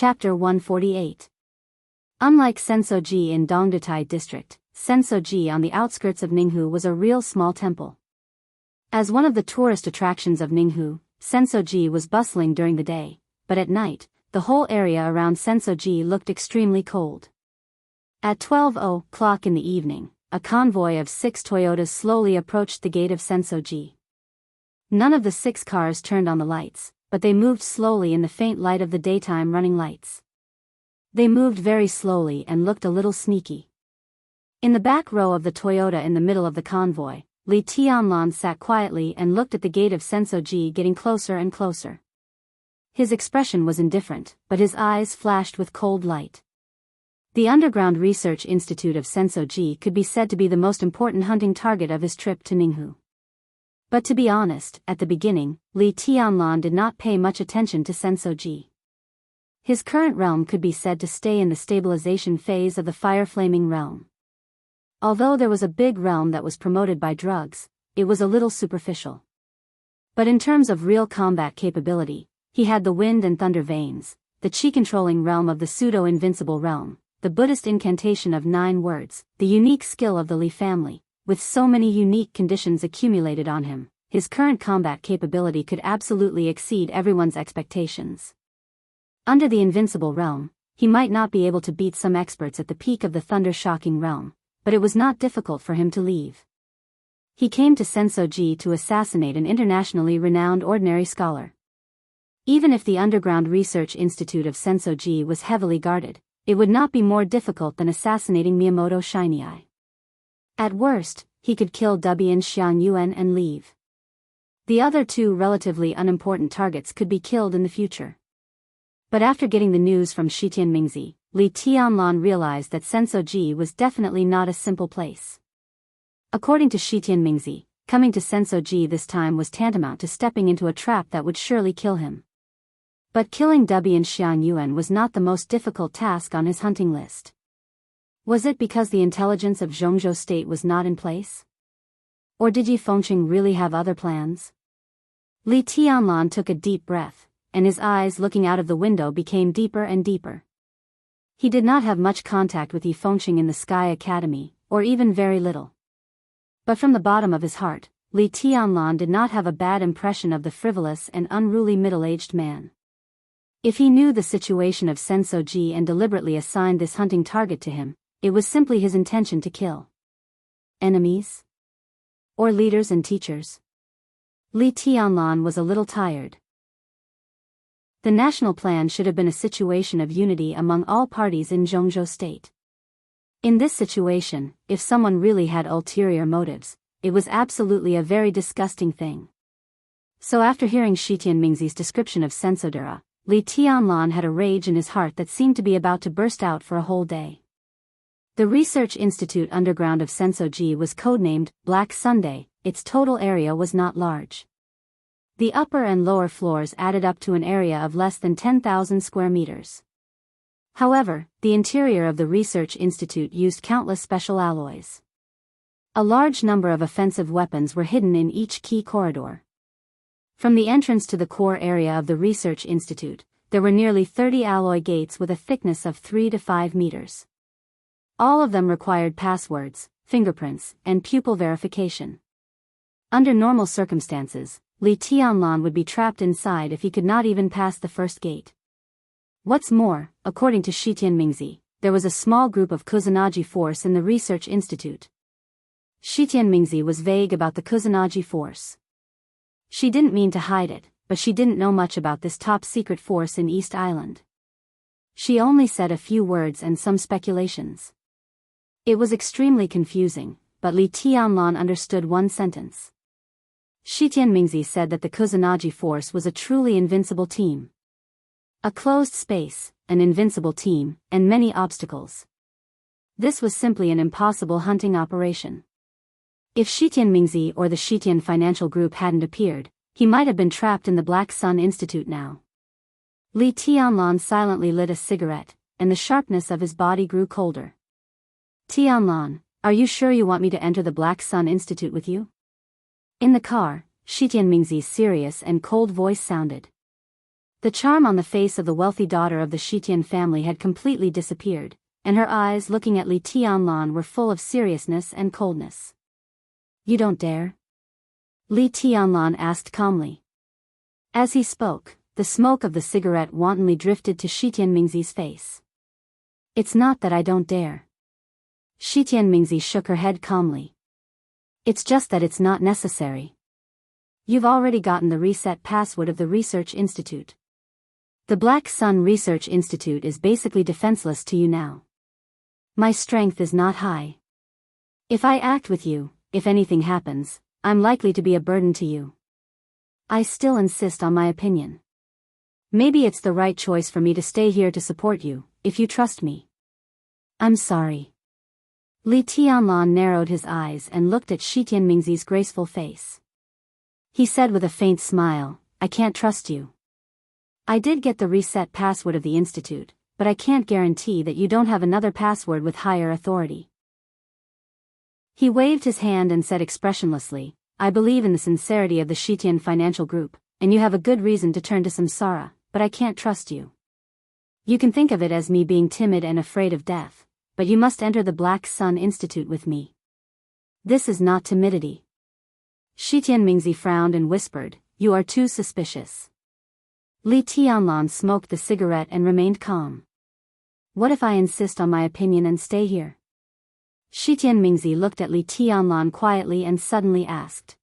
Chapter 148. Unlike Sensoji in Dongdutai district, Sensoji on the outskirts of Ninghu was a real small temple. As one of the tourist attractions of Ninghu, Sensoji was bustling during the day, but at night, the whole area around Sensoji looked extremely cold. At 12 o'clock in the evening, a convoy of 6 Toyotas slowly approached the gate of Sensoji. None of the 6 cars turned on the lights, but they moved slowly in the faint light of the daytime running lights. They moved very slowly and looked a little sneaky. In the back row of the Toyota in the middle of the convoy, Li Tianlan sat quietly and looked at the gate of Sensoji getting closer and closer. His expression was indifferent, but his eyes flashed with cold light. The Underground Research Institute of Sensoji could be said to be the most important hunting target of his trip to Ninghu. But to be honest, at the beginning, Li Tianlan did not pay much attention to Sensoji. His current realm could be said to stay in the stabilization phase of the fire-flaming realm. Although there was a big realm that was promoted by drugs, it was a little superficial. But in terms of real combat capability, he had the wind and thunder veins, the chi-controlling realm of the pseudo-invincible realm, the Buddhist incantation of 9 words, the unique skill of the Li family. With so many unique conditions accumulated on him, his current combat capability could absolutely exceed everyone's expectations. Under the invincible realm, he might not be able to beat some experts at the peak of the thunder-shocking realm, but it was not difficult for him to leave. He came to Sensoji to assassinate an internationally renowned ordinary scholar. Even if the Underground Research Institute of Sensoji was heavily guarded, it would not be more difficult than assassinating Miyamoto Shinai. At worst, he could kill Dubian Xiangyuan and leave. The other 2 relatively unimportant targets could be killed in the future. But after getting the news from Shitian Mingzi, Li Tianlan realized that Sensoji was definitely not a simple place. According to Shitian Mingzi, coming to Sensoji this time was tantamount to stepping into a trap that would surely kill him. But killing Dubian Xiangyuan was not the most difficult task on his hunting list. Was it because the intelligence of Zhongzhou State was not in place? Or did Yi Fengqing really have other plans? Li Tianlan took a deep breath, and his eyes looking out of the window became deeper and deeper. He did not have much contact with Yi Fengqing in the Sky Academy, or even very little. But from the bottom of his heart, Li Tianlan did not have a bad impression of the frivolous and unruly middle-aged man. If he knew the situation of Sensoji and deliberately assigned this hunting target to him, it was simply his intention to kill enemies? Or leaders and teachers? Li Tianlan was a little tired. The national plan should have been a situation of unity among all parties in Zhongzhou State. In this situation, if someone really had ulterior motives, it was absolutely a very disgusting thing. So after hearing Shitian Mingzi's description of Sensodera, Li Tianlan had a rage in his heart that seemed to be about to burst out for a whole day. The Research Institute Underground of Sensoji was codenamed Black Sunday. Its total area was not large. The upper and lower floors added up to an area of less than 10,000 square meters. However, the interior of the Research Institute used countless special alloys. A large number of offensive weapons were hidden in each key corridor. From the entrance to the core area of the Research Institute, there were nearly 30 alloy gates with a thickness of 3 to 5 meters. All of them required passwords, fingerprints, and pupil verification. Under normal circumstances, Li Tianlan would be trapped inside if he could not even pass the first gate. What's more, according to Shitian Mingzi, there was a small group of Kusanagi force in the Research Institute. Shitian Mingzi was vague about the Kusanagi force. She didn't mean to hide it, but she didn't know much about this top-secret force in East Island. She only said a few words and some speculations. It was extremely confusing, but Li Tianlan understood one sentence. Shitian Mingzi said that the Kusanagi force was a truly invincible team. A closed space, an invincible team, and many obstacles. This was simply an impossible hunting operation. If Shitian Mingzi or the Shitian Financial Group hadn't appeared, he might have been trapped in the Black Sun Institute now. Li Tianlan silently lit a cigarette, and the sharpness of his body grew colder. Tianlan, are you sure you want me to enter the Black Sun Institute with you? In the car, Shitian Mingzi's serious and cold voice sounded. The charm on the face of the wealthy daughter of the Shitian family had completely disappeared, and her eyes looking at Li Tianlan were full of seriousness and coldness. "You don't dare?" Li Tianlan asked calmly. As he spoke, the smoke of the cigarette wantonly drifted to Shitian Mingzi's face. "It's not that I don't dare." Shitian Mingzi shook her head calmly. "It's just that it's not necessary. You've already gotten the reset password of the Research Institute. The Black Sun Research Institute is basically defenseless to you now. My strength is not high. If I act with you, if anything happens, I'm likely to be a burden to you. I still insist on my opinion. Maybe it's the right choice for me to stay here to support you, if you trust me." "I'm sorry." Li Tianlan narrowed his eyes and looked at Shitian Mingzi's graceful face. He said with a faint smile, "I can't trust you. I did get the reset password of the Institute, but I can't guarantee that you don't have another password with higher authority." He waved his hand and said expressionlessly, "I believe in the sincerity of the Shitian Financial Group, and you have a good reason to turn to Samsara, but I can't trust you. You can think of it as me being timid and afraid of death, but you must enter the Black Sun Institute with me. This is not timidity." Shitian Mingzi frowned and whispered, "You are too suspicious." Li Tianlan smoked the cigarette and remained calm. "What if I insist on my opinion and stay here?" Shitian Mingzi looked at Li Tianlan quietly and suddenly asked.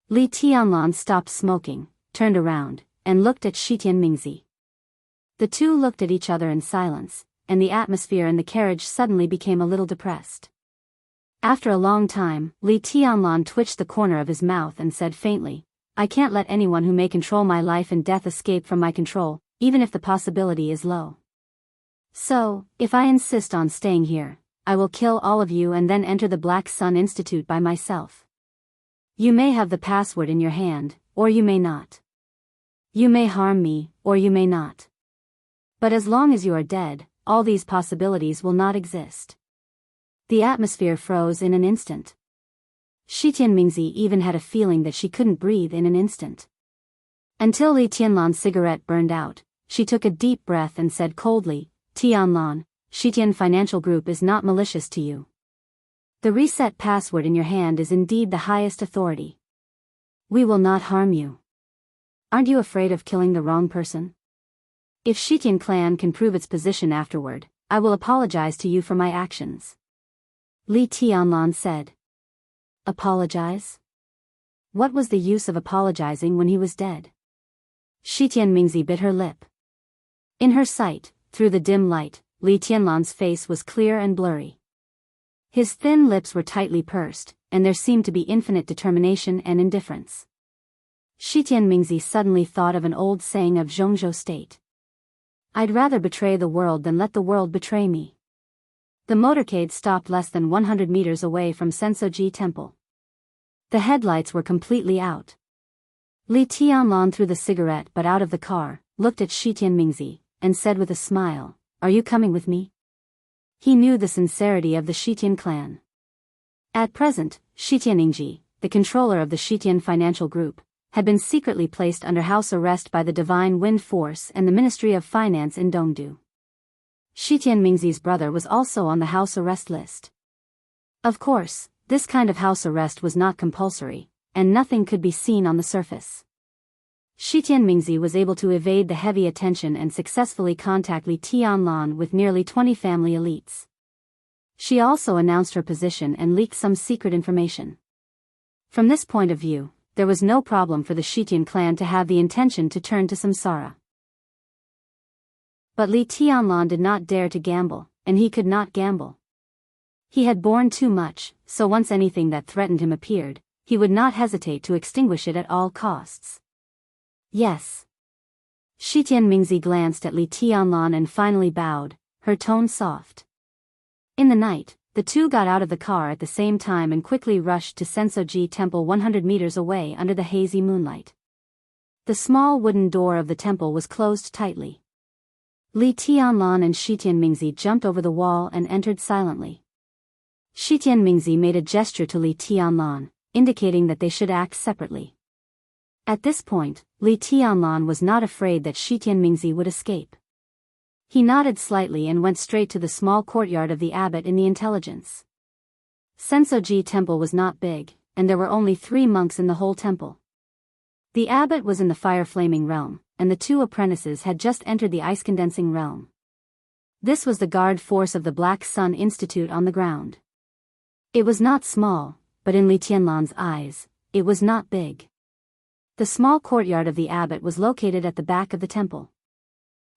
Li Tianlan stopped smoking, turned around, and looked at Shitian Mingzi. The two looked at each other in silence, and the atmosphere in the carriage suddenly became a little depressed. After a long time, Li Tianlan twitched the corner of his mouth and said faintly, "I can't let anyone who may control my life and death escape from my control, even if the possibility is low. So, if I insist on staying here, I will kill all of you and then enter the Black Sun Institute by myself. You may have the password in your hand, or you may not. You may harm me, or you may not. But as long as you are dead, all these possibilities will not exist." The atmosphere froze in an instant. Shitian Mingzi even had a feeling that she couldn't breathe in an instant. Until Li Tianlan's cigarette burned out, she took a deep breath and said coldly, "Tianlan, Shitian Financial Group is not malicious to you. The reset password in your hand is indeed the highest authority. We will not harm you. Aren't you afraid of killing the wrong person? If Shitian clan can prove its position afterward, I will apologize to you for my actions." Li Tianlan said. "Apologize? What was the use of apologizing when he was dead?" Shitian Mingzi bit her lip. In her sight, through the dim light, Li Tianlan's face was clear and blurry. His thin lips were tightly pursed, and there seemed to be infinite determination and indifference. Shitian Mingzi suddenly thought of an old saying of Zhongzhou State. "I'd rather betray the world than let the world betray me." The motorcade stopped less than 100 meters away from Sensoji Temple. The headlights were completely out. Li Tianlan threw the cigarette butt out of the car, looked at Shitian Mingzi, and said with a smile, "Are you coming with me?" He knew the sincerity of the Shitian clan. At present, Shitian Mingzi, the controller of the Shitian Financial Group, had been secretly placed under house arrest by the Divine Wind Force and the Ministry of Finance in Dongdu. Shitian Mingzi's brother was also on the house arrest list. Of course, this kind of house arrest was not compulsory, and nothing could be seen on the surface. Shitian Mingzi was able to evade the heavy attention and successfully contact Li Tianlan with nearly 20 family elites. She also announced her position and leaked some secret information. From this point of view, there was no problem for the Shitian clan to have the intention to turn to Samsara. But Li Tianlan did not dare to gamble, and he could not gamble. He had borne too much, so once anything that threatened him appeared, he would not hesitate to extinguish it at all costs. "Yes." Shitian Mingzi glanced at Li Tianlan and finally bowed, her tone soft. In the night, the two got out of the car at the same time and quickly rushed to Sensoji Temple 100 meters away under the hazy moonlight. The small wooden door of the temple was closed tightly. Li Tianlan and Shitian Mingzi jumped over the wall and entered silently. Shitian Mingzi made a gesture to Li Tianlan, indicating that they should act separately. At this point, Li Tianlan was not afraid that Shi Tianmingzi would escape. He nodded slightly and went straight to the small courtyard of the abbot in the intelligence. Sensoji temple was not big, and there were only 3 monks in the whole temple. The abbot was in the fire-flaming realm, and the 2 apprentices had just entered the ice-condensing realm. This was the guard force of the Black Sun Institute on the ground. It was not small, but in Li Tianlan's eyes, it was not big. The small courtyard of the abbot was located at the back of the temple.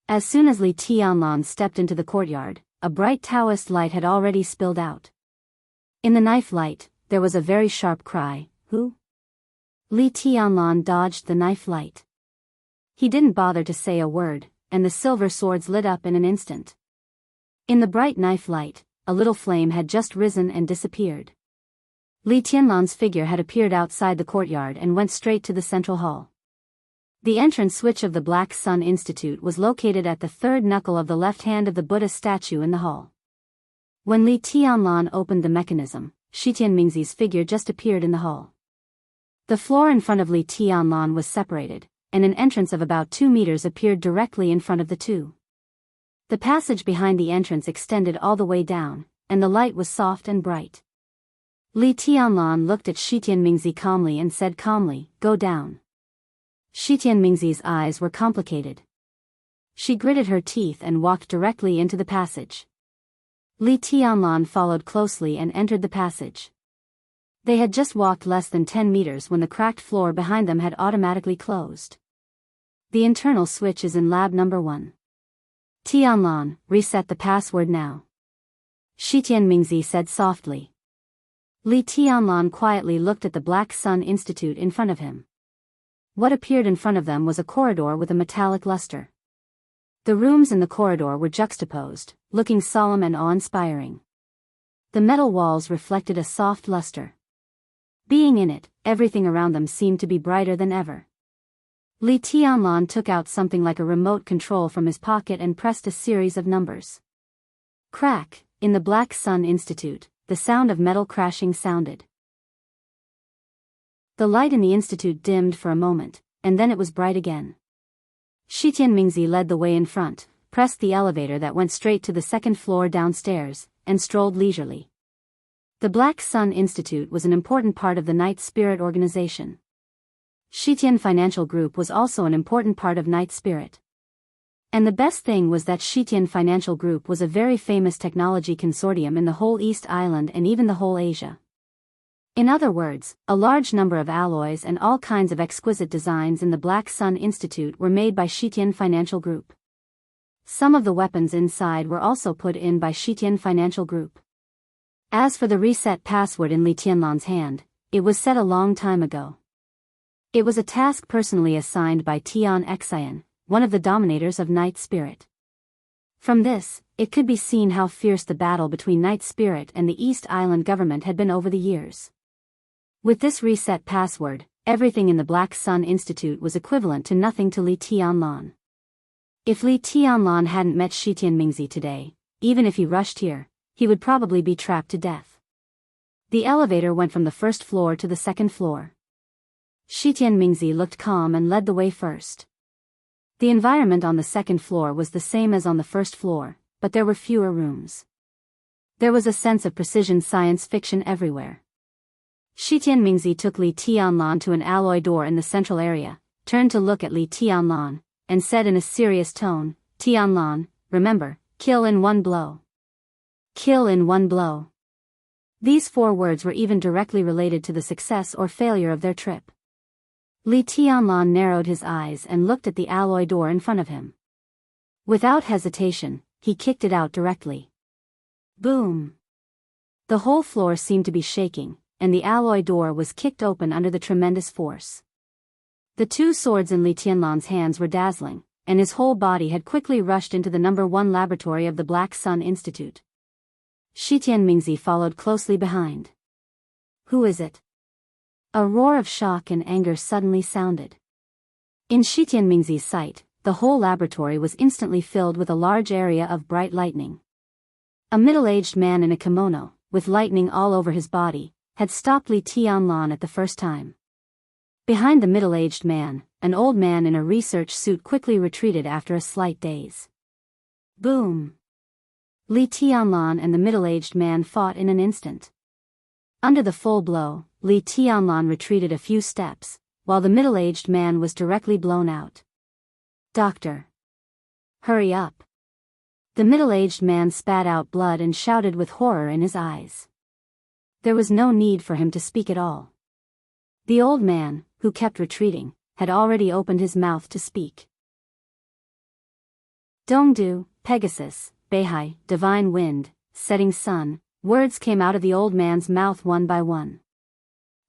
As soon as Li Tianlan stepped into the courtyard, a bright Taoist light had already spilled out. In the knife light, there was a very sharp cry, "Who?" Li Tianlan dodged the knife light. He didn't bother to say a word, and the silver swords lit up in an instant. In the bright knife light, a little flame had just risen and disappeared. Li Tianlan's figure had appeared outside the courtyard and went straight to the central hall. The entrance switch of the Black Sun Institute was located at the 3rd knuckle of the left hand of the Buddha statue in the hall. When Li Tianlan opened the mechanism, Shi Tianmingzi's figure just appeared in the hall. The floor in front of Li Tianlan was separated, and an entrance of about 2 meters appeared directly in front of the 2. The passage behind the entrance extended all the way down, and the light was soft and bright. Li Tianlan looked at Shi Tianmingzi calmly and said calmly, "Go down." Shi Tianmingzi's eyes were complicated. She gritted her teeth and walked directly into the passage. Li Tianlan followed closely and entered the passage. They had just walked less than 10 meters when the cracked floor behind them had automatically closed. The internal switch is in lab number 1. Tianlan, reset the password now. Shi Tianmingzi said softly. Li Tianlan quietly looked at the Black Sun Institute in front of him. What appeared in front of them was a corridor with a metallic luster. The rooms in the corridor were juxtaposed, looking solemn and awe-inspiring. The metal walls reflected a soft luster. Being in it, everything around them seemed to be brighter than ever. Li Tianlan took out something like a remote control from his pocket and pressed a series of numbers. Crack, in the Black Sun Institute, the sound of metal crashing sounded. The light in the institute dimmed for a moment, and then it was bright again. Shi Tianmingzi led the way in front, pressed the elevator that went straight to the 2nd floor downstairs, and strolled leisurely. The Black Sun Institute was an important part of the Night Spirit organization. Shitian Financial Group was also an important part of Night Spirit. And the best thing was that Shitian Financial Group was a very famous technology consortium in the whole East Island and even the whole Asia. In other words, a large number of alloys and all kinds of exquisite designs in the Black Sun Institute were made by Shitian Financial Group. Some of the weapons inside were also put in by Shitian Financial Group. As for the reset password in Li Tianlan's hand, it was set a long time ago. It was a task personally assigned by Tian Xian, one of the dominators of Night Spirit. From this, it could be seen how fierce the battle between Night Spirit and the East Island government had been over the years. With this reset password, everything in the Black Sun Institute was equivalent to nothing to Li Tianlan. If Li Tianlan hadn't met Shi Tianmingzi today, even if he rushed here, he would probably be trapped to death. The elevator went from the 1st floor to the 2nd floor. Shi Tianmingzi looked calm and led the way first. The environment on the 2nd floor was the same as on the 1st floor, but there were fewer rooms. There was a sense of precision science fiction everywhere. Shi Tianmingzi took Li Tianlan to an alloy door in the central area, turned to look at Li Tianlan, and said in a serious tone, "Tianlan, remember, kill in one blow. Kill in one blow." These 4 words were even directly related to the success or failure of their trip. Li Tianlan narrowed his eyes and looked at the alloy door in front of him. Without hesitation, he kicked it out directly. Boom! The whole floor seemed to be shaking, and the alloy door was kicked open under the tremendous force. The 2 swords in Li Tianlan's hands were dazzling, and his whole body had quickly rushed into the number 1 laboratory of the Black Sun Institute. Shi Tianmingzi followed closely behind. "Who is it?" A roar of shock and anger suddenly sounded. In Shi Tianmingzi's sight, the whole laboratory was instantly filled with a large area of bright lightning. A middle-aged man in a kimono, with lightning all over his body, had stopped Li Tianlan at the first time. Behind the middle-aged man, an old man in a research suit quickly retreated after a slight daze. Boom! Li Tianlan and the middle-aged man fought in an instant. Under the full blow, Li Tianlan retreated a few steps, while the middle-aged man was directly blown out. Doctor! Hurry up! The middle-aged man spat out blood and shouted with horror in his eyes. There was no need for him to speak at all. The old man, who kept retreating, had already opened his mouth to speak. Dongdu, Pegasus, Beihai, divine wind, setting sun, words came out of the old man's mouth one by one.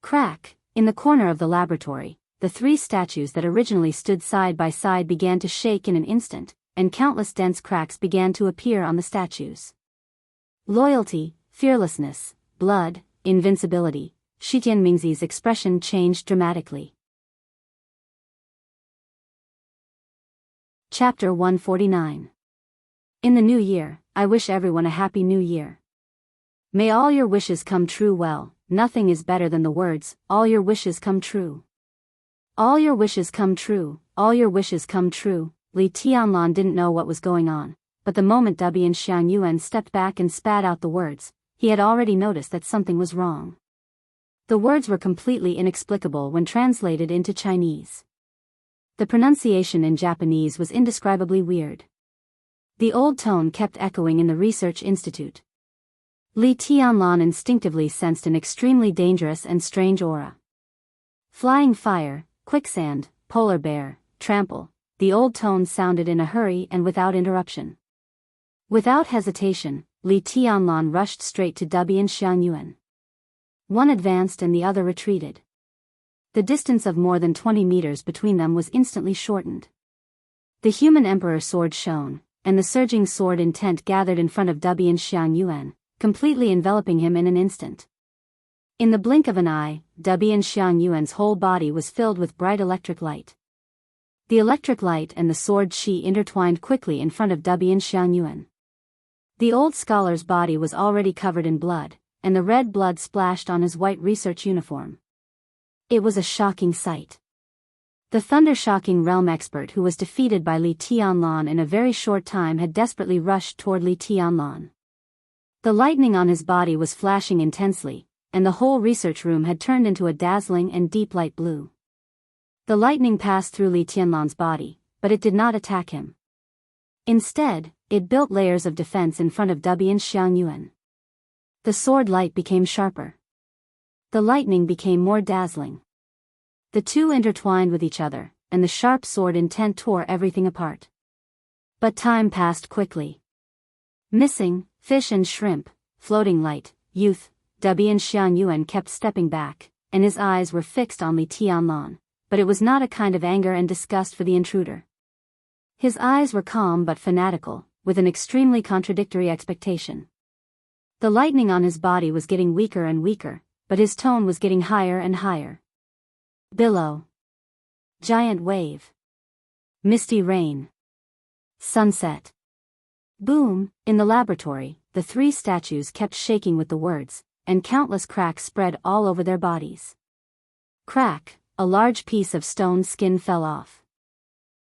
Crack! In the corner of the laboratory, the three statues that originally stood side by side began to shake in an instant, and countless dense cracks began to appear on the statues. Loyalty, fearlessness, blood, invincibility. Shi Tianmingzi's expression changed dramatically. Chapter 149. In the new year, I wish everyone a happy new year. May all your wishes come true. Well, nothing is better than the words, all your wishes come true. All your wishes come true, all your wishes come true. Li Tianlan didn't know what was going on, but the moment Dubian Xiangyuan stepped back and spat out the words, he had already noticed that something was wrong. The words were completely inexplicable when translated into Chinese. The pronunciation in Japanese was indescribably weird. The old tone kept echoing in the research institute. Li Tianlan instinctively sensed an extremely dangerous and strange aura. Flying fire, quicksand, polar bear, trample, the old tone sounded in a hurry and without interruption. Without hesitation, Li Tianlan rushed straight to Dubian Xiangyuan. One advanced and the other retreated. The distance of more than 20 meters between them was instantly shortened. The human emperor sword shone, and the surging sword intent gathered in front of Dubian Xiangyuan, completely enveloping him in an instant. In the blink of an eye, Dubian Xiangyuan's whole body was filled with bright electric light. The electric light and the sword chi intertwined quickly in front of Dubian Xiangyuan. The old scholar's body was already covered in blood, and the red blood splashed on his white research uniform. It was a shocking sight. The thunder-shocking realm expert who was defeated by Li Tianlan in a very short time had desperately rushed toward Li Tianlan. The lightning on his body was flashing intensely, and the whole research room had turned into a dazzling and deep light blue. The lightning passed through Li Tianlan's body, but it did not attack him. Instead, it built layers of defense in front of Dubian Xiangyuan. The sword light became sharper. The lightning became more dazzling. The two intertwined with each other, and the sharp sword intent tore everything apart. But time passed quickly. Missing, fish and shrimp, floating light, youth, Dubian Xiangyuan kept stepping back, and his eyes were fixed on Li Tianlan, but it was not a kind of anger and disgust for the intruder. His eyes were calm but fanatical, with an extremely contradictory expectation. The lightning on his body was getting weaker and weaker, but his tone was getting higher and higher. Billow. Giant wave. Misty rain. Sunset. Boom! In the laboratory, the three statues kept shaking with the words, and countless cracks spread all over their bodies. Crack! A large piece of stone skin fell off.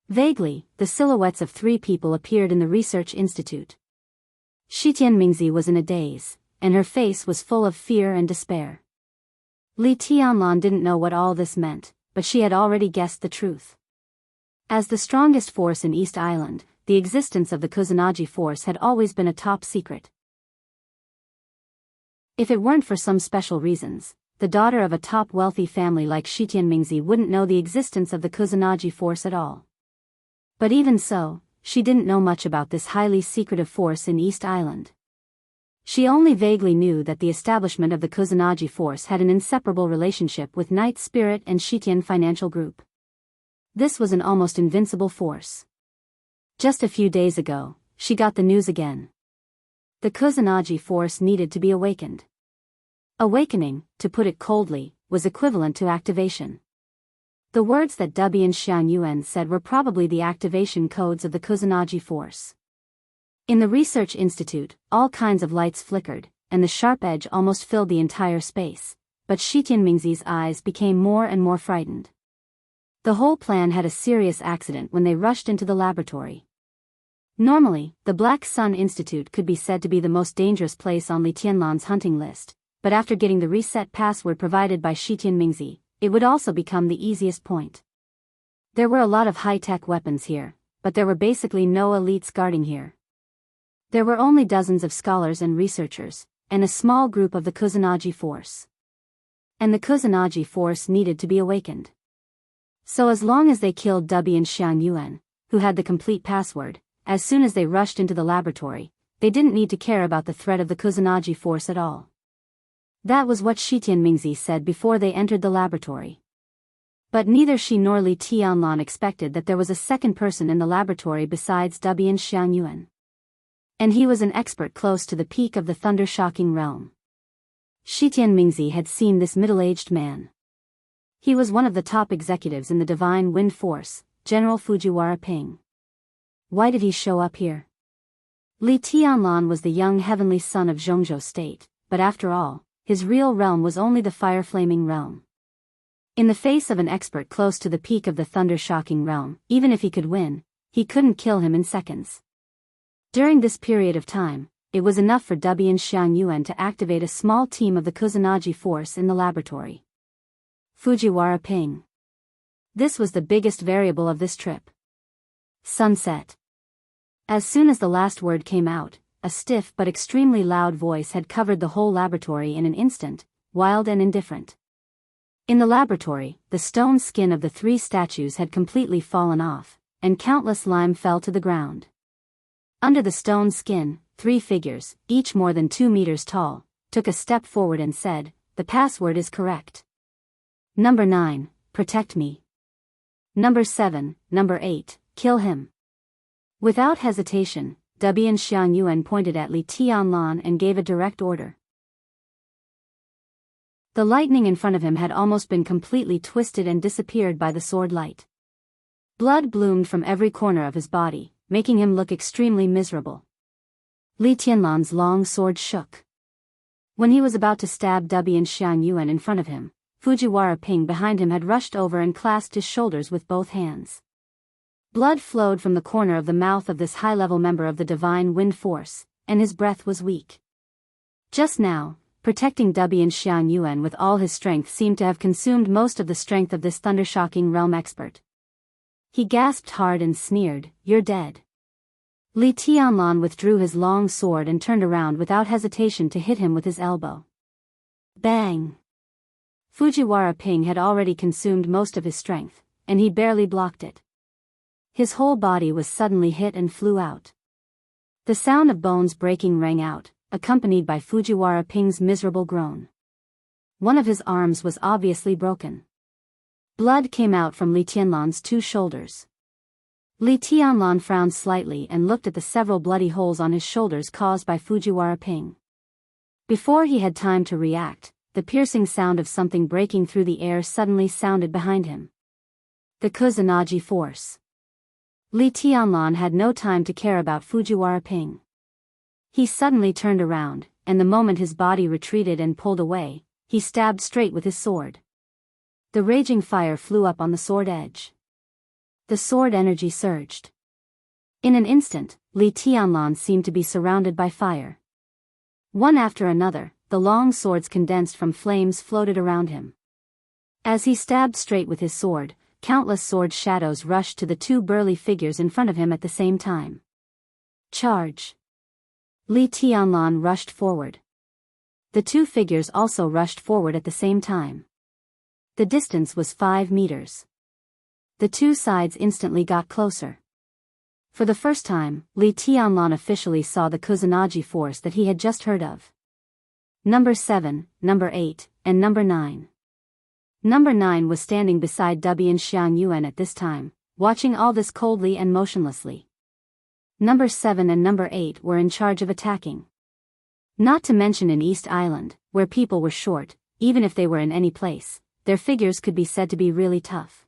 Vaguely, the silhouettes of three people appeared in the research institute. Shi Tianmingzi was in a daze, and her face was full of fear and despair. Li Tianlan didn't know what all this meant, but she had already guessed the truth. As the strongest force in East Island, the existence of the Kusanagi force had always been a top secret. If it weren't for some special reasons, the daughter of a top wealthy family like Shi Tianmingzi wouldn't know the existence of the Kusanagi force at all. But even so, she didn't know much about this highly secretive force in East Island. She only vaguely knew that the establishment of the Kusanagi force had an inseparable relationship with Night Spirit and Shitian Financial Group. This was an almost invincible force. Just a few days ago, she got the news again. The Kusanagi force needed to be awakened. Awakening, to put it coldly, was equivalent to activation. The words that Dubian Xiangyuan said were probably the activation codes of the Kusanagi force. In the research institute, all kinds of lights flickered, and the sharp edge almost filled the entire space, but Shi Tianmingzi's eyes became more and more frightened. The whole plan had a serious accident when they rushed into the laboratory. Normally, the Black Sun Institute could be said to be the most dangerous place on Li Tianlan's hunting list, but after getting the reset password provided by Shi Tianmingzi, it would also become the easiest point. There were a lot of high-tech weapons here, but there were basically no elites guarding here. There were only dozens of scholars and researchers, and a small group of the Kusanagi force. And the Kusanagi force needed to be awakened. So as long as they killed Dubi and Xiang Yuan, who had the complete password, as soon as they rushed into the laboratory, they didn't need to care about the threat of the Kusanagi force at all. That was what Shi Tianmingzi said before they entered the laboratory. But neither she nor Li Tianlan expected that there was a second person in the laboratory besides Dubi and Xiang Yuan. And he was an expert close to the peak of the thunder-shocking realm. Shi Tianmingzi had seen this middle-aged man. He was one of the top executives in the Divine Wind Force, General Fujiwara Ping. Why did he show up here? Li Tianlan was the young heavenly son of Zhongzhou State, but after all, his real realm was only the fire-flaming realm. In the face of an expert close to the peak of the thunder-shocking realm, even if he could win, he couldn't kill him in seconds. During this period of time, it was enough for Dubi and Xiang Yuan to activate a small team of the Kusanagi force in the laboratory. Fujiwara Ping. This was the biggest variable of this trip. Sunset. As soon as the last word came out, a stiff but extremely loud voice had covered the whole laboratory in an instant, wild and indifferent. In the laboratory, the stone skin of the three statues had completely fallen off, and countless lime fell to the ground. Under the stone skin, three figures, each more than 2 meters tall, took a step forward and said, "The password is correct. Number 9, protect me. Number 7, number 8, kill him." Without hesitation, Dubi and Xiang Yuan pointed at Li Tianlan and gave a direct order. The lightning in front of him had almost been completely twisted and disappeared by the sword light. Blood bloomed from every corner of his body, making him look extremely miserable. Li Tianlan's long sword shook. When he was about to stab Dubi and Xiang Yuan in front of him, Fujiwara Ping behind him had rushed over and clasped his shoulders with both hands. Blood flowed from the corner of the mouth of this high-level member of the Divine Wind Force, and his breath was weak. Just now, protecting Dubi and Xiang Yuan with all his strength seemed to have consumed most of the strength of this thunder-shocking realm expert. He gasped hard and sneered, "You're dead." Li Tianlan withdrew his long sword and turned around without hesitation to hit him with his elbow. Bang! Fujiwara Ping had already consumed most of his strength, and he barely blocked it. His whole body was suddenly hit and flew out. The sound of bones breaking rang out, accompanied by Fujiwara Ping's miserable groan. One of his arms was obviously broken. Blood came out from Li Tianlan's 2 shoulders. Li Tianlan frowned slightly and looked at the several bloody holes on his shoulders caused by Fujiwara Ping. Before he had time to react, the piercing sound of something breaking through the air suddenly sounded behind him. The Kusanagi force. Li Tianlan had no time to care about Fujiwara Ping. He suddenly turned around, and the moment his body retreated and pulled away, he stabbed straight with his sword. The raging fire flew up on the sword edge. The sword energy surged. In an instant, Li Tianlan seemed to be surrounded by fire. One after another, the long swords condensed from flames floated around him. As he stabbed straight with his sword, countless sword shadows rushed to the 2 burly figures in front of him at the same time. Charge! Li Tianlan rushed forward. The 2 figures also rushed forward at the same time. The distance was 5 meters. The 2 sides instantly got closer. For the first time, Li Tianlan officially saw the Kusanagi force that he had just heard of. Number 7, number 8, and number 9. Number 9 was standing beside Dubi and Xiang Yuan at this time, watching all this coldly and motionlessly. Number 7 and number 8 were in charge of attacking. Not to mention in East Island, where people were short, even if they were in any place, their figures could be said to be really tough.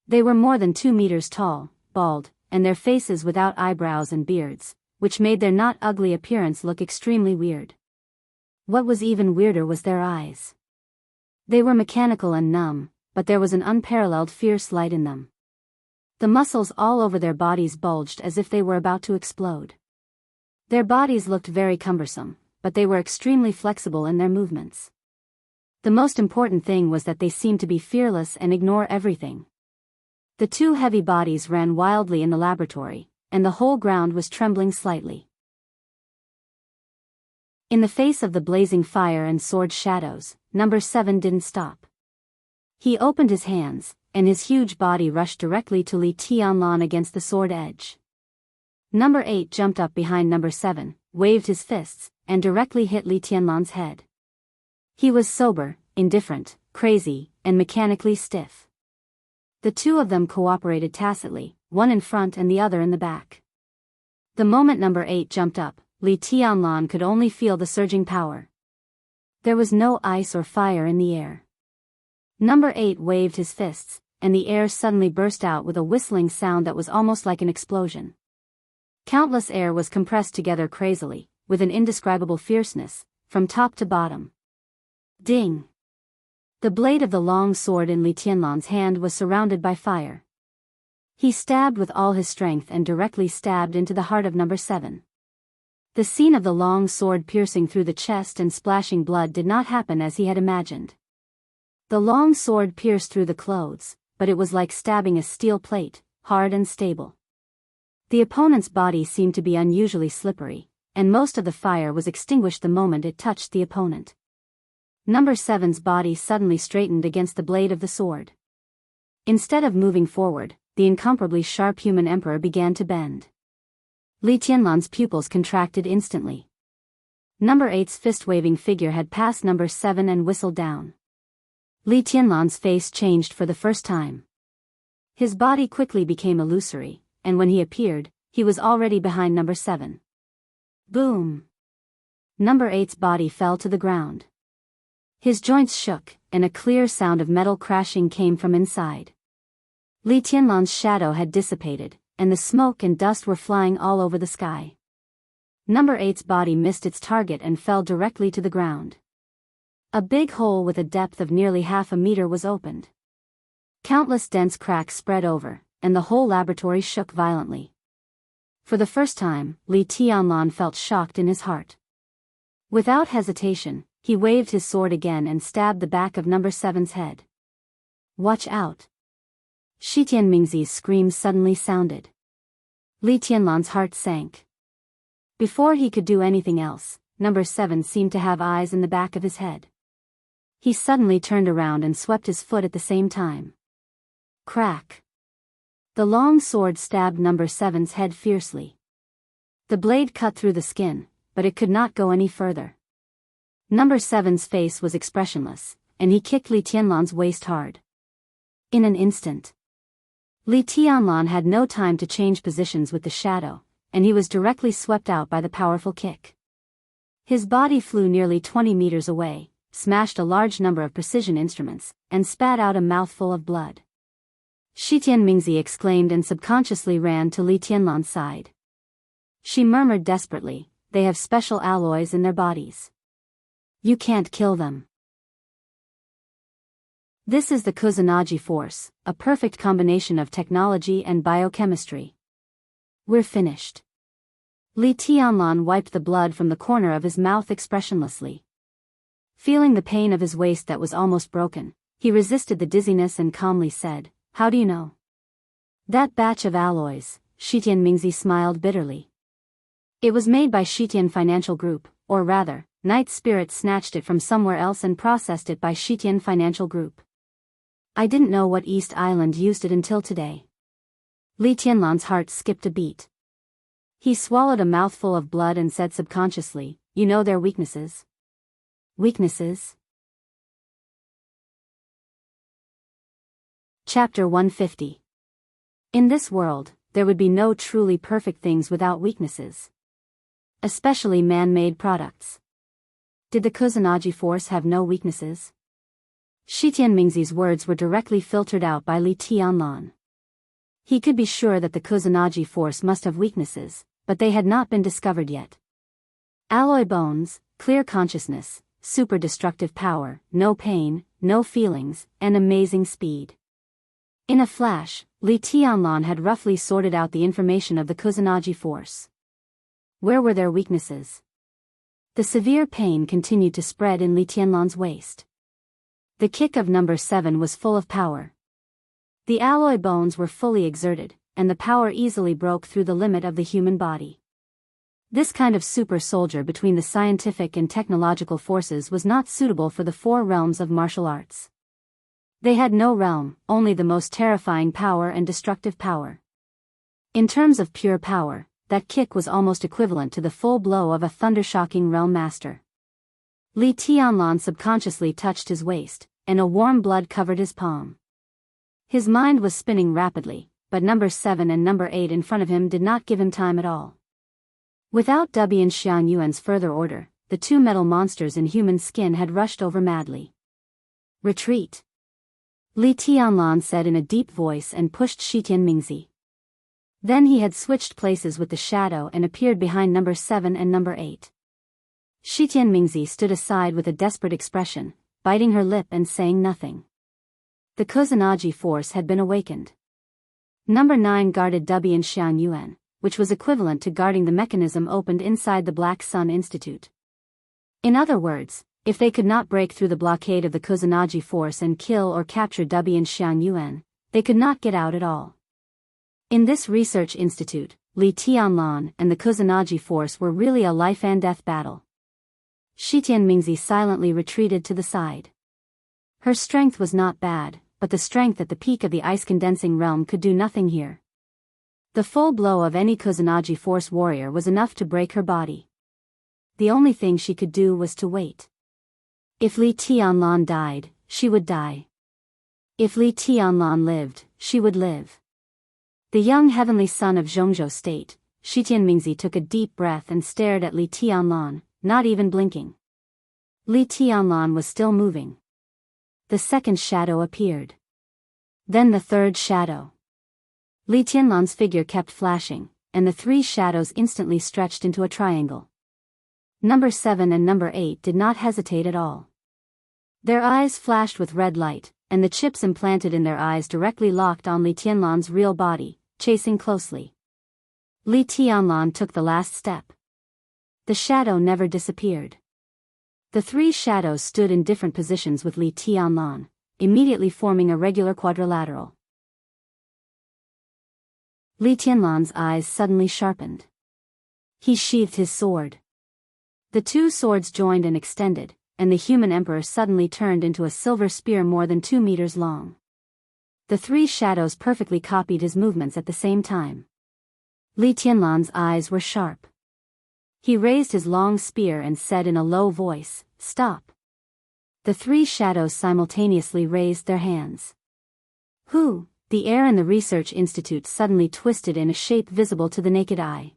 They were more than 2 meters tall, bald, and their faces without eyebrows and beards, which made their not ugly appearance look extremely weird. What was even weirder was their eyes. They were mechanical and numb, but there was an unparalleled fierce light in them. The muscles all over their bodies bulged as if they were about to explode. Their bodies looked very cumbersome, but they were extremely flexible in their movements. The most important thing was that they seemed to be fearless and ignore everything. The two heavy bodies ran wildly in the laboratory, and the whole ground was trembling slightly. In the face of the blazing fire and sword shadows, Number 7 didn't stop. He opened his hands, and his huge body rushed directly to Li Tianlan against the sword edge. Number 8 jumped up behind Number 7, waved his fists, and directly hit Li Tianlan's head. He was sober, indifferent, crazy, and mechanically stiff. The two of them cooperated tacitly, one in front and the other in the back. The moment Number 8 jumped up, Li Tianlan could only feel the surging power. There was no ice or fire in the air. Number 8 waved his fists, and the air suddenly burst out with a whistling sound that was almost like an explosion. Countless air was compressed together crazily, with an indescribable fierceness, from top to bottom. Ding! The blade of the long sword in Li Tianlan's hand was surrounded by fire. He stabbed with all his strength and directly stabbed into the heart of Number 7. The scene of the long sword piercing through the chest and splashing blood did not happen as he had imagined. The long sword pierced through the clothes, but it was like stabbing a steel plate, hard and stable. The opponent's body seemed to be unusually slippery, and most of the fire was extinguished the moment it touched the opponent. Number 7's body suddenly straightened against the blade of the sword. Instead of moving forward, the incomparably sharp human emperor began to bend. Li Tianlan's pupils contracted instantly. Number 8's fist-waving figure had passed Number 7 and whistled down. Li Tianlan's face changed for the first time. His body quickly became illusory, and when he appeared, he was already behind Number 7. Boom! Number 8's body fell to the ground. His joints shook, and a clear sound of metal crashing came from inside. Li Tianlan's shadow had dissipated, and the smoke and dust were flying all over the sky. Number 8's body missed its target and fell directly to the ground. A big hole with a depth of nearly half a meter was opened. Countless dense cracks spread over, and the whole laboratory shook violently. For the first time, Li Tianlan felt shocked in his heart. Without hesitation, he waved his sword again and stabbed the back of Number 7's head. Watch out! Shi Tianmingzi's scream suddenly sounded. Li Tianlan's heart sank. Before he could do anything else, Number 7 seemed to have eyes in the back of his head. He suddenly turned around and swept his foot at the same time. Crack! The long sword stabbed Number 7's head fiercely. The blade cut through the skin, but it could not go any further. Number 7's face was expressionless, and he kicked Li Tianlan's waist hard. In an instant, Li Tianlan had no time to change positions with the shadow, and he was directly swept out by the powerful kick. His body flew nearly 20 meters away, smashed a large number of precision instruments, and spat out a mouthful of blood. Shi Tianmingzi exclaimed and subconsciously ran to Li Tianlan's side. She murmured desperately, "They have special alloys in their bodies. You can't kill them." This is the Kusanagi force, a perfect combination of technology and biochemistry. We're finished. Li Tianlan wiped the blood from the corner of his mouth expressionlessly. Feeling the pain of his waist that was almost broken, he resisted the dizziness and calmly said, "How do you know?" "That batch of alloys," Shi Tianmingzi smiled bitterly. "It was made by Shitian Financial Group, or rather, Night Spirit snatched it from somewhere else and processed it by Shitian Financial Group. I didn't know what East Island used it until today." Li Tianlan's heart skipped a beat. He swallowed a mouthful of blood and said subconsciously, "You know their weaknesses." Weaknesses? Chapter 150. In this world, there would be no truly perfect things without weaknesses. Especially man-made products. Did the Kusanagi force have no weaknesses? Shi Tianmingzi's words were directly filtered out by Li Tianlan. He could be sure that the Kusanagi force must have weaknesses, but they had not been discovered yet. Alloy bones, clear consciousness, super destructive power, no pain, no feelings, and amazing speed. In a flash, Li Tianlan had roughly sorted out the information of the Kusanagi force. Where were their weaknesses? The severe pain continued to spread in Li Tianlan's waist. The kick of number 7 was full of power. The alloy bones were fully exerted, and the power easily broke through the limit of the human body. This kind of super soldier between the scientific and technological forces was not suitable for the 4 realms of martial arts. They had no realm, only the most terrifying power and destructive power. In terms of pure power, that kick was almost equivalent to the full blow of a thundershocking realm master. Li Tianlan subconsciously touched his waist, and a warm blood covered his palm. His mind was spinning rapidly, but number 7 and number 8 in front of him did not give him time at all. Without Dubian Xiang Yuan's further order, the 2 metal monsters in human skin had rushed over madly. Retreat! Li Tianlan said in a deep voice and pushed Shitian Mingzi. Then he had switched places with the shadow and appeared behind number 7 and number 8. Shitian Mingzi stood aside with a desperate expression, biting her lip and saying nothing. The Kusanagi force had been awakened. Number 9 guarded Dubian Xiang Yuan, which was equivalent to guarding the mechanism opened inside the Black Sun Institute. In other words, if they could not break through the blockade of the Kusanagi force and kill or capture Dubian Xiang Yuan, they could not get out at all. In this research institute, Li Tianlan and the Kusanagi force were really a life-and-death battle. Shitian Mingzi silently retreated to the side. Her strength was not bad, but the strength at the peak of the ice-condensing realm could do nothing here. The full blow of any Kusanagi force warrior was enough to break her body. The only thing she could do was to wait. If Li Tianlan died, she would die. If Li Tianlan lived, she would live. The young heavenly son of Zhongzhou State, Shitian Mingzi took a deep breath and stared at Li Tianlan, not even blinking. Li Tianlan was still moving. The second shadow appeared. Then the third shadow. Li Tianlan's figure kept flashing, and the 3 shadows instantly stretched into a triangle. Number 7 and number 8 did not hesitate at all. Their eyes flashed with red light, and the chips implanted in their eyes directly locked on Li Tianlan's real body, chasing closely. Li Tianlan took the last step. The shadow never disappeared. The 3 shadows stood in different positions with Li Tianlan, immediately forming a regular quadrilateral. Li Tianlan's eyes suddenly sharpened. He sheathed his sword. The 2 swords joined and extended, and the human emperor suddenly turned into a silver spear more than 2 meters long. The 3 shadows perfectly copied his movements at the same time. Li Tianlan's eyes were sharp. He raised his long spear and said in a low voice, "Stop." The 3 shadows simultaneously raised their hands. Who? The air in the research institute suddenly twisted in a shape visible to the naked eye.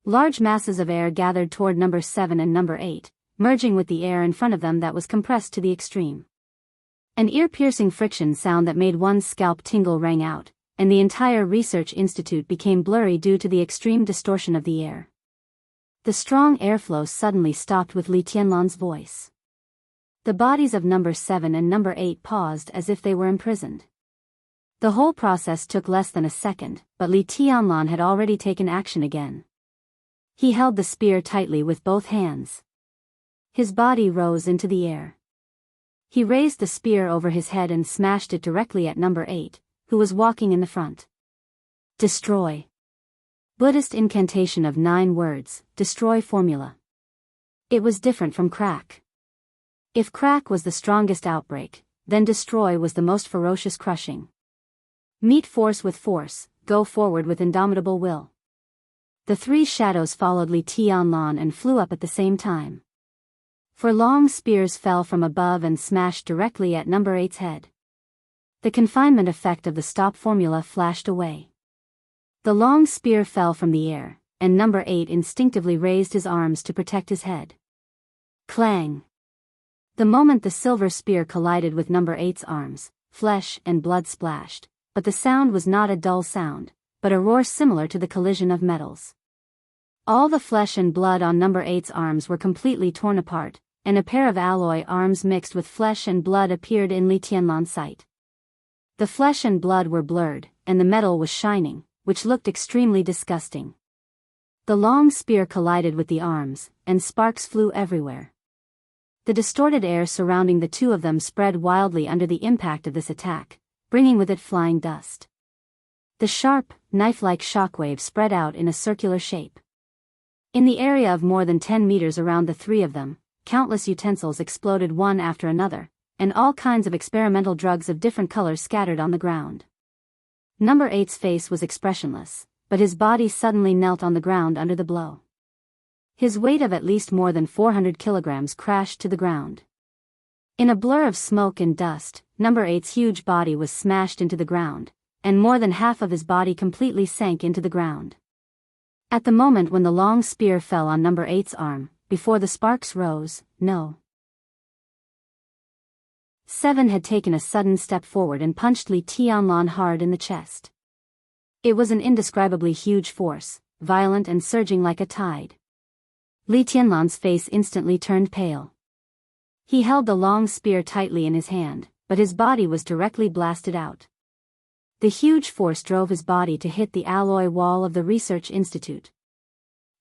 Large masses of air gathered toward number 7 and number 8, merging with the air in front of them that was compressed to the extreme. An ear-piercing friction sound that made one's scalp tingle rang out, and the entire research institute became blurry due to the extreme distortion of the air. The strong airflow suddenly stopped with Li Tianlan's voice. The bodies of number 7 and number 8 paused as if they were imprisoned. The whole process took less than a second, but Li Tianlan had already taken action again. He held the spear tightly with both hands. His body rose into the air. He raised the spear over his head and smashed it directly at number 8, who was walking in the front. Destroy. Buddhist incantation of 9 words, destroy formula. It was different from crack. If crack was the strongest outbreak, then destroy was the most ferocious crushing. Meet force with force, go forward with indomitable will. The 3 shadows followed Li Tianlan and flew up at the same time. For long spears fell from above and smashed directly at number 8's head. The confinement effect of the stop formula flashed away. The long spear fell from the air, and number 8 instinctively raised his arms to protect his head. Clang! The moment the silver spear collided with number 8's arms, flesh and blood splashed, but the sound was not a dull sound, but a roar similar to the collision of metals. All the flesh and blood on number 8's arms were completely torn apart, and a pair of alloy arms mixed with flesh and blood appeared in Li Tianlan's sight. The flesh and blood were blurred, and the metal was shining, which looked extremely disgusting. The long spear collided with the arms, and sparks flew everywhere. The distorted air surrounding the two of them spread wildly under the impact of this attack, bringing with it flying dust. The sharp, knife-like shockwave spread out in a circular shape. In the area of more than 10 meters around the three of them, countless utensils exploded one after another, and all kinds of experimental drugs of different colors scattered on the ground. Number 8's face was expressionless, but his body suddenly knelt on the ground under the blow. His weight of at least more than 400 kilograms crashed to the ground. In a blur of smoke and dust, Number 8's huge body was smashed into the ground, and more than half of his body completely sank into the ground. At the moment when the long spear fell on Number 8's arm, before the sparks rose, No. 7 had taken a sudden step forward and punched Li Tianlan hard in the chest. It was an indescribably huge force, violent and surging like a tide. Li Tianlan's face instantly turned pale. He held the long spear tightly in his hand, but his body was directly blasted out. The huge force drove his body to hit the alloy wall of the research institute.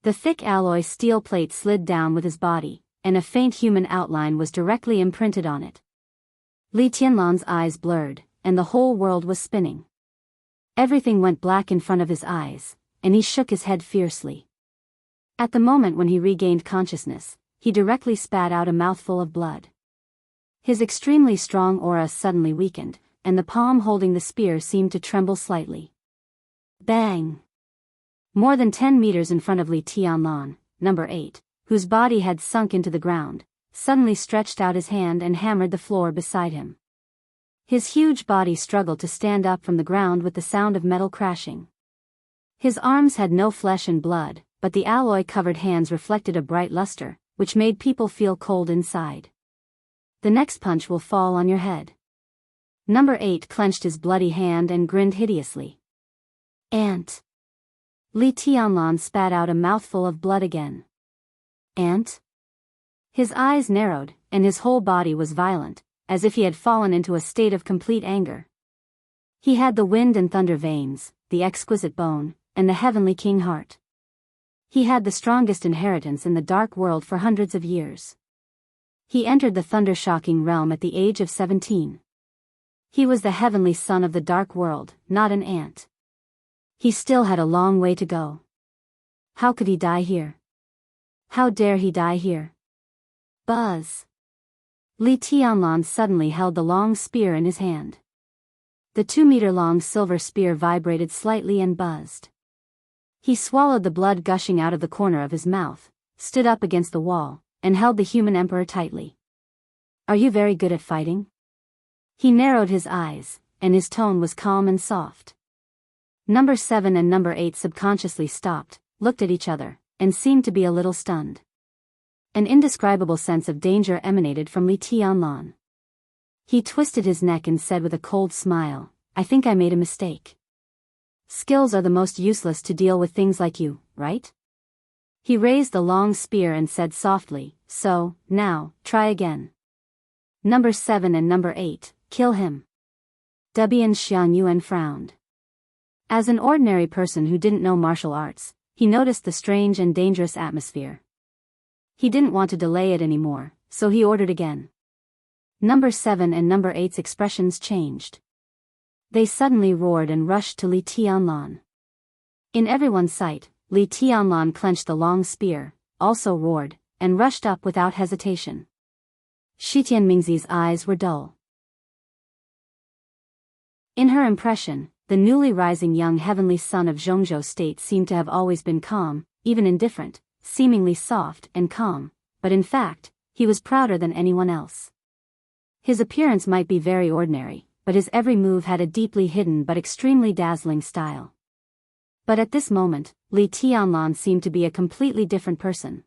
The thick alloy steel plate slid down with his body, and a faint human outline was directly imprinted on it. Li Tianlan's eyes blurred, and the whole world was spinning. Everything went black in front of his eyes, and he shook his head fiercely. At the moment when he regained consciousness, he directly spat out a mouthful of blood. His extremely strong aura suddenly weakened, and the palm holding the spear seemed to tremble slightly. Bang! More than 10 meters in front of Li Tianlan, Number 8, whose body had sunk into the ground, suddenly stretched out his hand and hammered the floor beside him. His huge body struggled to stand up from the ground with the sound of metal crashing. His arms had no flesh and blood, but the alloy-covered hands reflected a bright luster, which made people feel cold inside. The next punch will fall on your head. Number 8 clenched his bloody hand and grinned hideously. Ant. Li Tianlan spat out a mouthful of blood again. Ant? His eyes narrowed, and his whole body was violent, as if he had fallen into a state of complete anger. He had the wind and thunder veins, the exquisite bone, and the heavenly king heart. He had the strongest inheritance in the dark world for hundreds of years. He entered the thunder-shocking realm at the age of 17. He was the heavenly son of the dark world, not an ant. He still had a long way to go. How could he die here? How dare he die here? Buzz! Li Tianlan suddenly held the long spear in his hand. The 2-meter-long silver spear vibrated slightly and buzzed. He swallowed the blood gushing out of the corner of his mouth, stood up against the wall, and held the human emperor tightly. Are you very good at fighting? He narrowed his eyes, and his tone was calm and soft. Number 7 and Number 8 subconsciously stopped, looked at each other, and seemed to be a little stunned. An indescribable sense of danger emanated from Li Tianlan. He twisted his neck and said with a cold smile, I think I made a mistake. Skills are the most useless to deal with things like you, right? He raised the long spear and said softly, so, now, try again. Number 7 and Number 8, kill him. Debian Xiangyuan frowned. As an ordinary person who didn't know martial arts, he noticed the strange and dangerous atmosphere. He didn't want to delay it anymore, so he ordered again. Number 7 and Number 8's expressions changed. They suddenly roared and rushed to Li Tianlan. In everyone's sight, Li Tianlan clenched the long spear, also roared, and rushed up without hesitation. Shi Tianmingzi's eyes were dull. In her impression, the newly rising young heavenly son of Zhongzhou State seemed to have always been calm, even indifferent, seemingly soft and calm, but in fact, he was prouder than anyone else. His appearance might be very ordinary, but his every move had a deeply hidden but extremely dazzling style. But at this moment, Li Tianlan seemed to be a completely different person.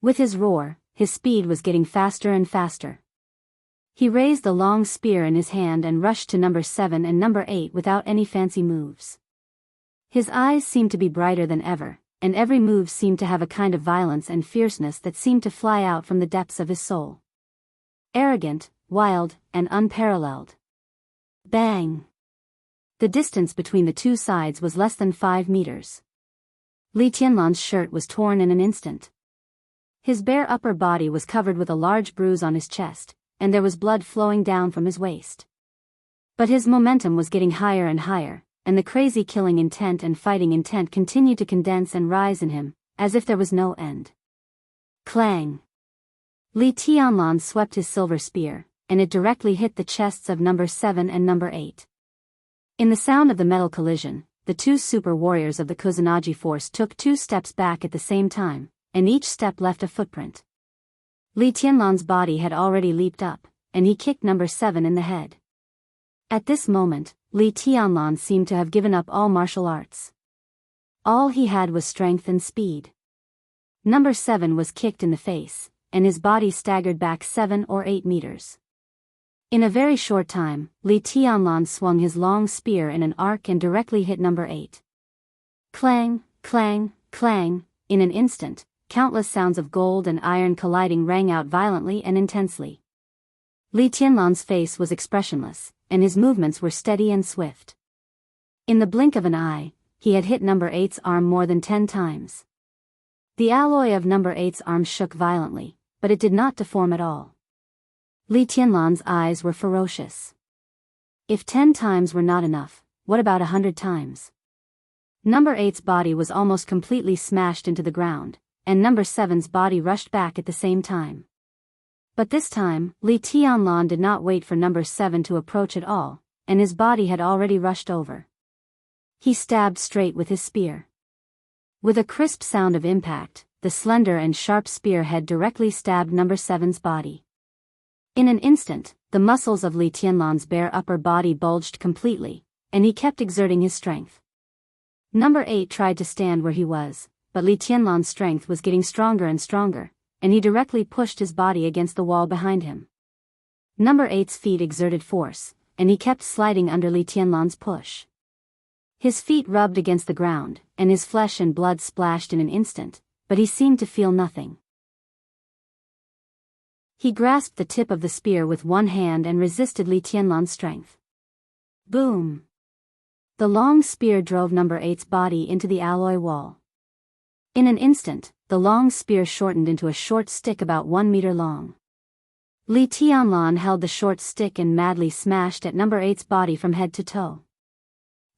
With his roar, his speed was getting faster and faster. He raised the long spear in his hand and rushed to Number 7 and Number 8 without any fancy moves. His eyes seemed to be brighter than ever, and every move seemed to have a kind of violence and fierceness that seemed to fly out from the depths of his soul. Arrogant, wild, and unparalleled. Bang! The distance between the two sides was less than 5 meters. Li Tianlan's shirt was torn in an instant. His bare upper body was covered with a large bruise on his chest, and there was blood flowing down from his waist. But his momentum was getting higher and higher, and the crazy killing intent and fighting intent continued to condense and rise in him, as if there was no end. Clang! Li Tianlan swept his silver spear, and it directly hit the chests of number 7 and number 8. In the sound of the metal collision, the two super warriors of the Kusanagi force took 2 steps back at the same time, and each step left a footprint. Li Tianlan's body had already leaped up, and he kicked number 7 in the head. At this moment, Li Tianlan seemed to have given up all martial arts. All he had was strength and speed. Number 7 was kicked in the face, and his body staggered back 7 or 8 meters. In a very short time, Li Tianlan swung his long spear in an arc and directly hit number 8. Clang, clang, clang, in an instant, countless sounds of gold and iron colliding rang out violently and intensely. Li Tianlan's face was expressionless, and his movements were steady and swift. In the blink of an eye, he had hit number 8's arm more than 10 times. The alloy of number 8's arm shook violently, but it did not deform at all. Li Tianlan's eyes were ferocious. If 10 times were not enough, what about 100 times? Number 8's body was almost completely smashed into the ground, and number 7's body rushed back at the same time. But this time, Li Tianlan did not wait for number 7 to approach at all, and his body had already rushed over. He stabbed straight with his spear. With a crisp sound of impact, the slender and sharp spear head directly stabbed number 7's body. In an instant, the muscles of Li Tianlan's bare upper body bulged completely, and he kept exerting his strength. Number 8 tried to stand where he was, but Li Tianlan's strength was getting stronger and stronger, and he directly pushed his body against the wall behind him. Number 8's feet exerted force, and he kept sliding under Li Tianlan's push. His feet rubbed against the ground, and his flesh and blood splashed in an instant, but he seemed to feel nothing. He grasped the tip of the spear with one hand and resisted Li Tianlan's strength. Boom! The long spear drove number 8's body into the alloy wall. In an instant, the long spear shortened into a short stick about 1 meter long. Li Tianlan held the short stick and madly smashed at number 8's body from head to toe.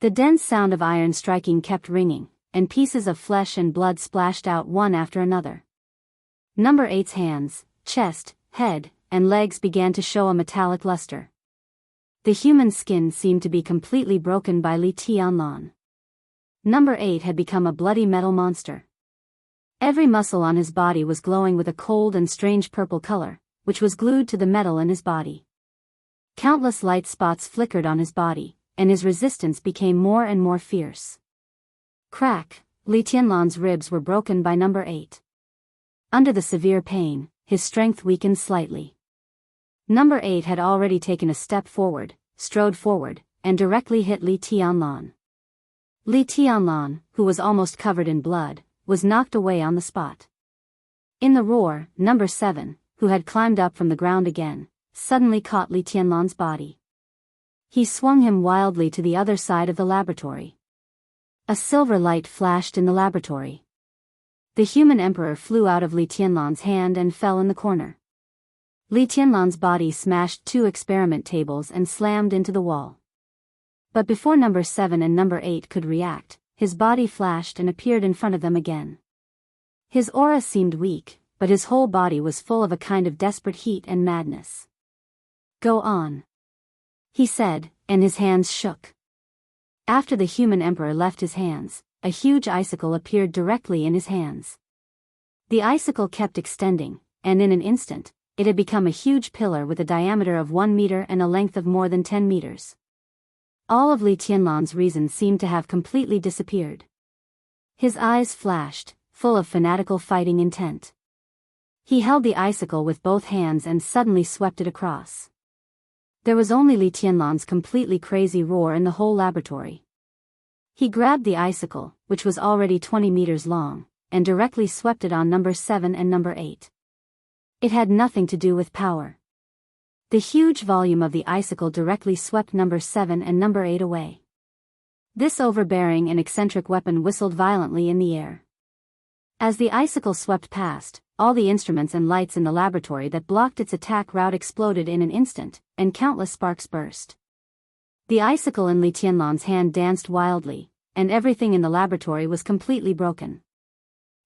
The dense sound of iron striking kept ringing, and pieces of flesh and blood splashed out one after another. Number 8's hands, chest, head, and legs began to show a metallic luster. The human skin seemed to be completely broken by Li Tianlan. Number 8 had become a bloody metal monster. Every muscle on his body was glowing with a cold and strange purple color, which was glued to the metal in his body. Countless light spots flickered on his body, and his resistance became more and more fierce. Crack! Li Tianlan's ribs were broken by number 8. Under the severe pain, his strength weakened slightly. Number 8 had already taken a step forward, strode forward, and directly hit Li Tianlan. Li Tianlan, who was almost covered in blood, was knocked away on the spot. In the roar, number 7, who had climbed up from the ground again, suddenly caught Li Tianlan's body. He swung him wildly to the other side of the laboratory. A silver light flashed in the laboratory. The human emperor flew out of Li Tianlan's hand and fell in the corner. Li Tianlan's body smashed 2 experiment tables and slammed into the wall. But before number 7 and number 8 could react, his body flashed and appeared in front of them again. His aura seemed weak, but his whole body was full of a kind of desperate heat and madness. "Go on," he said, and his hands shook. After the human emperor left his hands, a huge icicle appeared directly in his hands. The icicle kept extending, and in an instant, it had become a huge pillar with a diameter of 1 meter and a length of more than 10 meters. All of Li Tianlan's reason seemed to have completely disappeared. His eyes flashed, full of fanatical fighting intent. He held the icicle with both hands and suddenly swept it across. There was only Li Tianlan's completely crazy roar in the whole laboratory. He grabbed the icicle, which was already 20 meters long, and directly swept it on number 7 and number 8. It had nothing to do with power. The huge volume of the icicle directly swept number 7 and number 8 away. This overbearing and eccentric weapon whistled violently in the air. As the icicle swept past, all the instruments and lights in the laboratory that blocked its attack route exploded in an instant, and countless sparks burst. The icicle in Li Tianlan's hand danced wildly, and everything in the laboratory was completely broken.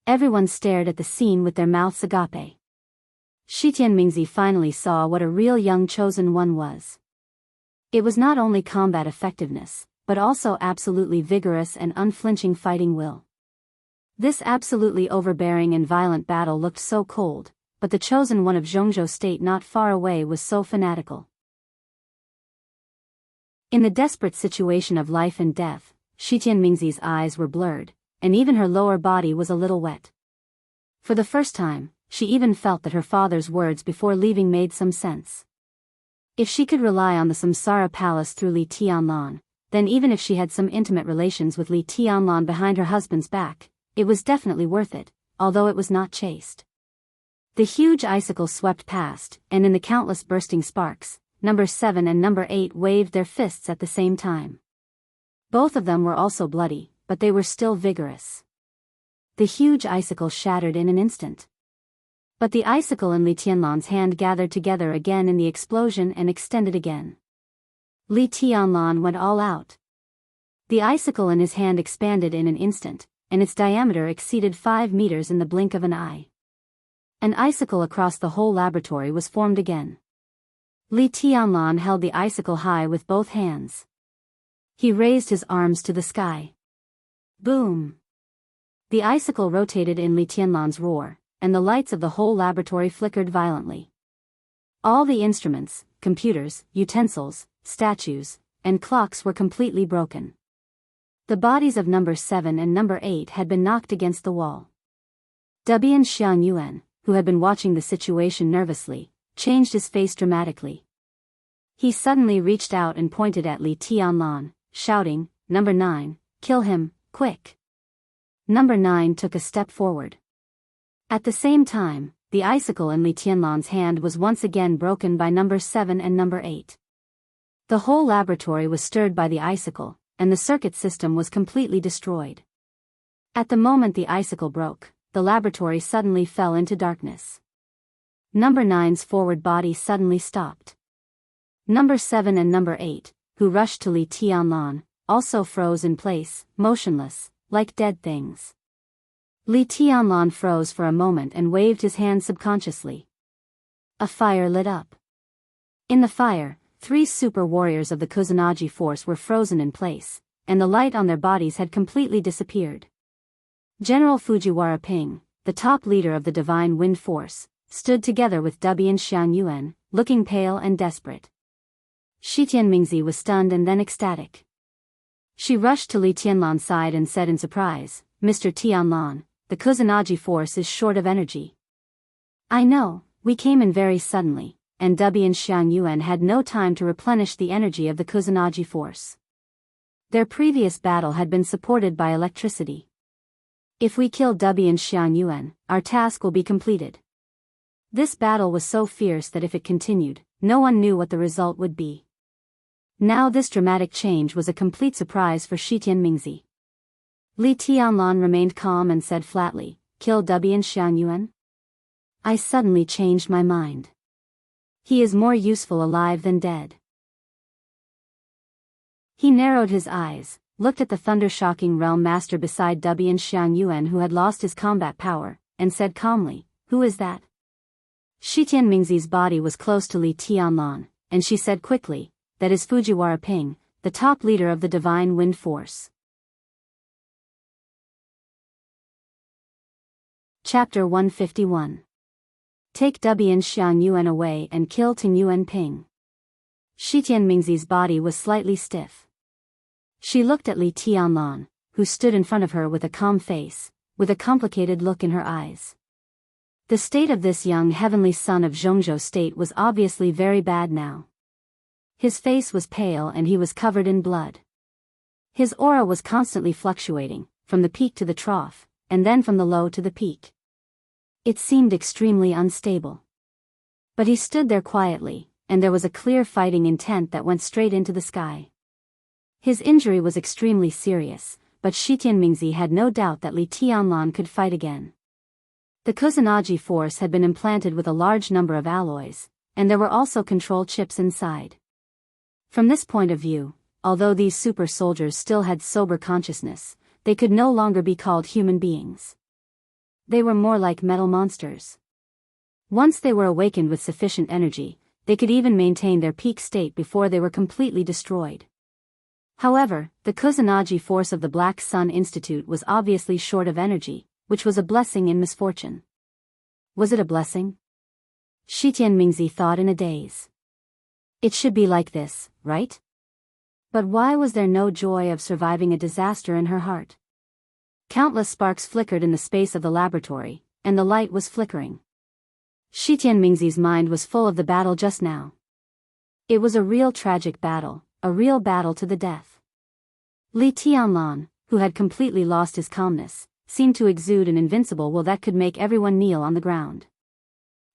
Everyone stared at the scene with their mouths agape. Shi Tianmingzi finally saw what a real young chosen one was. It was not only combat effectiveness, but also absolutely vigorous and unflinching fighting will. This absolutely overbearing and violent battle looked so cold, but the chosen one of Zhongzhou State not far away was so fanatical. In the desperate situation of life and death, Shi Tianmingzi's eyes were blurred, and even her lower body was a little wet. For the first time, she even felt that her father's words before leaving made some sense. If she could rely on the Samsara Palace through Li Tianlan, then even if she had some intimate relations with Li Tianlan behind her husband's back, it was definitely worth it, although it was not chaste. The huge icicle swept past, and in the countless bursting sparks, number 7 and number 8 waved their fists at the same time. Both of them were also bloody, but they were still vigorous. The huge icicle shattered in an instant. But the icicle in Li Tianlan's hand gathered together again in the explosion and extended again. Li Tianlan went all out. The icicle in his hand expanded in an instant, and its diameter exceeded 5 meters in the blink of an eye. An icicle across the whole laboratory was formed again. Li Tianlan held the icicle high with both hands. He raised his arms to the sky. Boom! The icicle rotated in Li Tianlan's roar, and the lights of the whole laboratory flickered violently. All the instruments, computers, utensils, statues, and clocks were completely broken. The bodies of number 7 and number 8 had been knocked against the wall. Dubian Xiangyuan, who had been watching the situation nervously, changed his face dramatically. He suddenly reached out and pointed at Li Tianlan, shouting, "Number 9, kill him, quick!" Number 9 took a step forward. At the same time, the icicle in Li Tianlan's hand was once again broken by number 7 and number 8. The whole laboratory was stirred by the icicle, and the circuit system was completely destroyed. At the moment the icicle broke, the laboratory suddenly fell into darkness. Number 9's forward body suddenly stopped. Number 7 and number 8, who rushed to Li Tianlan, also froze in place, motionless, like dead things. Li Tianlan froze for a moment and waved his hand subconsciously. A fire lit up. In the fire, 3 super warriors of the Kusanagi force were frozen in place, and the light on their bodies had completely disappeared. General Fujiwara Ping, the top leader of the Divine Wind Force, stood together with Dubian Xiangyuan, looking pale and desperate. Shi Tianmingzi was stunned and then ecstatic. She rushed to Li Tianlan's side and said in surprise, "Mr. Tianlan, the Kusanagi force is short of energy." "I know, we came in very suddenly," and Dubian Xiangyuan had no time to replenish the energy of the Kusanagi force. Their previous battle had been supported by electricity. "If we kill Dubian Xiangyuan, our task will be completed." This battle was so fierce that if it continued, no one knew what the result would be. Now this dramatic change was a complete surprise for Shi Tianmingzi. Li Tianlan remained calm and said flatly, "Kill Dubian Xiangyuan? I suddenly changed my mind. He is more useful alive than dead." He narrowed his eyes, looked at the thunder-shocking realm master beside Dubian Xiangyuan who had lost his combat power, and said calmly, "Who is that?" Shi Tianmingzi's body was close to Li Tianlan, and she said quickly, "That is Fujiwara Ping, the top leader of the Divine Wind Force." Chapter 151. Take Dubian Xiangyuan away and kill Tingyuan Ping. Shi Tianmingzi's body was slightly stiff. She looked at Li Tianlan, who stood in front of her with a calm face, with a complicated look in her eyes. The state of this young heavenly son of Zhongzhou State was obviously very bad now. His face was pale and he was covered in blood. His aura was constantly fluctuating, from the peak to the trough, and then from the low to the peak. It seemed extremely unstable. But he stood there quietly, and there was a clear fighting intent that went straight into the sky. His injury was extremely serious, but Shi Tianmingzi had no doubt that Li Tianlan could fight again. The Kusanagi force had been implanted with a large number of alloys, and there were also control chips inside. From this point of view, although these super soldiers still had sober consciousness, they could no longer be called human beings. They were more like metal monsters. Once they were awakened with sufficient energy, they could even maintain their peak state before they were completely destroyed. However, the Kusanagi force of the Black Sun Institute was obviously short of energy, which was a blessing in misfortune. Was it a blessing? Shi Tianmingzi thought in a daze. It should be like this, right? But why was there no joy of surviving a disaster in her heart? Countless sparks flickered in the space of the laboratory, and the light was flickering. Shi Tianmingzi's mind was full of the battle just now. It was a real tragic battle, a real battle to the death. Li Tianlan, who had completely lost his calmness, seemed to exude an invincible will that could make everyone kneel on the ground.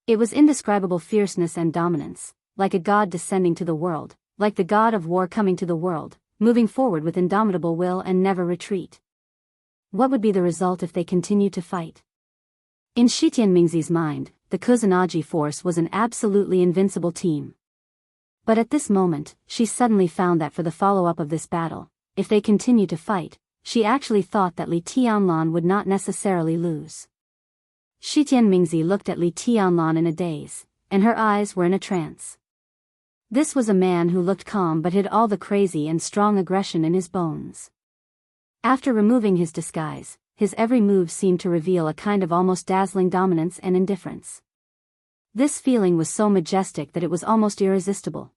It was indescribable fierceness and dominance, like a god descending to the world, like the god of war coming to the world, moving forward with indomitable will and never retreat. What would be the result if they continued to fight? In Shi Tianmingzi's mind, the Kusanagi force was an absolutely invincible team. But at this moment, she suddenly found that for the follow-up of this battle, if they continued to fight, she actually thought that Li Tianlan would not necessarily lose. Shi Tianmingzi looked at Li Tianlan in a daze, and her eyes were in a trance. This was a man who looked calm but hid all the crazy and strong aggression in his bones. After removing his disguise, his every move seemed to reveal a kind of almost dazzling dominance and indifference. This feeling was so majestic that it was almost irresistible.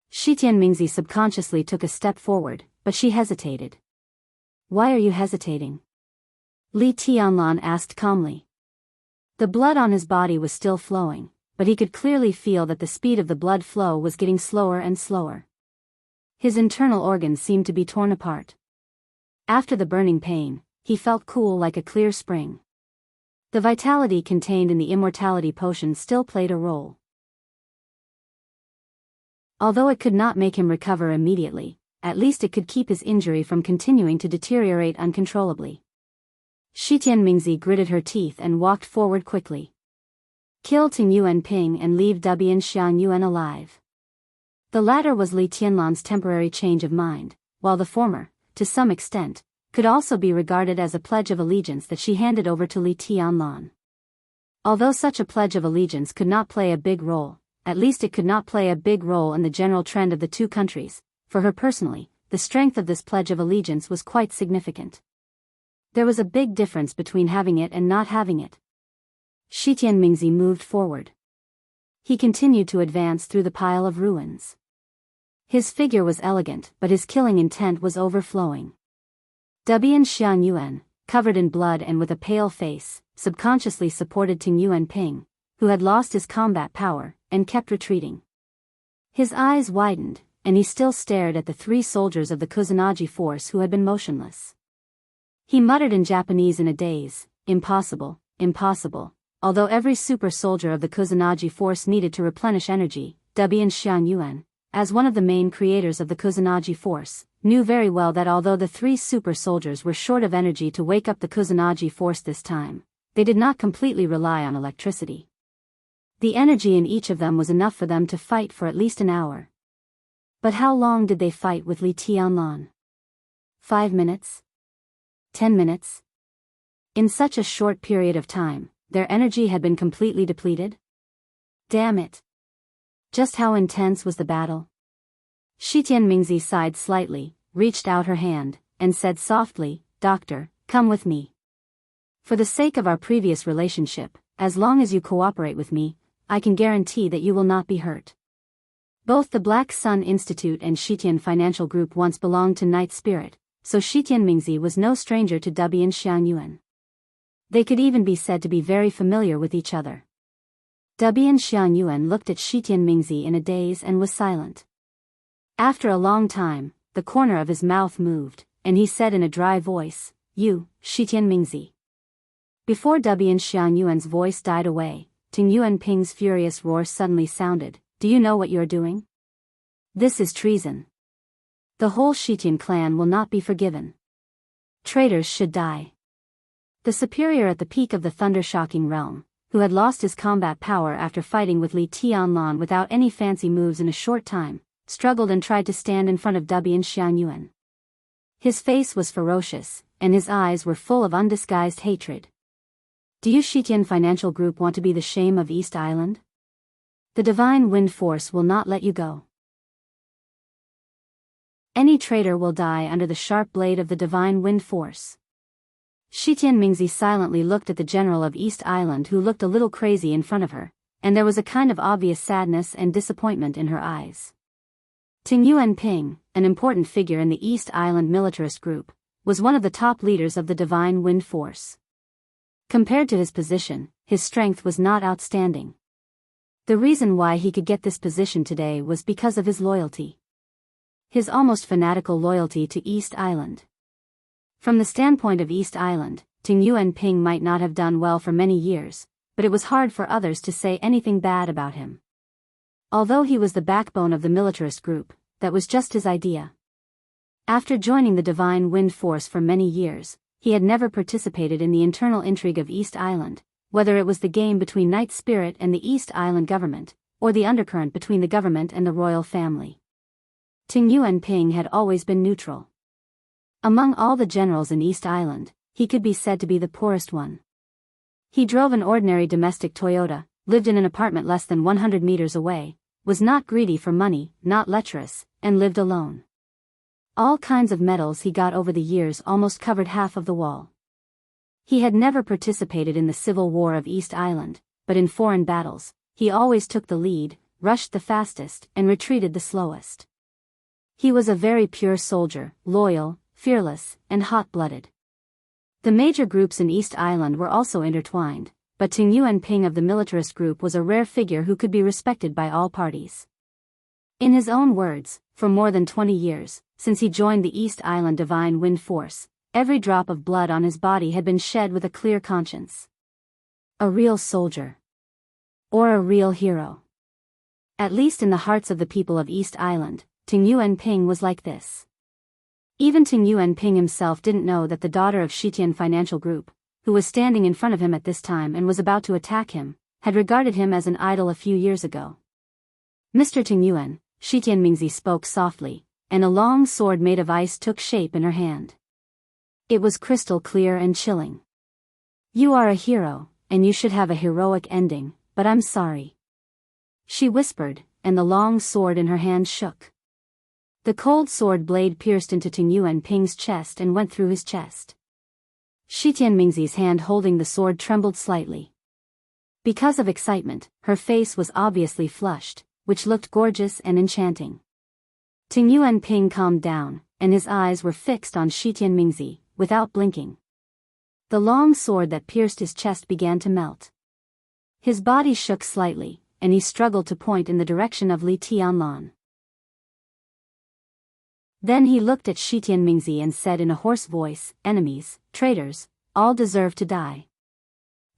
Shi Tianmingzi subconsciously took a step forward, but she hesitated. "Why are you hesitating?" Li Tianlan asked calmly. The blood on his body was still flowing, but he could clearly feel that the speed of the blood flow was getting slower and slower. His internal organs seemed to be torn apart. After the burning pain, he felt cool like a clear spring. The vitality contained in the immortality potion still played a role. Although it could not make him recover immediately, at least it could keep his injury from continuing to deteriorate uncontrollably. Shi Tianmingzi gritted her teeth and walked forward quickly. Kill Ting Yuan Ping and leave Dubian Xiang Yuan alive. The latter was Li Tianlan's temporary change of mind, while the former, to some extent, could also be regarded as a pledge of allegiance that she handed over to Li Tianlan. Although such a pledge of allegiance could not play a big role, at least it could not play a big role in the general trend of the two countries. For her personally, the strength of this pledge of allegiance was quite significant. There was a big difference between having it and not having it. Shi Tianmingzi moved forward. He continued to advance through the pile of ruins. His figure was elegant, but his killing intent was overflowing. Dubian Xiang Yuan, covered in blood and with a pale face, subconsciously supported Ting Yuan Ping, who had lost his combat power, and kept retreating. His eyes widened, and he still stared at the three soldiers of the Kusanagi force who had been motionless. He muttered in Japanese in a daze, "Impossible, impossible." Although every super soldier of the Kusanagi force needed to replenish energy, Dubian Xiang Yuan, as one of the main creators of the Kusanagi force, knew very well that although the three super soldiers were short of energy to wake up the Kusanagi force this time, they did not completely rely on electricity. The energy in each of them was enough for them to fight for at least an hour. But how long did they fight with Li Tianlan? 5 minutes? 10 minutes? In such a short period of time, their energy had been completely depleted? Damn it! Just how intense was the battle? Shi Tianmingzi sighed slightly, reached out her hand, and said softly, "Doctor, come with me. For the sake of our previous relationship, as long as you cooperate with me, I can guarantee that you will not be hurt." Both the Black Sun Institute and Shitian Financial Group once belonged to Night Spirit, so Shi Tianmingzi was no stranger to Dubian Xiang Yuan. They could even be said to be very familiar with each other. Dubian Xiang Yuan looked at Shi Tianmingzi in a daze and was silent. After a long time, the corner of his mouth moved, and he said in a dry voice, "You, Shitian Mingzi." Before Dubian Xianyuan's voice died away, Ting Yuan Ping's furious roar suddenly sounded. "Do you know what you're doing? This is treason. The whole Shitian clan will not be forgiven. Traitors should die." The superior at the peak of the thunder-shocking realm, who had lost his combat power after fighting with Li Tianlan without any fancy moves in a short time, struggled and tried to stand in front of Dubian Xianyuan. His face was ferocious, and his eyes were full of undisguised hatred. "Do you Shitian Financial Group want to be the shame of East Island? The Divine Wind Force will not let you go. Any traitor will die under the sharp blade of the Divine Wind Force." Shitian Mingzi silently looked at the general of East Island, who looked a little crazy in front of her, and there was a kind of obvious sadness and disappointment in her eyes. Ting Yuan Ping, an important figure in the East Island militarist group, was one of the top leaders of the Divine Wind Force. Compared to his position, his strength was not outstanding. The reason why he could get this position today was because of his loyalty. His almost fanatical loyalty to East Island. From the standpoint of East Island, Ting Yuan Ping might not have done well for many years, but it was hard for others to say anything bad about him. Although he was the backbone of the militarist group, that was just his idea. After joining the Divine Wind Force for many years, he had never participated in the internal intrigue of East Island, whether it was the game between Night Spirit and the East Island government, or the undercurrent between the government and the royal family. Ting Yuan Ping had always been neutral. Among all the generals in East Island, he could be said to be the poorest one. He drove an ordinary domestic Toyota, lived in an apartment less than 100 meters away, was not greedy for money, not lecherous, and lived alone. All kinds of medals he got over the years almost covered half of the wall. He had never participated in the civil war of East Island, but in foreign battles, he always took the lead, rushed the fastest, and retreated the slowest. He was a very pure soldier, loyal, fearless, and hot-blooded. The major groups in East Island were also intertwined, but Ting Yuan Ping of the militarist group was a rare figure who could be respected by all parties. In his own words, for more than 20 years, since he joined the East Island Divine Wind Force, every drop of blood on his body had been shed with a clear conscience. A real soldier. Or a real hero. At least in the hearts of the people of East Island, Ting Yuan Ping was like this. Even Ting Yuan Ping himself didn't know that the daughter of Shitian Financial Group, who was standing in front of him at this time and was about to attack him, had regarded him as an idol a few years ago. "Mr. Ting Yuan," Shitian Mingzi spoke softly, and a long sword made of ice took shape in her hand. It was crystal clear and chilling. "You are a hero, and you should have a heroic ending, but I'm sorry," she whispered, and the long sword in her hand shook. The cold sword blade pierced into Ting Yuan Ping's chest and went through his chest. Shitian Mingzi's hand holding the sword trembled slightly. Because of excitement, her face was obviously flushed, which looked gorgeous and enchanting. Ting Yuan Ping calmed down, and his eyes were fixed on Shitian Mingzi, without blinking. The long sword that pierced his chest began to melt. His body shook slightly, and he struggled to point in the direction of Li Tianlan. Then he looked at Shitian Mingzi and said in a hoarse voice, "Enemies, traitors, all deserve to die.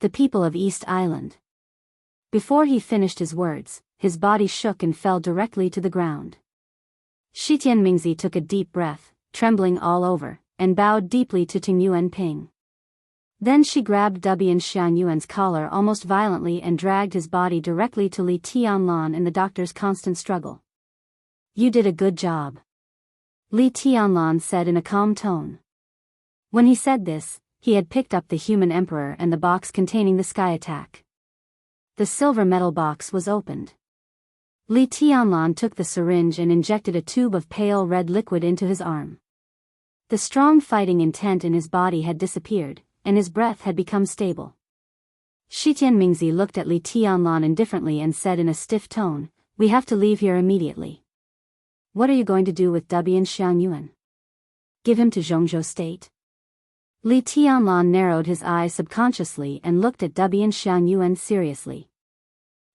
The people of East Island." Before he finished his words, his body shook and fell directly to the ground. Shitian Mingzi took a deep breath, trembling all over, and bowed deeply to Ting Yuan Ping. Then she grabbed Dubian Xianyuan's collar almost violently and dragged his body directly to Li Tianlan in the doctor's constant struggle. "You did a good job," Li Tianlan said in a calm tone. When he said this, he had picked up the human emperor and the box containing the sky attack. The silver metal box was opened. Li Tianlan took the syringe and injected a tube of pale red liquid into his arm. The strong fighting intent in his body had disappeared, and his breath had become stable. Shitian Mingzi looked at Li Tianlan indifferently and said in a stiff tone, "We have to leave here immediately." "What are you going to do with Dubian Xianyuan? Give him to Zhongzhou State?" Li Tianlan narrowed his eyes subconsciously and looked at Dubian Xianyuan seriously.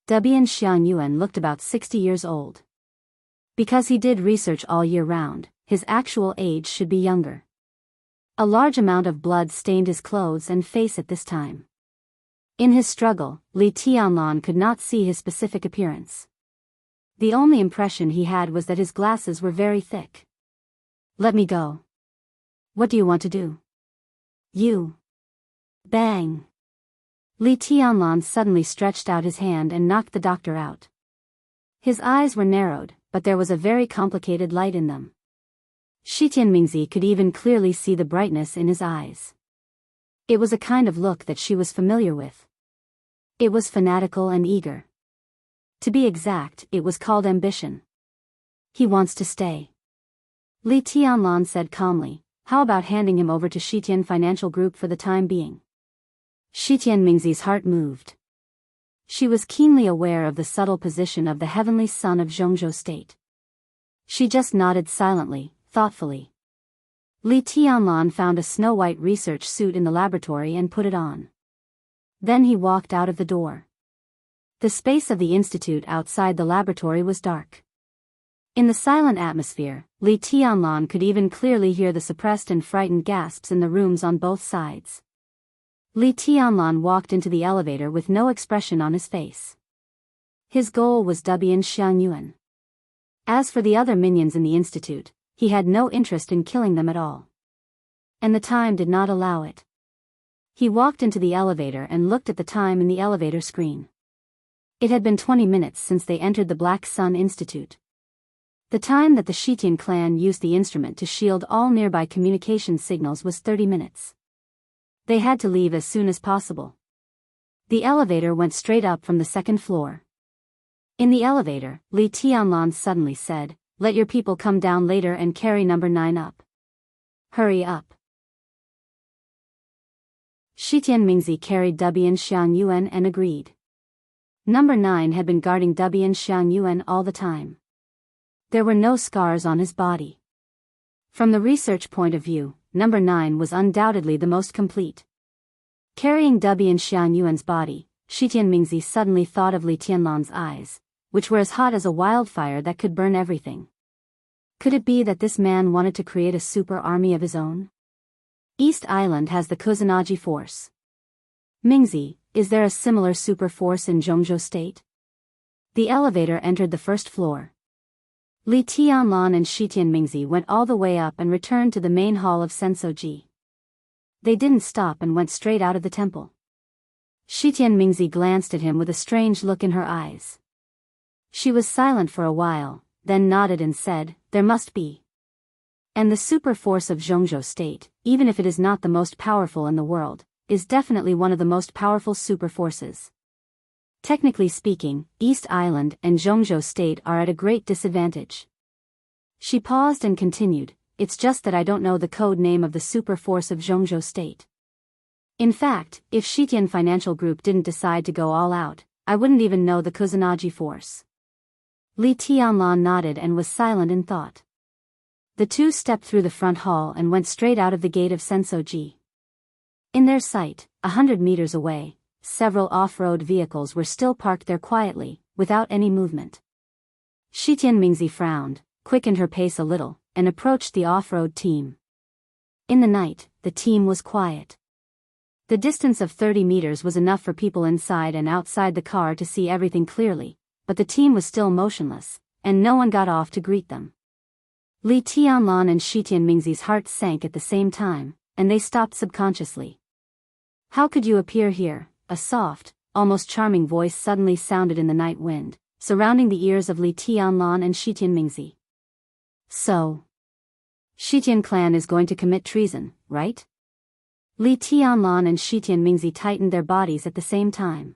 Dubian Xianyuan looked about 60 years old. Because he did research all year round, his actual age should be younger. A large amount of blood stained his clothes and face at this time. In his struggle, Li Tianlan could not see his specific appearance. The only impression he had was that his glasses were very thick. "Let me go." "What do you want to do?" "You." Bang! Li Tianlan suddenly stretched out his hand and knocked the doctor out. His eyes were narrowed, but there was a very complicated light in them. Shi Tianmingzi could even clearly see the brightness in his eyes. It was a kind of look that she was familiar with. It was fanatical and eager. To be exact, it was called ambition. "He wants to stay," Li Tianlan said calmly. "How about handing him over to Shitian Financial Group for the time being?" Shi Tianmingzi's heart moved. She was keenly aware of the subtle position of the heavenly son of Zhongzhou State. She just nodded silently, thoughtfully. Li Tianlan found a snow-white research suit in the laboratory and put it on. Then he walked out of the door. The space of the institute outside the laboratory was dark. In the silent atmosphere, Li Tianlan could even clearly hear the suppressed and frightened gasps in the rooms on both sides. Li Tianlan walked into the elevator with no expression on his face. His goal was Dubian Xiangyuan. As for the other minions in the institute, he had no interest in killing them at all. And the time did not allow it. He walked into the elevator and looked at the time in the elevator screen. It had been 20 minutes since they entered the Black Sun Institute. The time that the Shitian clan used the instrument to shield all nearby communication signals was 30 minutes. They had to leave as soon as possible. The elevator went straight up from the second floor. In the elevator, Li Tianlan suddenly said, "Let your people come down later and carry number 9 up. Hurry up." Shi Tianmingzi carried Dubian Xiangyuan and agreed. Number 9 had been guarding Dubian Xiangyuan all the time. There were no scars on his body. From the research point of view, number 9 was undoubtedly the most complete. Carrying Dubian Xiangyuan's body, Shi Tianmingzi suddenly thought of Li Tianlan's eyes, which were as hot as a wildfire that could burn everything. Could it be that this man wanted to create a super army of his own? East Island has the Kusanagi force. Mingzi, is there a similar super force in Zhongzhou State? The elevator entered the first floor. Li Tianlan and Shi Tianmingzi went all the way up and returned to the main hall of Sensoji. They didn't stop and went straight out of the temple. Shi Tianmingzi glanced at him with a strange look in her eyes. She was silent for a while, then nodded and said, "There must be. And the super force of Zhongzhou State, even if it is not the most powerful in the world, is definitely one of the most powerful super forces. Technically speaking, East Island and Zhongzhou State are at a great disadvantage." She paused and continued, "It's just that I don't know the code name of the super force of Zhongzhou State. In fact, if Shitian Financial Group didn't decide to go all out, I wouldn't even know the Kusanagi force." Li Tianlan nodded and was silent in thought. The two stepped through the front hall and went straight out of the gate of Sensoji. In their sight, 100 meters away, several off-road vehicles were still parked there quietly, without any movement. Shi Tianmingzi frowned, quickened her pace a little, and approached the off-road team. In the night, the team was quiet. The distance of 30 meters was enough for people inside and outside the car to see everything clearly, but the team was still motionless, and no one got off to greet them. Li Tianlan and Shi Tianmingzi's hearts sank at the same time, and they stopped subconsciously. "How could you appear here?" A soft, almost charming voice suddenly sounded in the night wind, surrounding the ears of Li Tianlan and Shi Tianmingzi. "So, Shitian clan is going to commit treason, right?" Li Tianlan and Shi Tianmingzi tightened their bodies at the same time.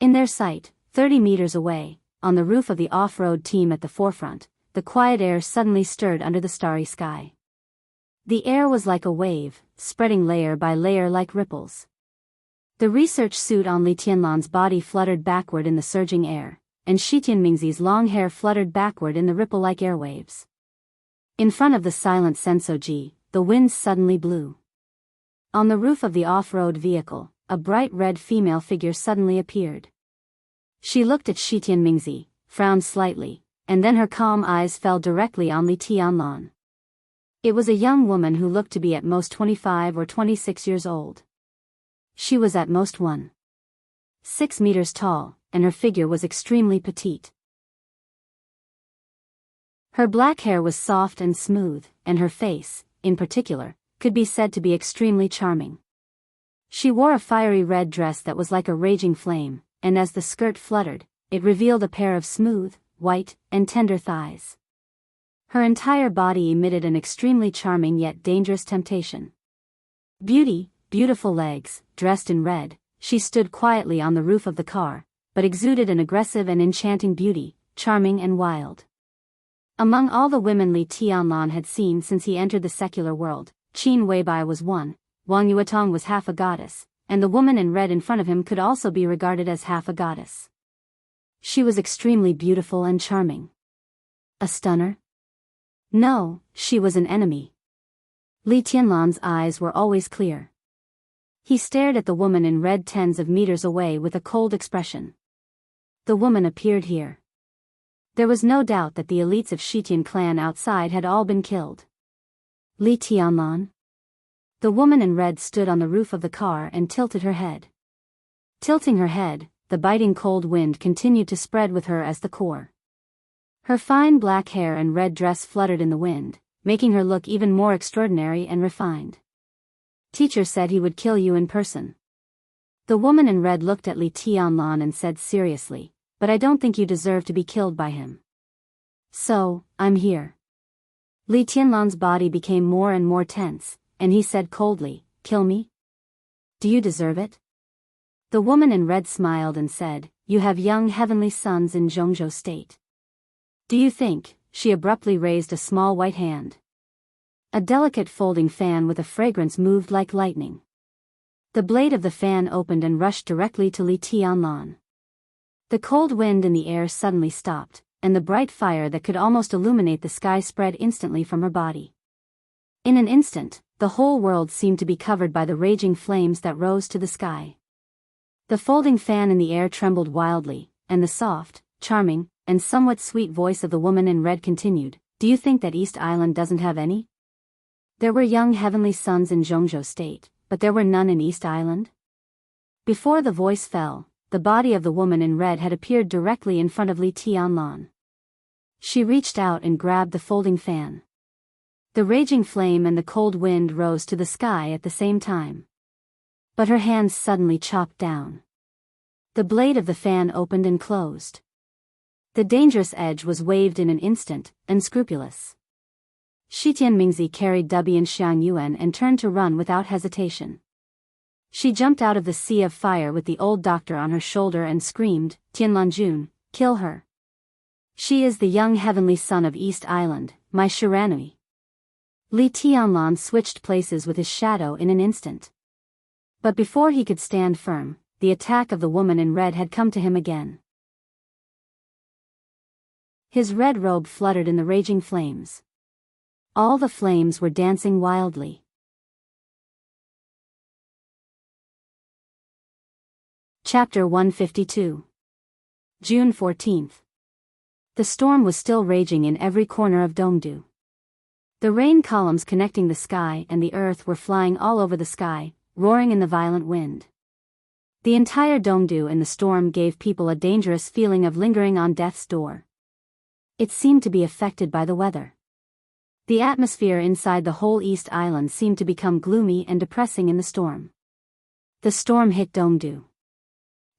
In their sight, 30 meters away, on the roof of the off-road team at the forefront, the quiet air suddenly stirred under the starry sky. The air was like a wave, spreading layer by layer like ripples. The research suit on Li Tianlan's body fluttered backward in the surging air, and Shi Tianmingzi's long hair fluttered backward in the ripple-like airwaves. In front of the silent Sensoji, the wind suddenly blew. On the roof of the off-road vehicle, a bright red female figure suddenly appeared. She looked at Shi Tianmingzi, frowned slightly, and then her calm eyes fell directly on Li Tianlan. It was a young woman who looked to be at most 25 or 26 years old. She was at most 1.6 meters tall, and her figure was extremely petite. Her black hair was soft and smooth, and her face, in particular, could be said to be extremely charming. She wore a fiery red dress that was like a raging flame, and as the skirt fluttered, it revealed a pair of smooth, white, and tender thighs. Her entire body emitted an extremely charming yet dangerous temptation. Beautiful legs, dressed in red, she stood quietly on the roof of the car, but exuded an aggressive and enchanting beauty, charming and wild. Among all the women Li Tianlan had seen since he entered the secular world, Qin Weibai was one, Wang Yuetong was half a goddess, and the woman in red in front of him could also be regarded as half a goddess. She was extremely beautiful and charming. A stunner? No, she was an enemy. Li Tianlan's eyes were always clear. He stared at the woman in red tens of meters away with a cold expression. The woman appeared here. There was no doubt that the elites of Shitian clan outside had all been killed. Li Tianlan? The woman in red stood on the roof of the car and tilted her head. Tilting her head, the biting cold wind continued to spread with her as the core. Her fine black hair and red dress fluttered in the wind, making her look even more extraordinary and refined. Teacher said he would kill you in person. The woman in red looked at Li Tianlan and said seriously, but I don't think you deserve to be killed by him. So, I'm here. Li Tianlan's body became more and more tense, and he said coldly, kill me? Do you deserve it? The woman in red smiled and said, you have young heavenly sons in Zhongzhou state. Do you think? She abruptly raised a small white hand. A delicate folding fan with a fragrance moved like lightning. The blade of the fan opened and rushed directly to Li Tianlan. The cold wind in the air suddenly stopped, and the bright fire that could almost illuminate the sky spread instantly from her body. In an instant, the whole world seemed to be covered by the raging flames that rose to the sky. The folding fan in the air trembled wildly, and the soft, charming, and somewhat sweet voice of the woman in red continued, do you think that East Island doesn't have any? There were young heavenly sons in Zhongzhou state, but there were none in East Island? Before the voice fell, the body of the woman in red had appeared directly in front of Li Tianlan. She reached out and grabbed the folding fan. The raging flame and the cold wind rose to the sky at the same time. But her hands suddenly chopped down. The blade of the fan opened and closed. The dangerous edge was waved in an instant, unscrupulous. Shitian Mingzi carried Dubi and Xiang Yuan and turned to run without hesitation. She jumped out of the sea of fire with the old doctor on her shoulder and screamed, Tianlanjun, kill her. She is the young heavenly son of East Island, my Shiranui. Li Tianlan switched places with his shadow in an instant. But before he could stand firm, the attack of the woman in red had come to him again. His red robe fluttered in the raging flames. All the flames were dancing wildly. Chapter 152. June 14th. The storm was still raging in every corner of Dongdu. The rain columns connecting the sky and the earth were flying all over the sky, roaring in the violent wind. The entire Dongdu in the storm gave people a dangerous feeling of lingering on death's door. It seemed to be affected by the weather. The atmosphere inside the whole East Island seemed to become gloomy and depressing in the storm. The storm hit Dongdu.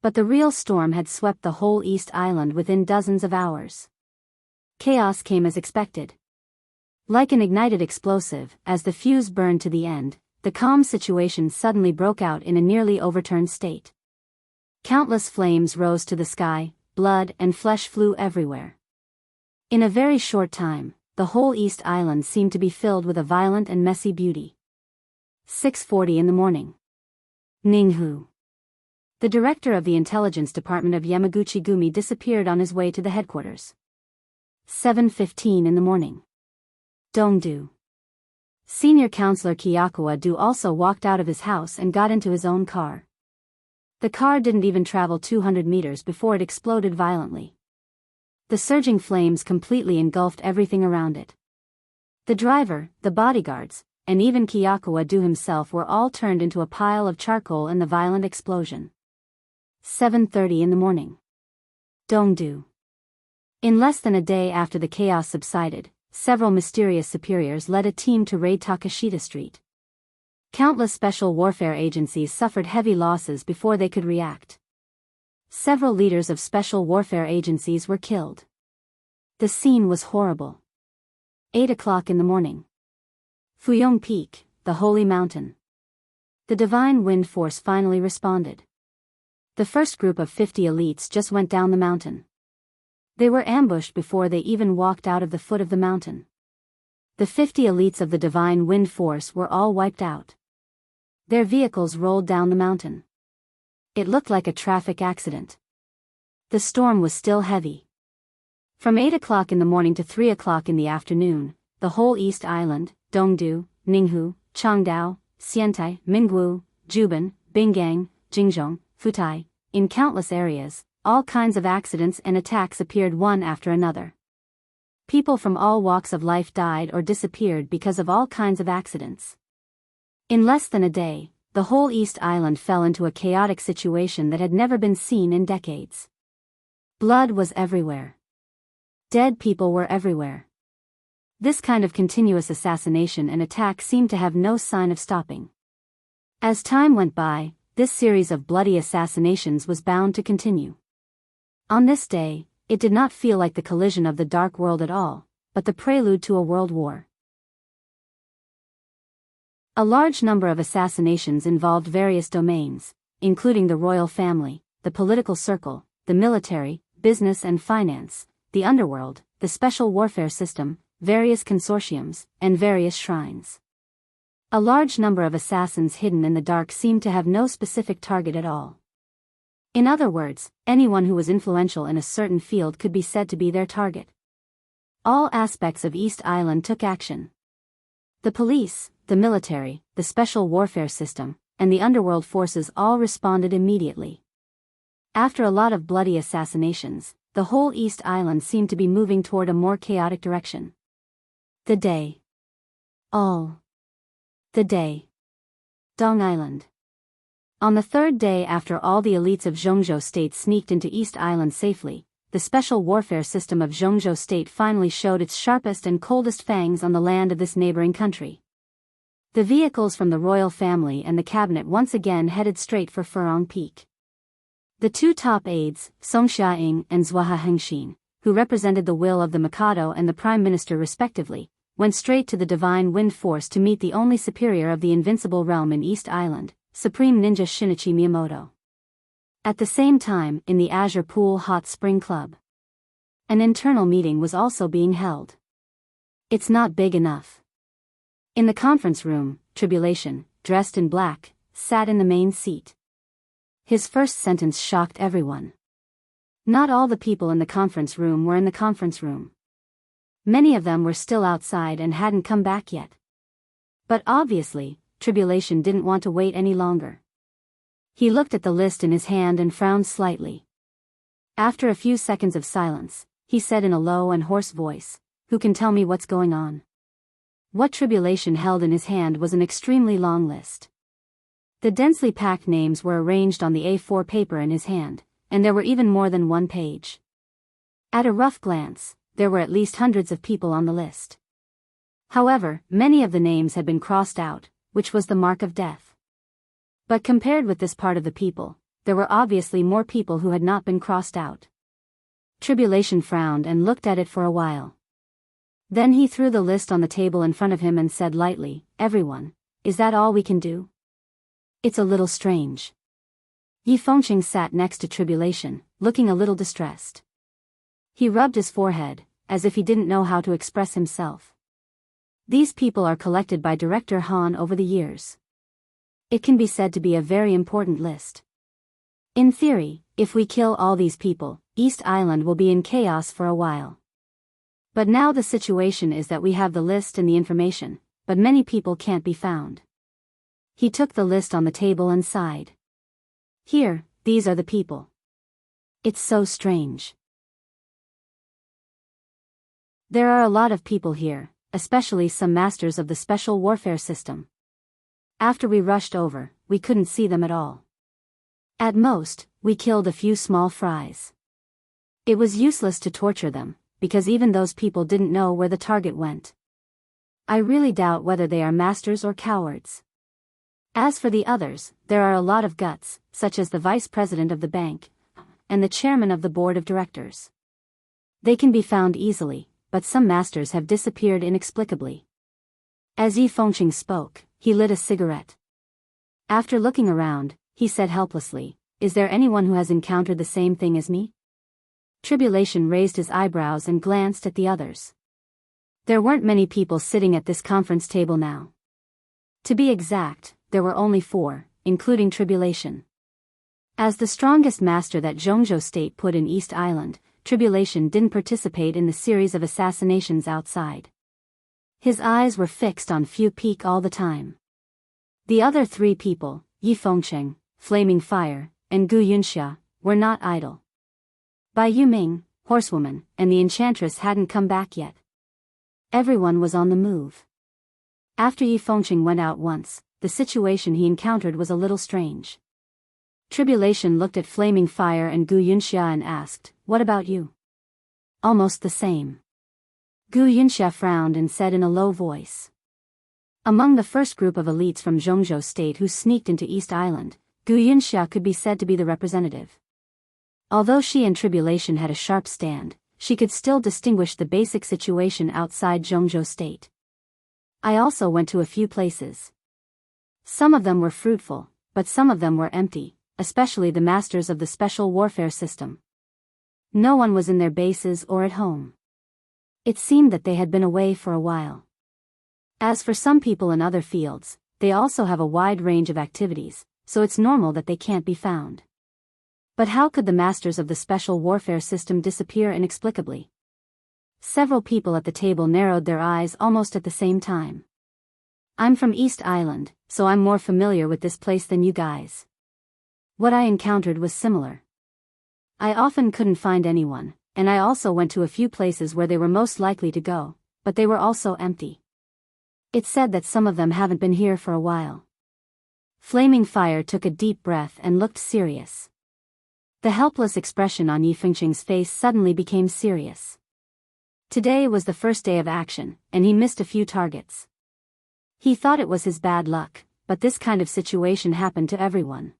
But the real storm had swept the whole East Island within dozens of hours. Chaos came as expected. Like an ignited explosive, as the fuse burned to the end, the calm situation suddenly broke out in a nearly overturned state. Countless flames rose to the sky, blood and flesh flew everywhere. In a very short time, the whole East Island seemed to be filled with a violent and messy beauty. 6:40 in the morning. Ninghu. The director of the intelligence department of Yamaguchi-gumi disappeared on his way to the headquarters. 7:15 in the morning. Dongdu. Senior Counselor Kyakuwa-do also walked out of his house and got into his own car. The car didn't even travel 200 meters before it exploded violently. The surging flames completely engulfed everything around it. The driver, the bodyguards, and even Kyakuwa-do himself were all turned into a pile of charcoal in the violent explosion. 7:30 in the morning. Dongdu. In less than a day after the chaos subsided, several mysterious superiors led a team to raid Takashita Street. Countless special warfare agencies suffered heavy losses before they could react. Several leaders of special warfare agencies were killed. The scene was horrible. 8 o'clock in the morning. Fuyong Peak, the holy mountain. The divine wind force finally responded. The first group of 50 elites just went down the mountain. They were ambushed before they even walked out of the foot of the mountain. The 50 elites of the divine wind force were all wiped out. Their vehicles rolled down the mountain. It looked like a traffic accident. The storm was still heavy. From 8 o'clock in the morning to 3 o'clock in the afternoon, the whole East Island, Dongdu, Ninghu, Changdao, Xiantai, Mingwu, Juban, Bingang, Jingzhong, Futai, in countless areas, all kinds of accidents and attacks appeared one after another. People from all walks of life died or disappeared because of all kinds of accidents. In less than a day, the whole East Island fell into a chaotic situation that had never been seen in decades. Blood was everywhere. Dead people were everywhere. This kind of continuous assassination and attack seemed to have no sign of stopping. As time went by, this series of bloody assassinations was bound to continue. On this day, it did not feel like the collision of the dark world at all, but the prelude to a world war. A large number of assassinations involved various domains, including the royal family, the political circle, the military, business and finance, the underworld, the special warfare system, various consortiums, and various shrines. A large number of assassins hidden in the dark seemed to have no specific target at all. In other words, anyone who was influential in a certain field could be said to be their target. All aspects of East Island took action. The police, the military, the special warfare system, and the underworld forces all responded immediately. After a lot of bloody assassinations, the whole East Island seemed to be moving toward a more chaotic direction. The day. All. The day. Dong Island. On the third day after all the elites of Zhongzhou State sneaked into East Island safely, the special warfare system of Zhongzhou State finally showed its sharpest and coldest fangs on the land of this neighboring country. The vehicles from the royal family and the cabinet once again headed straight for Furong Peak. The two top aides, Song Xiaoying and Zhuohe Hengxin, who represented the will of the Mikado and the Prime Minister respectively, went straight to the Divine Wind Force to meet the only superior of the invincible realm in East Island, Supreme Ninja Shinichi Miyamoto. At the same time, in the Azure Pool Hot Spring Club, an internal meeting was also being held. It's not big enough. In the conference room, Tribulation, dressed in black, sat in the main seat. His first sentence shocked everyone. Not all the people in the conference room were in the conference room. Many of them were still outside and hadn't come back yet. But obviously, Tribulation didn't want to wait any longer. He looked at the list in his hand and frowned slightly. After a few seconds of silence, he said in a low and hoarse voice, "Who can tell me what's going on?" What Tribulation held in his hand was an extremely long list. The densely packed names were arranged on the A4 paper in his hand, and there were even more than one page. At a rough glance, there were at least hundreds of people on the list. However, many of the names had been crossed out, which was the mark of death. But compared with this part of the people, there were obviously more people who had not been crossed out. Tribulation frowned and looked at it for a while. Then he threw the list on the table in front of him and said lightly, "Everyone, is that all we can do? It's a little strange." Yi Fengqing sat next to Tribulation, looking a little distressed. He rubbed his forehead, as if he didn't know how to express himself. These people are collected by Director Han over the years. It can be said to be a very important list. In theory, if we kill all these people, East Island will be in chaos for a while. But now the situation is that we have the list and the information, but many people can't be found. He took the list on the table and sighed. "Here, these are the people. It's so strange. There are a lot of people here, especially some masters of the special warfare system. After we rushed over, we couldn't see them at all. At most, we killed a few small fries. It was useless to torture them, because even those people didn't know where the target went. I really doubt whether they are masters or cowards. As for the others, there are a lot of guts, such as the vice president of the bank, and the chairman of the board of directors. They can be found easily, but some masters have disappeared inexplicably. As Yi Fengqing spoke, he lit a cigarette. After looking around, he said helplessly, "Is there anyone who has encountered the same thing as me?" Tribulation raised his eyebrows and glanced at the others. There weren't many people sitting at this conference table now. To be exact, there were only 4, including Tribulation. As the strongest master that Zhongzhou State put in East Island, Tribulation didn't participate in the series of assassinations outside. His eyes were fixed on Fu Peak all the time. The other 3 people, Yi Fengqing, Flaming Fire, and Gu Yunxia, were not idle. Bai Yuming, Horsewoman, and the Enchantress hadn't come back yet. Everyone was on the move. After Yi Fengqing went out once, the situation he encountered was a little strange. Tribulation looked at Flaming Fire and Gu Yunxia and asked, "What about you?" "Almost the same." Gu Yunxia frowned and said in a low voice. Among the first group of elites from Zhongzhou State who sneaked into East Island, Gu Yunxia could be said to be the representative. Although she and Tribulation had a sharp stand, she could still distinguish the basic situation outside Zhongzhou State. I also went to a few places. Some of them were fruitful, but some of them were empty, especially the masters of the special warfare system. No one was in their bases or at home. It seemed that they had been away for a while. As for some people in other fields, they also have a wide range of activities, so it's normal that they can't be found. But how could the masters of the special warfare system disappear inexplicably? Several people at the table narrowed their eyes almost at the same time. "I'm from East Island, so I'm more familiar with this place than you guys. What I encountered was similar. I often couldn't find anyone, and I also went to a few places where they were most likely to go, but they were also empty. It's said that some of them haven't been here for a while." Flaming Fire took a deep breath and looked serious. The helpless expression on Yi Fengqing's face suddenly became serious. Today was the first day of action, and he missed a few targets. He thought it was his bad luck, but this kind of situation happened to everyone.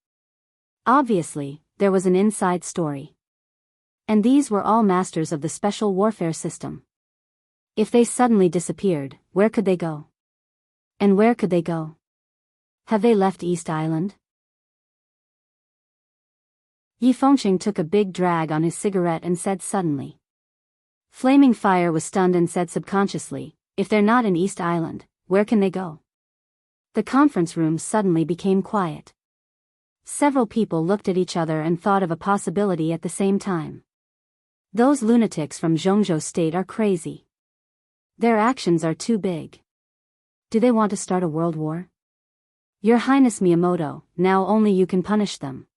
Obviously, there was an inside story. And these were all masters of the special warfare system. If they suddenly disappeared, where could they go? And where could they go? Have they left East Island? Yi Fengqing took a big drag on his cigarette and said suddenly. Flaming Fire was stunned and said subconsciously, "If they're not in East Island, where can they go?" The conference room suddenly became quiet. Several people looked at each other and thought of a possibility at the same time. Those lunatics from Zhongzhou State are crazy. Their actions are too big. Do they want to start a world war? Your Highness Miyamoto, now only you can punish them.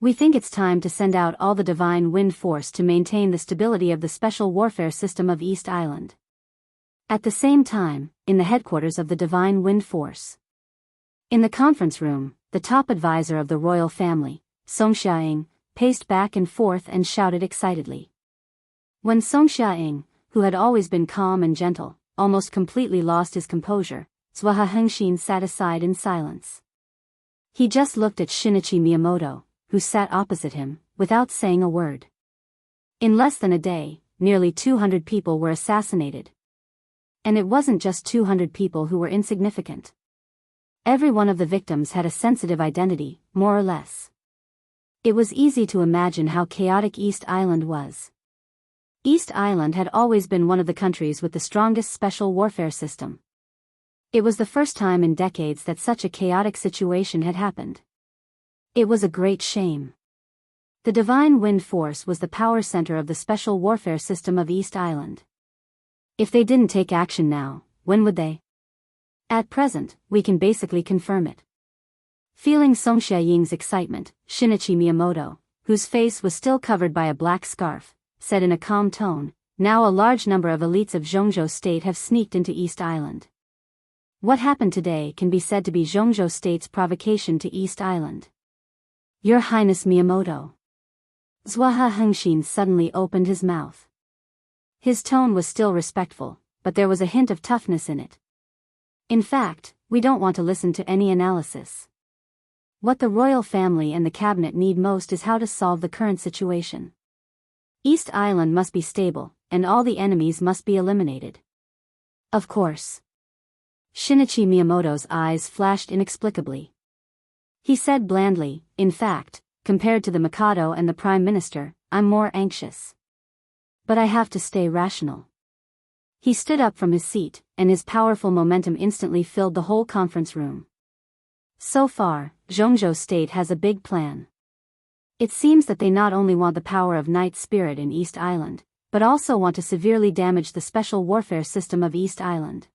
We think it's time to send out all the Divine Wind Force to maintain the stability of the special warfare system of East Island. At the same time, in the headquarters of the Divine Wind Force. In the conference room, the top advisor of the royal family, Song Xiaoying, paced back and forth and shouted excitedly. When Song Xiaoying, who had always been calm and gentle, almost completely lost his composure, Zhuhai Hengxin sat aside in silence. He just looked at Shinichi Miyamoto, who sat opposite him, without saying a word. In less than a day, nearly 200 people were assassinated. And it wasn't just 200 people who were insignificant. Every one of the victims had a sensitive identity, more or less. It was easy to imagine how chaotic East Island was. East Island had always been one of the countries with the strongest special warfare system. It was the first time in decades that such a chaotic situation had happened. It was a great shame. The Divine Wind Force was the power center of the special warfare system of East Island. If they didn't take action now, when would they? At present, we can basically confirm it. Feeling Song Xiaoying's excitement, Shinichi Miyamoto, whose face was still covered by a black scarf, said in a calm tone, now a large number of elites of Zhongzhou State have sneaked into East Island. What happened today can be said to be Zhongzhou State's provocation to East Island. Your Highness Miyamoto. Zhuohe Hengxin suddenly opened his mouth. His tone was still respectful, but there was a hint of toughness in it. In fact, we don't want to listen to any analysis. What the royal family and the cabinet need most is how to solve the current situation. East Island must be stable, and all the enemies must be eliminated. Of course. Shinichi Miyamoto's eyes flashed inexplicably. He said blandly, in fact, compared to the Mikado and the Prime Minister, I'm more anxious. But I have to stay rational. He stood up from his seat, and his powerful momentum instantly filled the whole conference room. So far, Zhongzhou State has a big plan. It seems that they not only want the power of Night Spirit in East Island, but also want to severely damage the special warfare system of East Island.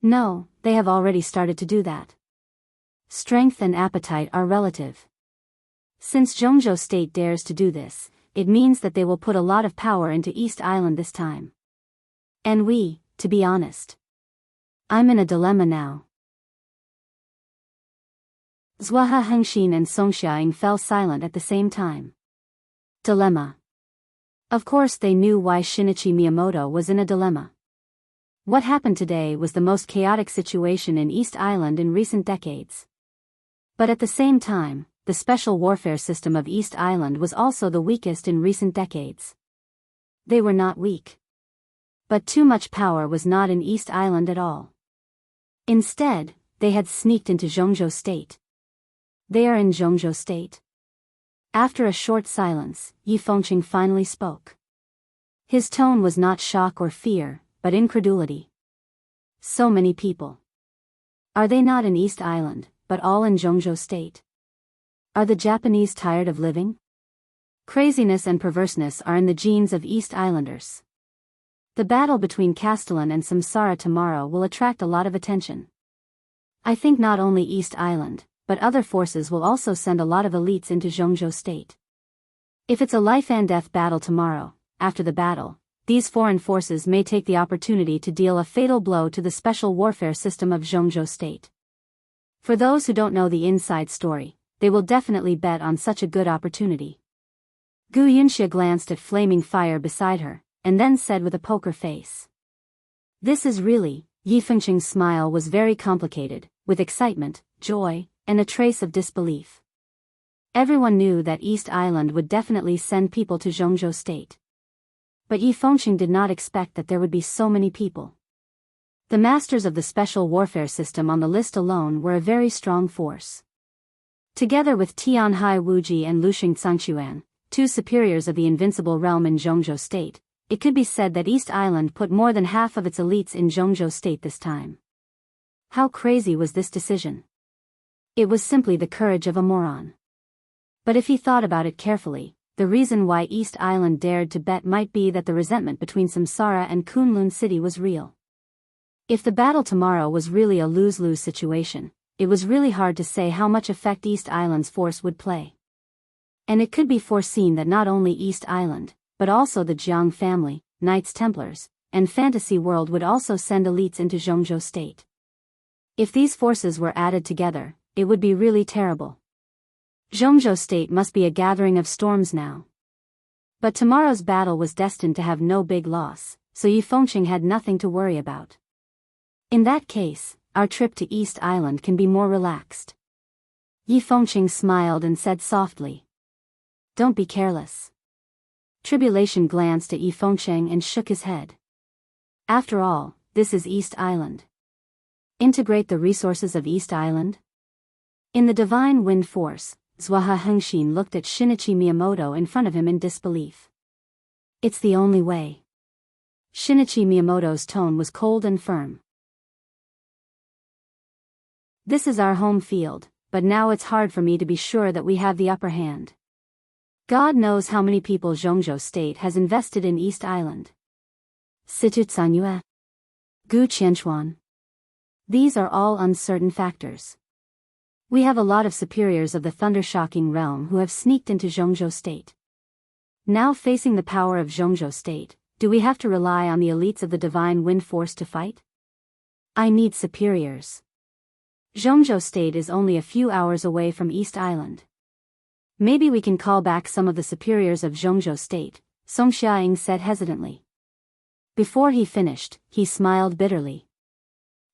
No, they have already started to do that. Strength and appetite are relative. Since Zhongzhou State dares to do this, it means that they will put a lot of power into East Island this time. And we, to be honest. I'm in a dilemma now. Zhuohe Hengxin and Song Xiaoying fell silent at the same time. Dilemma. Of course they knew why Shinichi Miyamoto was in a dilemma. What happened today was the most chaotic situation in East Island in recent decades. But at the same time, the special warfare system of East Island was also the weakest in recent decades. They were not weak. But too much power was not in East Island at all. Instead, they had sneaked into Zhongzhou State. They are in Zhongzhou State. After a short silence, Yi Fengqing finally spoke. His tone was not shock or fear, but incredulity. So many people. Are they not in East Island, but all in Zhongzhou State? Are the Japanese tired of living? Craziness and perverseness are in the genes of East Islanders. The battle between Castellan and Samsara tomorrow will attract a lot of attention. I think not only East Island, but other forces will also send a lot of elites into Zhongzhou State. If it's a life-and-death battle tomorrow, after the battle, these foreign forces may take the opportunity to deal a fatal blow to the special warfare system of Zhongzhou State. For those who don't know the inside story, they will definitely bet on such a good opportunity. Gu Yunxia glanced at flaming fire beside her, and then said with a poker face. This is really, Yi Fengqing's smile was very complicated, with excitement, joy, and a trace of disbelief. Everyone knew that East Island would definitely send people to Zhongzhou State. But Yi Fengqing did not expect that there would be so many people. The masters of the special warfare system on the list alone were a very strong force. Together with Tianhai Wuji and Luxing Cangquan, two superiors of the invincible realm in Zhongzhou State, it could be said that East Island put more than half of its elites in Zhongzhou State this time. How crazy was this decision? It was simply the courage of a moron. But if he thought about it carefully, the reason why East Island dared to bet might be that the resentment between Samsara and Kunlun City was real. If the battle tomorrow was really a lose-lose situation, it was really hard to say how much effect East Island's force would play. And it could be foreseen that not only East Island, but also the Jiang family, Knights Templars, and Fantasy World would also send elites into Zhongzhou State. If these forces were added together, it would be really terrible. Zhongzhou State must be a gathering of storms now. But tomorrow's battle was destined to have no big loss, so Yi Fengqing had nothing to worry about. In that case, our trip to East Island can be more relaxed. Yi Fengqing smiled and said softly. Don't be careless. Tribulation glanced at Yi Fengqing and shook his head. After all, this is East Island. Integrate the resources of East Island? In the divine wind force, Zhuohe Hengxin looked at Shinichi Miyamoto in front of him in disbelief. It's the only way. Shinichi Miyamoto's tone was cold and firm. This is our home field, but now it's hard for me to be sure that we have the upper hand. God knows how many people Zhongzhou State has invested in East Island. Situ Canyue. Gu Qianchuan. These are all uncertain factors. We have a lot of superiors of the Thundershocking realm who have sneaked into Zhongzhou State. Now facing the power of Zhongzhou State, Do we have to rely on the elites of the divine wind force to fight? I need superiors. Zhongzhou State is only a few hours away from East Island. Maybe we can call back some of the superiors of Zhongzhou State, Song Xiaoying said hesitantly. Before he finished, he smiled bitterly.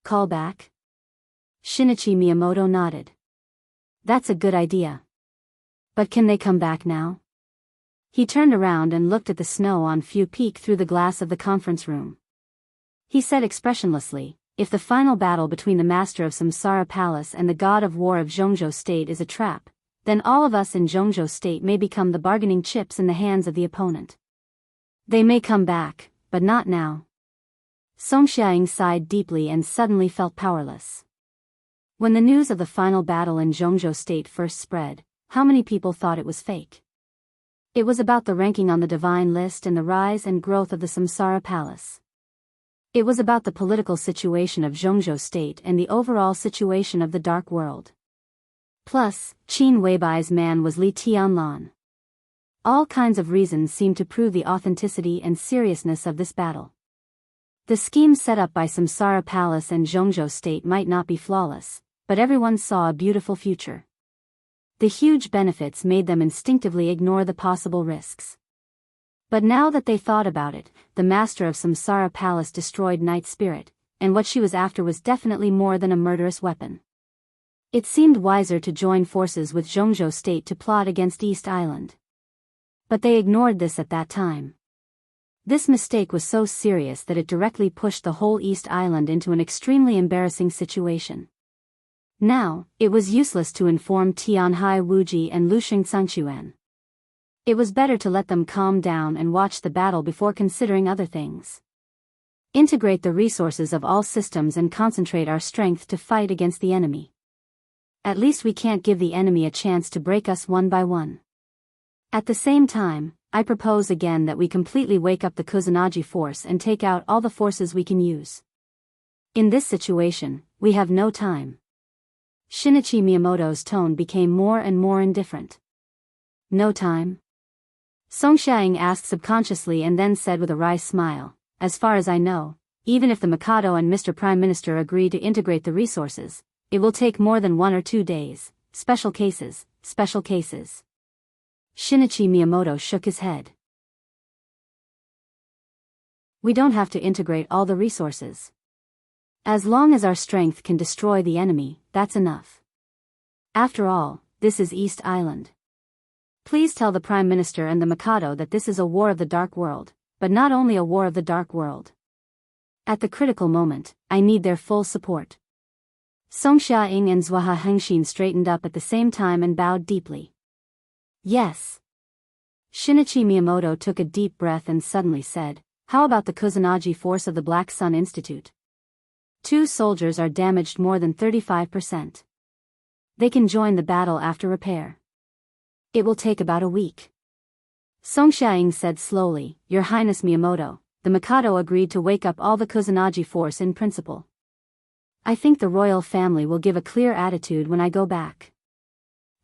Call back? Shinichi Miyamoto nodded. That's a good idea. But can they come back now? He turned around and looked at the snow on Fu Peak through the glass of the conference room. He said expressionlessly, if the final battle between the master of Samsara Palace and the god of war of Zhongzhou State is a trap, then all of us in Zhongzhou State may become the bargaining chips in the hands of the opponent. They may come back, but not now. Song Xiaoying sighed deeply and suddenly felt powerless. When the news of the final battle in Zhongzhou State first spread, how many people thought it was fake? It was about the ranking on the divine list and the rise and growth of the Samsara Palace. It was about the political situation of Zhongzhou State and the overall situation of the Dark World. Plus, Qin Weibai's man was Li Tianlan. All kinds of reasons seemed to prove the authenticity and seriousness of this battle. The scheme set up by Samsara Palace and Zhongzhou State might not be flawless, but everyone saw a beautiful future. The huge benefits made them instinctively ignore the possible risks. But now that they thought about it, the master of Samsara Palace destroyed Night Spirit, and what she was after was definitely more than a murderous weapon. It seemed wiser to join forces with Zhongzhou State to plot against East Island. But they ignored this at that time. This mistake was so serious that it directly pushed the whole East Island into an extremely embarrassing situation. Now, it was useless to inform Tianhai Wuji and Lusheng Sangchuan. It was better to let them calm down and watch the battle before considering other things. Integrate the resources of all systems and concentrate our strength to fight against the enemy. At least we can't give the enemy a chance to break us one by one. At the same time, I propose again that we completely wake up the Kusanagi force and take out all the forces we can use. In this situation, we have no time. Shinichi Miyamoto's tone became more and more indifferent. No time? Song Xiaoying asked subconsciously and then said with a wry smile, as far as I know, even if the Mikado and Mr. Prime Minister agree to integrate the resources, it will take more than 1 or 2 days. Special cases, special cases. Shinichi Miyamoto shook his head. We don't have to integrate all the resources. As long as our strength can destroy the enemy, that's enough. After all, this is East Island. Please tell the Prime Minister and the Mikado that this is a war of the Dark World, but not only a war of the Dark World. At the critical moment, I need their full support. Song Xiaoying and Zhuoha Hengxin straightened up at the same time and bowed deeply. Yes. Shinichi Miyamoto took a deep breath and suddenly said, how about the Kusanagi force of the Black Sun Institute? 2 soldiers are damaged more than 35%. They can join the battle after repair. It will take about a week. Song Xiaoying said slowly, Your Highness Miyamoto, the Mikado agreed to wake up all the Kusanagi force in principle. I think the royal family will give a clear attitude when I go back.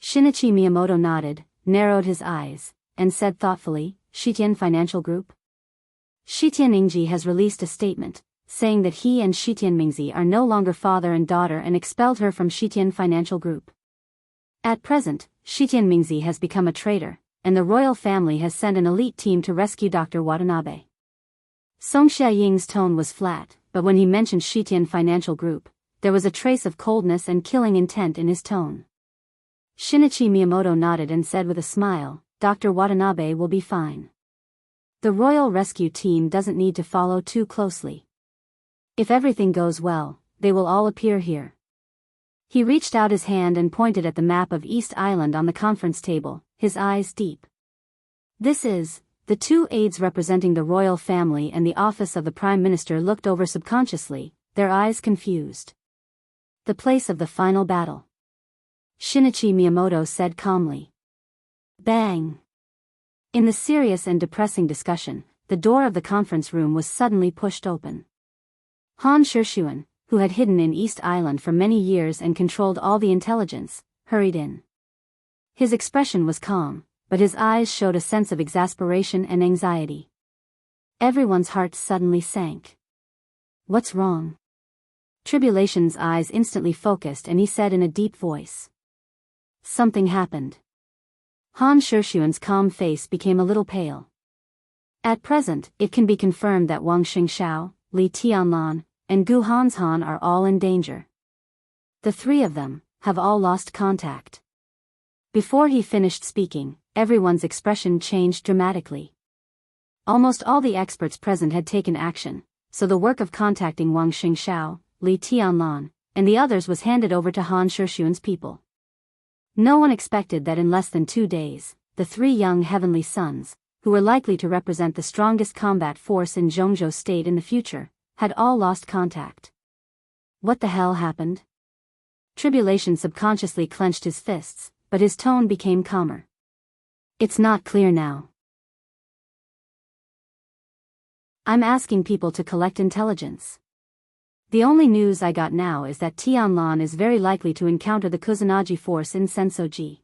Shinichi Miyamoto nodded, narrowed his eyes, and said thoughtfully, Shitian Financial Group? Shitian Ningji has released a statement, saying that he and Shitian Mingzi are no longer father and daughter and expelled her from Shitian Financial Group. At present, Shitian Mingzi has become a traitor, and the royal family has sent an elite team to rescue Dr. Watanabe. Song Xiaoying's tone was flat, but when he mentioned Shitian Financial Group, there was a trace of coldness and killing intent in his tone. Shinichi Miyamoto nodded and said with a smile, Dr. Watanabe will be fine. The royal rescue team doesn't need to follow too closely. If everything goes well, they will all appear here. He reached out his hand and pointed at the map of East Island on the conference table, his eyes deep. This is, the 2 aides representing the royal family and the office of the Prime Minister looked over subconsciously, their eyes confused. The place of the final battle. Shinichi Miyamoto said calmly. Bang! In the serious and depressing discussion, the door of the conference room was suddenly pushed open. Han Shishuan, who had hidden in East Island for many years and controlled all the intelligence, hurried in. His expression was calm, but his eyes showed a sense of exasperation and anxiety. Everyone's hearts suddenly sank. What's wrong? Tribulation's eyes instantly focused and he said in a deep voice. Something happened. Han Shixuan's calm face became a little pale. At present, it can be confirmed that Wang Xingxiao, Li Tianlan, and Gu Hanshan are all in danger. The three of them have all lost contact. Before he finished speaking, everyone's expression changed dramatically. Almost all the experts present had taken action, so the work of contacting Wang Xingxiao, Li Tianlan, and the others was handed over to Han Shixuan's people. No one expected that in less than 2 days, the three young heavenly sons, who were likely to represent the strongest combat force in Zhongzhou State in the future, had all lost contact. What the hell happened? Tribulation subconsciously clenched his fists, but his tone became calmer. It's not clear now. I'm asking people to collect intelligence. The only news I got now is that Tianlan is very likely to encounter the Kusanagi force in Sensoji.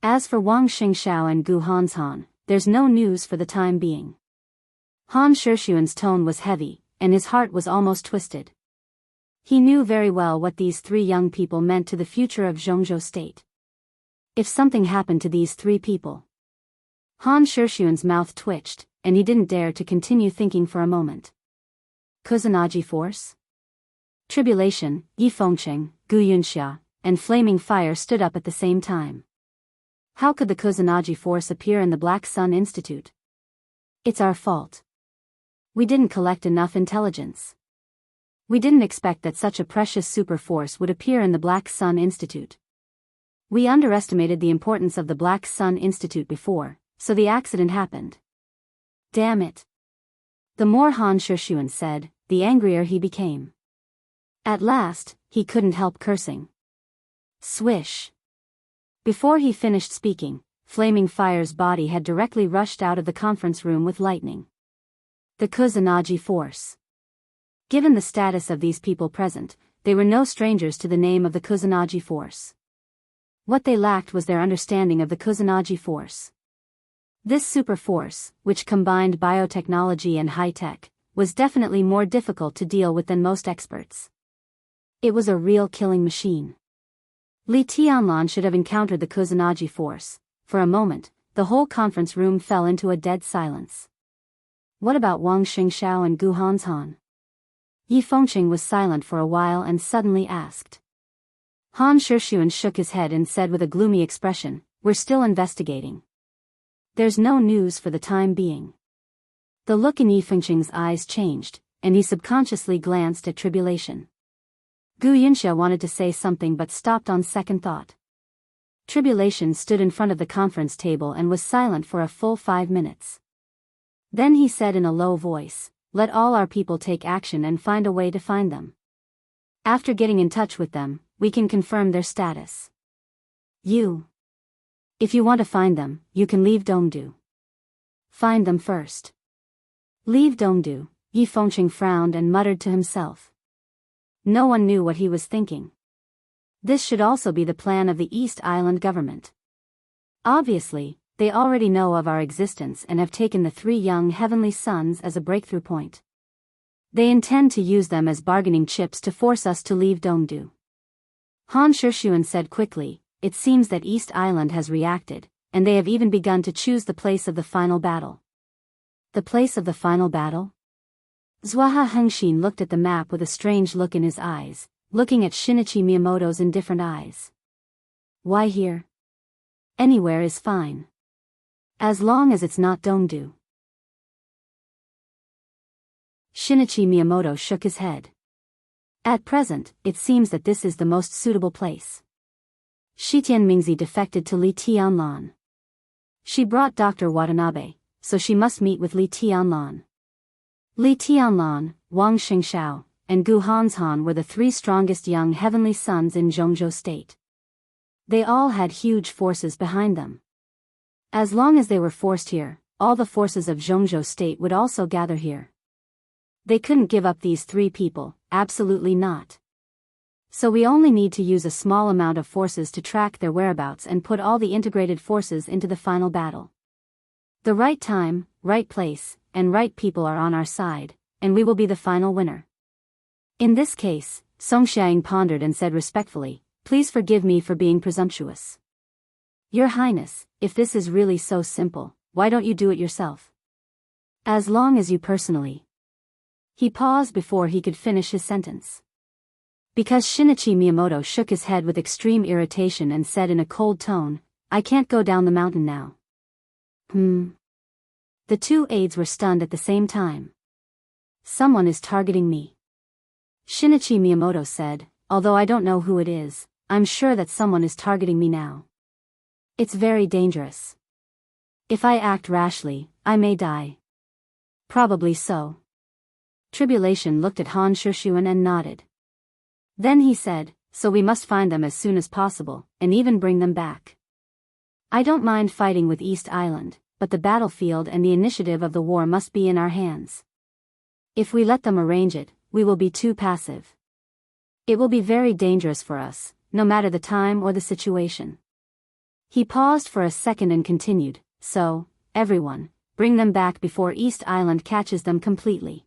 As for Wang Xingxiao and Gu Hanshan, there's no news for the time being. Han Shixuan's tone was heavy, and his heart was almost twisted. He knew very well what these three young people meant to the future of Zhongzhou State. If something happened to these three people. Han Shixuan's mouth twitched, and he didn't dare to continue thinking for a moment. Kusanagi force? Tribulation, Yi Fengqing, Gu Yunxia, and Flaming Fire stood up at the same time. How could the Kusanagi force appear in the Black Sun Institute? It's our fault. We didn't collect enough intelligence. We didn't expect that such a precious super force would appear in the Black Sun Institute. We underestimated the importance of the Black Sun Institute before, so the accident happened. Damn it. The more Han Shixuan said, the angrier he became. At last, he couldn't help cursing. Swish. Before he finished speaking, Flaming Fire's body had directly rushed out of the conference room with lightning. The Kusanagi force. Given the status of these people present, they were no strangers to the name of the Kusanagi force. What they lacked was their understanding of the Kusanagi force. This super force, which combined biotechnology and high-tech, was definitely more difficult to deal with than most experts. It was a real killing machine. Li Tianlan should have encountered the Kusanagi force. For a moment, the whole conference room fell into a dead silence. What about Wang Xingxiao and Gu Hanshan? Yi Fengqing was silent for a while and suddenly asked. Han Shixuan shook his head and said with a gloomy expression, "We're still investigating. There's no news for the time being." The look in Yi Fengqing's eyes changed, and he subconsciously glanced at Tribulation. Gu Yunxia wanted to say something but stopped on second thought. Tribulation stood in front of the conference table and was silent for a full 5 minutes. Then he said in a low voice, "Let all our people take action and find a way to find them. After getting in touch with them, we can confirm their status. If you want to find them, you can leave Dongdu. Find them first." Leave Dongdu, Yi Fengqing frowned and muttered to himself. No one knew what he was thinking. This should also be the plan of the East Island government. Obviously, they already know of our existence and have taken the three young heavenly sons as a breakthrough point. They intend to use them as bargaining chips to force us to leave Dongdu. Han Shixuan said quickly, "It seems that East Island has reacted, and they have even begun to choose the place of the final battle." The place of the final battle? Zhuoha Hengxin looked at the map with a strange look in his eyes, looking at Shinichi Miyamoto's indifferent eyes. Why here? Anywhere is fine. As long as it's not Dongdu. Shinichi Miyamoto shook his head. At present, it seems that this is the most suitable place. Shitian Mingzi defected to Li Tianlan. She brought Dr. Watanabe, so she must meet with Li Tianlan. Li Tianlan, Wang Xingxiao, and Gu Hanshan were the three strongest young heavenly sons in Zhongzhou State. They all had huge forces behind them. As long as they were forced here, all the forces of Zhongzhou State would also gather here. They couldn't give up these three people, absolutely not. So we only need to use a small amount of forces to track their whereabouts and put all the integrated forces into the final battle. The right time, right place, and right people are on our side, and we will be the final winner. In this case, Song Xiang pondered and said respectfully, "Please forgive me for being presumptuous. Your Highness, if this is really so simple, why don't you do it yourself? As long as you personally." He paused before he could finish his sentence. Because Shinichi Miyamoto shook his head with extreme irritation and said in a cold tone, "I can't go down the mountain now." The two aides were stunned at the same time. "Someone is targeting me," Shinichi Miyamoto said, "although I don't know who it is, I'm sure that someone is targeting me now. It's very dangerous. If I act rashly, I may die." "Probably so." Tribulation looked at Han Shishuan and nodded. Then he said, "So we must find them as soon as possible, and even bring them back. I don't mind fighting with East Island, but the battlefield and the initiative of the war must be in our hands. If we let them arrange it, we will be too passive. It will be very dangerous for us, no matter the time or the situation." He paused for a second and continued, "So, everyone, bring them back before East Island catches them completely."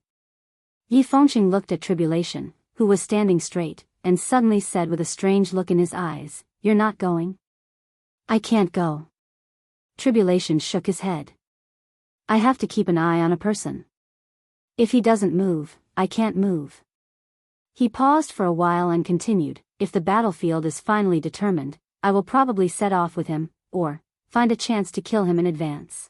Yi Fengqing looked at Tribulation, who was standing straight, and suddenly said with a strange look in his eyes, "You're not going?" "I can't go." Tribulation shook his head. "I have to keep an eye on a person. If he doesn't move, I can't move." He paused for a while and continued, "If the battlefield is finally determined, I will probably set off with him, or find a chance to kill him in advance."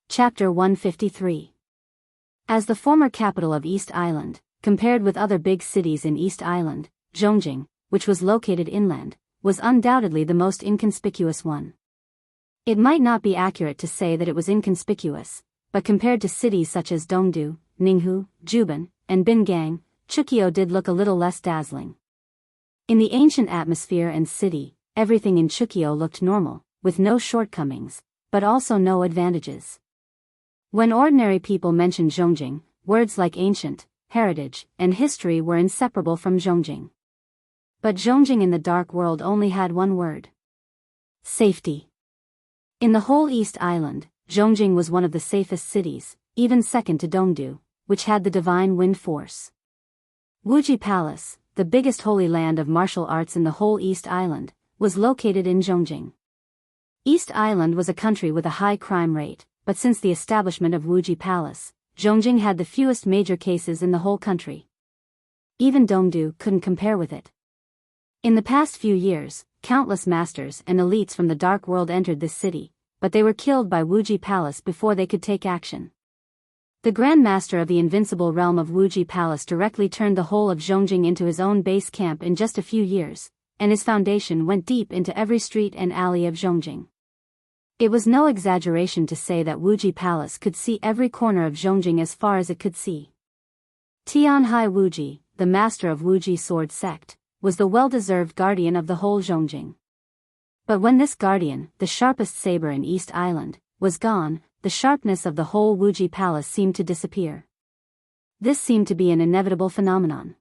Chapter 153. As the former capital of East Island, compared with other big cities in East Island, Zhongjing, which was located inland, was undoubtedly the most inconspicuous one. It might not be accurate to say that it was inconspicuous, but compared to cities such as Dongdu, Ninghu, Juban, and Bingang, Chukio did look a little less dazzling. In the ancient atmosphere and city, everything in Chukio looked normal, with no shortcomings, but also no advantages. When ordinary people mentioned Zhongjing, words like ancient, heritage, and history were inseparable from Zhongjing. But Zhongjing in the dark world only had one word: safety. In the whole East Island, Zhongjing was one of the safest cities, even second to Dongdu, which had the divine wind force. Wuji Palace, the biggest holy land of martial arts in the whole East Island, was located in Zhongjing. East Island was a country with a high crime rate, but since the establishment of Wuji Palace, Zhongjing had the fewest major cases in the whole country. Even Dongdu couldn't compare with it. In the past few years, countless masters and elites from the dark world entered this city, but they were killed by Wuji Palace before they could take action. The Grand Master of the invincible realm of Wuji Palace directly turned the whole of Zhongjing into his own base camp in just a few years, and his foundation went deep into every street and alley of Zhongjing. It was no exaggeration to say that Wuji Palace could see every corner of Zhongjing as far as it could see. Tianhai Wuji, the master of Wuji sword sect, was the well-deserved guardian of the whole Zhongjing. But when this guardian, the sharpest saber in East Island, was gone, the sharpness of the whole Wuji Palace seemed to disappear. This seemed to be an inevitable phenomenon.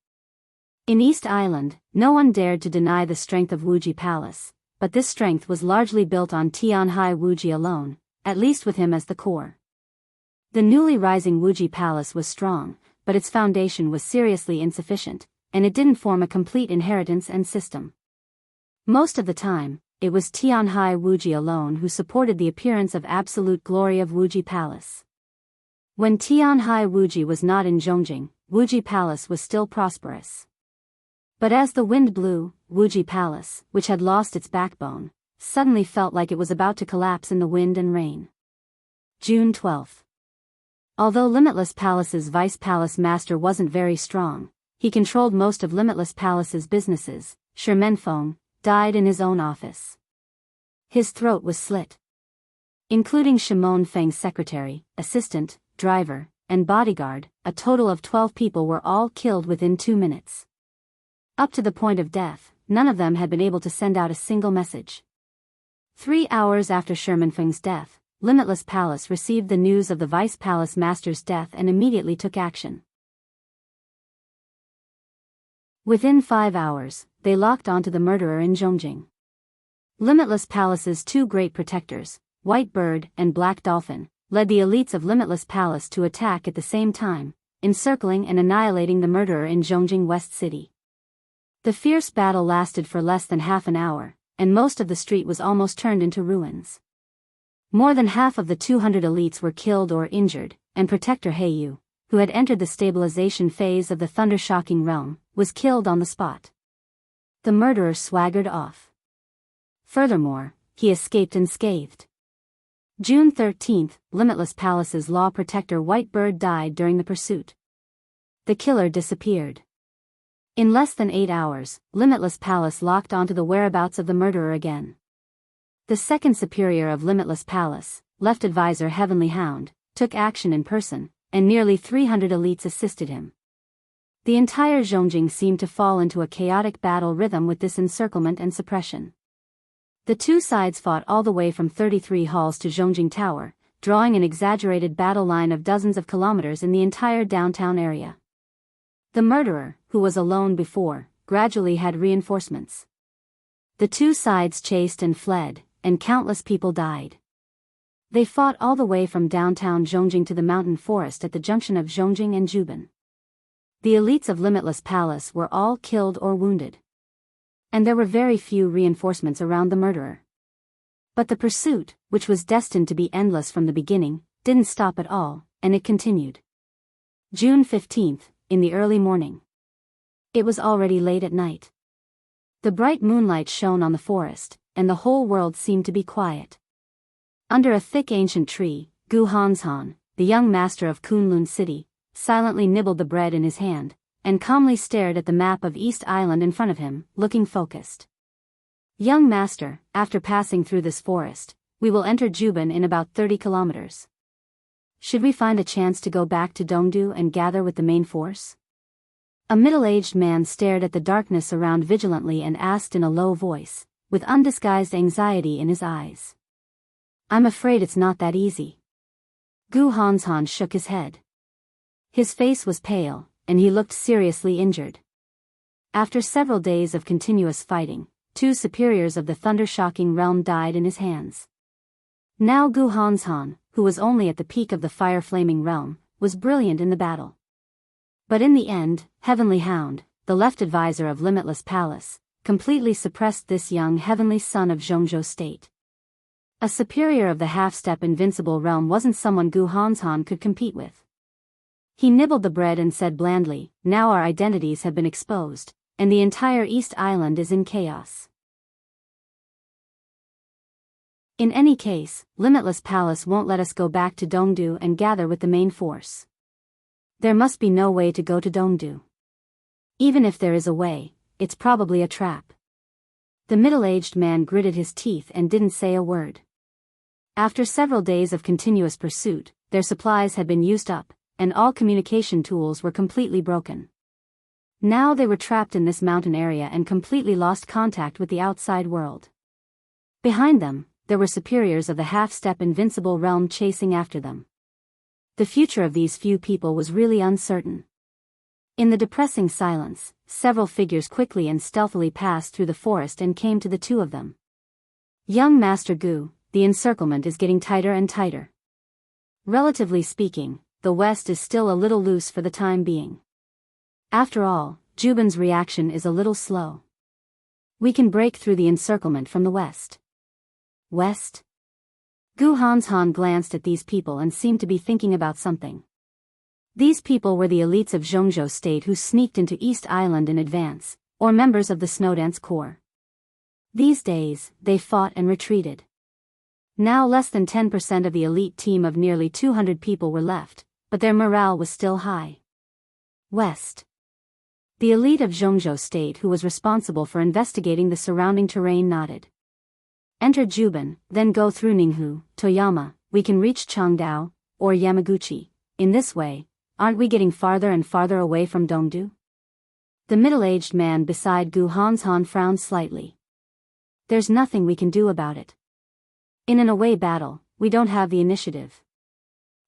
In East Island, no one dared to deny the strength of Wuji Palace, but this strength was largely built on Tianhai Wuji alone, at least with him as the core. The newly rising Wuji Palace was strong, but its foundation was seriously insufficient, and it didn't form a complete inheritance and system. Most of the time, it was Tianhai Wuji alone who supported the appearance of absolute glory of Wuji Palace. When Tianhai Wuji was not in Zhongjing, Wuji Palace was still prosperous. But as the wind blew, Wuji Palace, which had lost its backbone, suddenly felt like it was about to collapse in the wind and rain. June 12. Although Limitless Palace's Vice Palace Master wasn't very strong, he controlled most of Limitless Palace's businesses. Shi Menfeng died in his own office. His throat was slit. Including Shimon Feng's secretary, assistant, driver, and bodyguard, a total of 12 people were all killed within 2 minutes. Up to the point of death, none of them had been able to send out a single message. 3 hours after Shi Menfeng's death, Limitless Palace received the news of the Vice Palace Master's death and immediately took action. Within 5 hours, they locked onto the murderer in Zhongjing. Limitless Palace's two great protectors, White Bird and Black Dolphin, led the elites of Limitless Palace to attack at the same time, encircling and annihilating the murderer in Zhongjing West City. The fierce battle lasted for less than half an hour, and most of the street was almost turned into ruins. More than half of the 200 elites were killed or injured, and Protector Heiyu, who had entered the stabilization phase of the thunder-shocking realm, was killed on the spot. The murderer swaggered off. Furthermore, he escaped unscathed. June 13, Limitless Palace's law protector White Bird died during the pursuit. The killer disappeared. In less than 8 hours, Limitless Palace locked onto the whereabouts of the murderer again. The second superior of Limitless Palace, Left Advisor Heavenly Hound, took action in person, and nearly 300 elites assisted him. The entire Zhongjing seemed to fall into a chaotic battle rhythm with this encirclement and suppression. The two sides fought all the way from 33 halls to Zhongjing Tower, drawing an exaggerated battle line of dozens of kilometers in the entire downtown area. The murderer, who was alone before, gradually had reinforcements. The two sides chased and fled, and countless people died. They fought all the way from downtown Zhongjing to the mountain forest at the junction of Zhongjing and Juban. The elites of Limitless Palace were all killed or wounded. And there were very few reinforcements around the murderer. But the pursuit, which was destined to be endless from the beginning, didn't stop at all, and it continued. June 15, in the early morning. It was already late at night. The bright moonlight shone on the forest, and the whole world seemed to be quiet. Under a thick ancient tree, Gu Hanshan, the young master of Kunlun City, silently nibbled the bread in his hand, and calmly stared at the map of East Island in front of him, looking focused. Young master, after passing through this forest, we will enter Juban in about 30 kilometers. Should we find a chance to go back to Dongdu and gather with the main force? A middle-aged man stared at the darkness around vigilantly and asked in a low voice, with undisguised anxiety in his eyes. I'm afraid it's not that easy. Gu Hanshan shook his head. His face was pale, and he looked seriously injured. After several days of continuous fighting, 2 superiors of the thunder-shocking realm died in his hands. Now Gu Hanshan, who was only at the peak of the fire-flaming realm, was brilliant in the battle. But in the end, Heavenly Hound, the left advisor of Limitless Palace, completely suppressed this young heavenly son of Zhongzhou State. A superior of the half-step invincible realm wasn't someone Gu Hanshan could compete with. He nibbled the bread and said blandly, now our identities have been exposed, and the entire East Island is in chaos. In any case, Limitless Palace won't let us go back to Dongdu and gather with the main force. There must be no way to go to Dongdu. Even if there is a way, it's probably a trap. The middle-aged man gritted his teeth and didn't say a word. After several days of continuous pursuit, their supplies had been used up, and all communication tools were completely broken. Now they were trapped in this mountain area and completely lost contact with the outside world. Behind them, there were superiors of the half-step invincible realm chasing after them. The future of these few people was really uncertain. In the depressing silence, several figures quickly and stealthily passed through the forest and came to the two of them. Young Master Gu, the encirclement is getting tighter and tighter. Relatively speaking, the West is still a little loose for the time being. After all, Juban's reaction is a little slow. We can break through the encirclement from the West. West? Gu Hanshan glanced at these people and seemed to be thinking about something. These people were the elites of Zhongzhou State who sneaked into East Island in advance, or members of the Snowdance Corps. These days, they fought and retreated. Now less than 10% of the elite team of nearly 200 people were left, but their morale was still high. West. The elite of Zhongzhou State who was responsible for investigating the surrounding terrain nodded. Enter Juban, then go through Ninghu, Toyama, we can reach Changdao, or Yamaguchi. In this way, aren't we getting farther and farther away from Dongdu? The middle-aged man beside Gu Hanshan frowned slightly. There's nothing we can do about it. In an away battle, we don't have the initiative.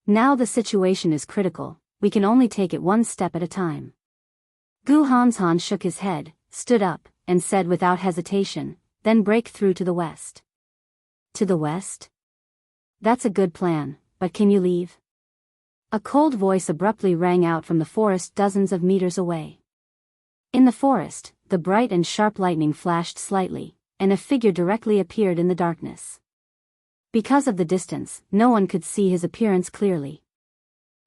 Now the situation is critical, we can only take it one step at a time. Gu Hanshan shook his head, stood up, and said without hesitation, then break through to the west. To the west? That's a good plan, but can you leave? A cold voice abruptly rang out from the forest dozens of meters away. In the forest, the bright and sharp lightning flashed slightly, and a figure directly appeared in the darkness. Because of the distance, no one could see his appearance clearly.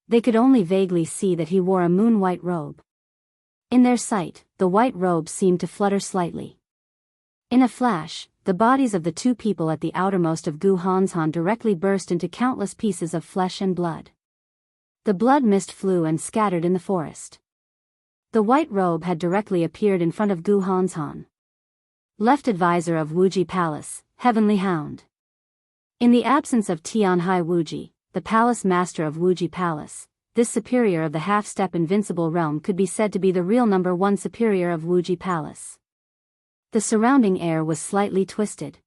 They could only vaguely see that he wore a moon-white robe. In their sight, the white robe seemed to flutter slightly. In a flash, the bodies of the two people at the outermost of Gu Hanshan directly burst into countless pieces of flesh and blood. The blood mist flew and scattered in the forest. The white robe had directly appeared in front of Gu Hanshan. Left advisor of Wuji Palace, Heavenly Hound. In the absence of Tianhai Wuji, the palace master of Wuji Palace, this superior of the half-step invincible realm could be said to be the real number one superior of Wuji Palace. The surrounding air was slightly twisted.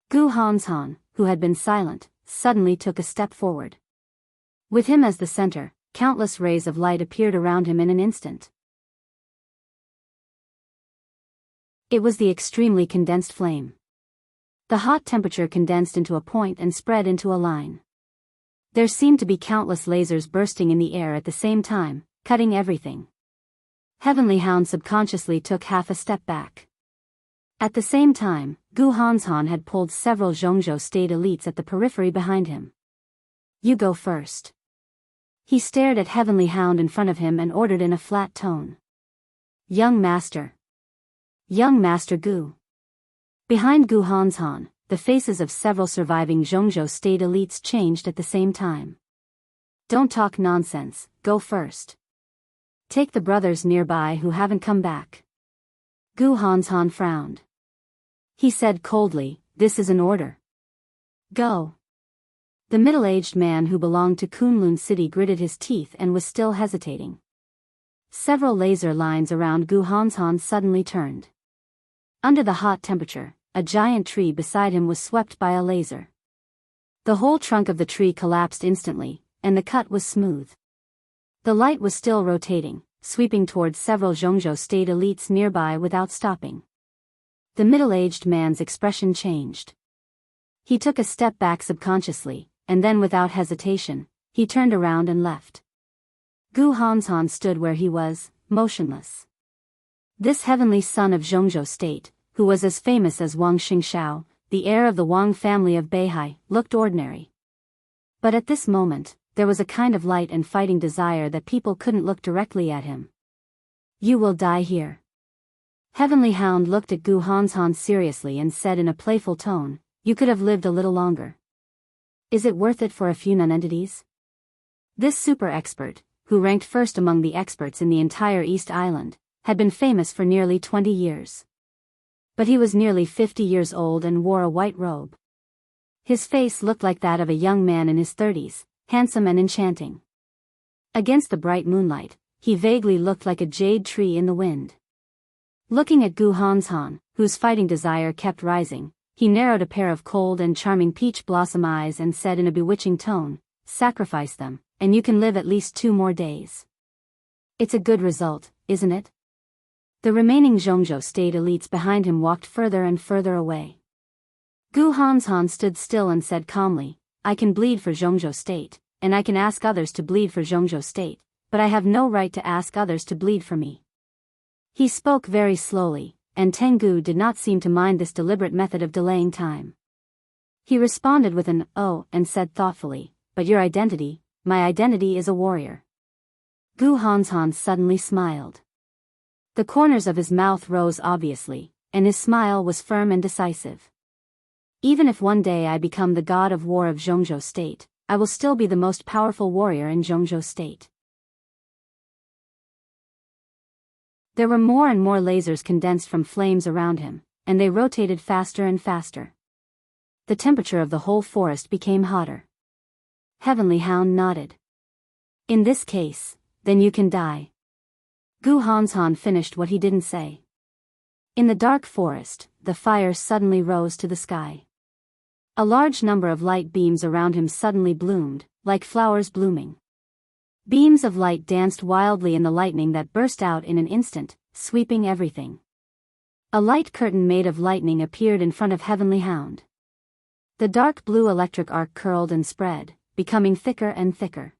Gu Hanshan, who had been silent, suddenly took a step forward. With him as the center, countless rays of light appeared around him in an instant. It was the extremely condensed flame. The hot temperature condensed into a point and spread into a line. There seemed to be countless lasers bursting in the air at the same time, cutting everything. Heavenly Hound subconsciously took half a step back. At the same time, Gu Hanshan had pulled several Zhongzhou state elites at the periphery behind him. You go first. He stared at Heavenly Hound in front of him and ordered in a flat tone. Young Master. Young Master Gu. Behind Gu Hanshan, the faces of several surviving Zhongzhou state elites changed at the same time. Don't talk nonsense, go first. Take the brothers nearby who haven't come back. Gu Hanshan frowned. He said coldly, this is an order. Go. The middle-aged man who belonged to Kunlun City gritted his teeth and was still hesitating. Several laser lines around Gu Hanshan suddenly turned. Under the hot temperature, a giant tree beside him was swept by a laser. The whole trunk of the tree collapsed instantly, and the cut was smooth. The light was still rotating, sweeping towards several Zhongzhou state elites nearby without stopping. The middle-aged man's expression changed. He took a step back subconsciously, and then without hesitation, he turned around and left. Gu Hanshan stood where he was, motionless. This heavenly son of Zhongzhou state, who was as famous as Wang Xingshao, the heir of the Wang family of Beihai, looked ordinary. But at this moment, there was a kind of light and fighting desire that people couldn't look directly at him. You will die here. Heavenly Hound looked at Gu Hanshan seriously and said in a playful tone, you could have lived a little longer. Is it worth it for a few nonentities? This super expert, who ranked first among the experts in the entire East Island, had been famous for nearly 20 years. But he was nearly 50 years old and wore a white robe. His face looked like that of a young man in his 30s, handsome and enchanting. Against the bright moonlight, he vaguely looked like a jade tree in the wind. Looking at Gu Hanshan, whose fighting desire kept rising, he narrowed a pair of cold and charming peach blossom eyes and said in a bewitching tone, sacrifice them, and you can live at least 2 more days. It's a good result, isn't it? The remaining Zhongzhou state elites behind him walked further and further away. Gu Hanshan stood still and said calmly, I can bleed for Zhongzhou state, and I can ask others to bleed for Zhongzhou state, but I have no right to ask others to bleed for me. He spoke very slowly, and Tengu did not seem to mind this deliberate method of delaying time. He responded with an oh and said thoughtfully, but your identity, my identity is a warrior. Gu Hanshan suddenly smiled. The corners of his mouth rose obviously, and his smile was firm and decisive. Even if one day I become the god of war of Zhongzhou state, I will still be the most powerful warrior in Zhongzhou state. There were more and more lasers condensed from flames around him, and they rotated faster and faster. The temperature of the whole forest became hotter. Heavenly Hound nodded. In this case, then you can die. Gu Hanshan finished what he didn't say. In the dark forest, the fire suddenly rose to the sky. A large number of light beams around him suddenly bloomed, like flowers blooming. Beams of light danced wildly in the lightning that burst out in an instant, sweeping everything. A light curtain made of lightning appeared in front of Heavenly Hound. The dark blue electric arc curled and spread, becoming thicker and thicker.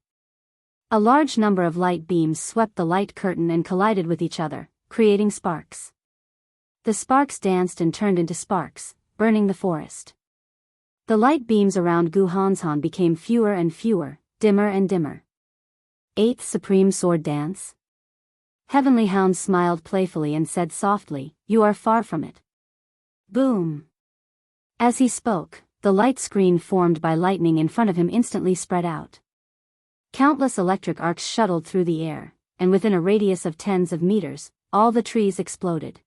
A large number of light beams swept the light curtain and collided with each other, creating sparks. The sparks danced and turned into sparks, burning the forest. The light beams around Gu Hanshan became fewer and fewer, dimmer and dimmer. Eighth Supreme Sword Dance? Heavenly Hound smiled playfully and said softly, "You are far from it." Boom! As he spoke, the light screen formed by lightning in front of him instantly spread out. Countless electric arcs shuttled through the air, and within a radius of tens of meters, all the trees exploded.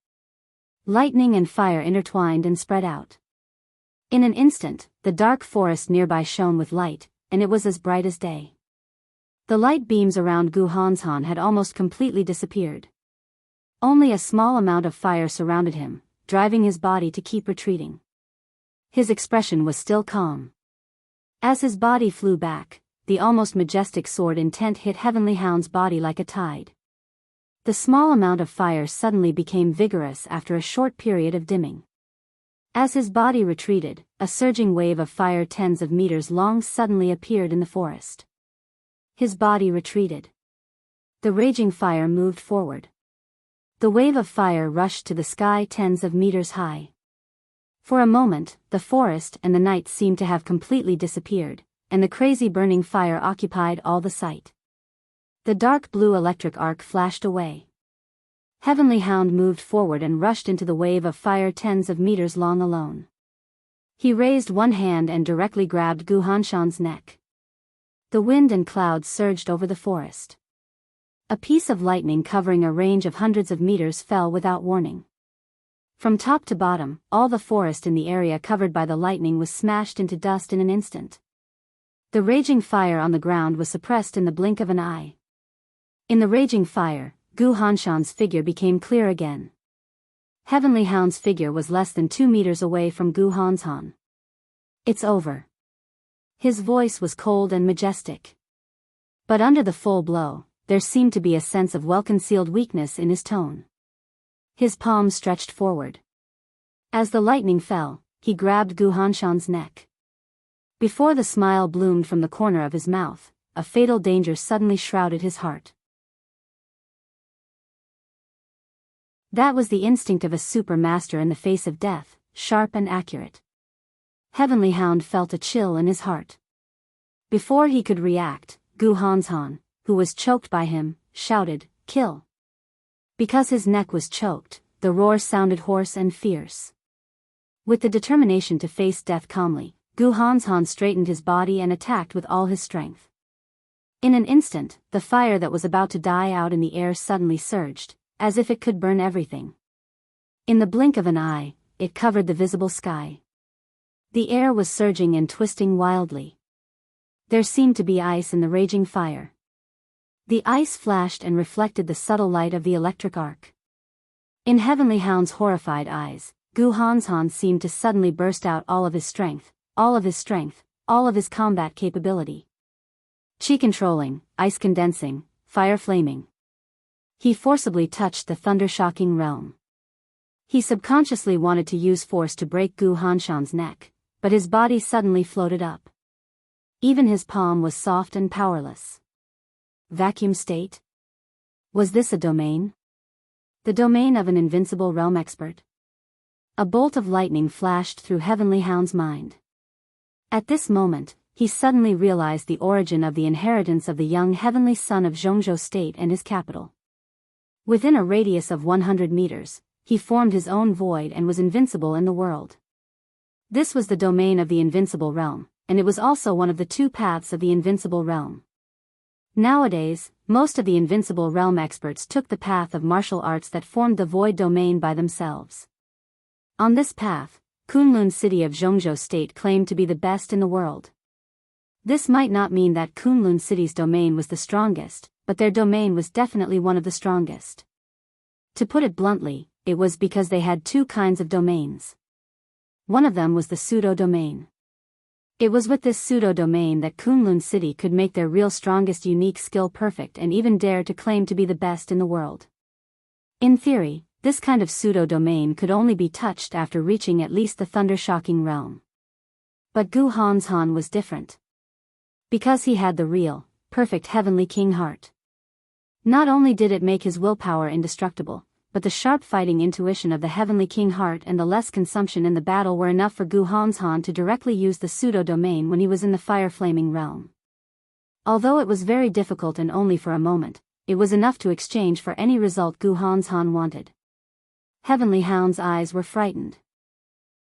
Lightning and fire intertwined and spread out. In an instant, the dark forest nearby shone with light, and it was as bright as day. The light beams around Gu Hanshan had almost completely disappeared. Only a small amount of fire surrounded him, driving his body to keep retreating. His expression was still calm. As his body flew back, the almost majestic sword intent hit Heavenly Hound's body like a tide. The small amount of fire suddenly became vigorous after a short period of dimming. As his body retreated, a surging wave of fire tens of meters long suddenly appeared in the forest. His body retreated. The raging fire moved forward. The wave of fire rushed to the sky tens of meters high. For a moment, the forest and the night seemed to have completely disappeared, and the crazy burning fire occupied all the sight. The dark blue electric arc flashed away. Heavenly Hound moved forward and rushed into the wave of fire tens of meters long alone. He raised one hand and directly grabbed Gu Hanshan's neck. The wind and clouds surged over the forest. A piece of lightning covering a range of hundreds of meters fell without warning. From top to bottom, all the forest in the area covered by the lightning was smashed into dust in an instant. The raging fire on the ground was suppressed in the blink of an eye. In the raging fire, Gu Hanshan's figure became clear again. Heavenly Hound's figure was less than 2 meters away from Gu Hanshan. "It's over." His voice was cold and majestic. But under the full blow, there seemed to be a sense of well-concealed weakness in his tone. His palms stretched forward. As the lightning fell, he grabbed Gu Hanshan's neck. Before the smile bloomed from the corner of his mouth, a fatal danger suddenly shrouded his heart. That was the instinct of a super master in the face of death, sharp and accurate. Heavenly Hound felt a chill in his heart. Before he could react, Gu Hanshan, who was choked by him, shouted, "Kill!" Because his neck was choked, the roar sounded hoarse and fierce. With the determination to face death calmly, Gu Hanshan straightened his body and attacked with all his strength. In an instant, the fire that was about to die out in the air suddenly surged, as if it could burn everything. In the blink of an eye, it covered the visible sky. The air was surging and twisting wildly. There seemed to be ice in the raging fire. The ice flashed and reflected the subtle light of the electric arc. In Heavenly Hound's horrified eyes, Gu Hanshan seemed to suddenly burst out all of his strength, all of his strength, all of his combat capability. Chi controlling, ice condensing, fire flaming. He forcibly touched the thunder-shocking realm. He subconsciously wanted to use force to break Gu Hanshan's neck, but his body suddenly floated up. Even his palm was soft and powerless. Vacuum state? Was this a domain? The domain of an invincible realm expert? A bolt of lightning flashed through Heavenly Hound's mind. At this moment, he suddenly realized the origin of the inheritance of the young heavenly son of Zhongzhou State and his capital. Within a radius of 100 meters, he formed his own void and was invincible in the world. This was the domain of the invincible realm, and it was also one of the 2 paths of the invincible realm. Nowadays, most of the invincible realm experts took the path of martial arts that formed the void domain by themselves. On this path, Kunlun City of Zhongzhou State claimed to be the best in the world. This might not mean that Kunlun City's domain was the strongest, but their domain was definitely one of the strongest. To put it bluntly, it was because they had 2 kinds of domains. One of them was the pseudo-domain. It was with this pseudo-domain that Kunlun City could make their real strongest unique skill perfect and even dare to claim to be the best in the world. In theory, this kind of pseudo-domain could only be touched after reaching at least the thunder-shocking realm. But Gu Hanzhan was different. Because he had the real, perfect heavenly king heart. Not only did it make his willpower indestructible, but the sharp fighting intuition of the heavenly king heart and the less consumption in the battle were enough for Gu Hanzhan to directly use the pseudo-domain when he was in the fire-flaming realm. Although it was very difficult and only for a moment, it was enough to exchange for any result Gu Hanzhan wanted. Heavenly Hound's eyes were frightened.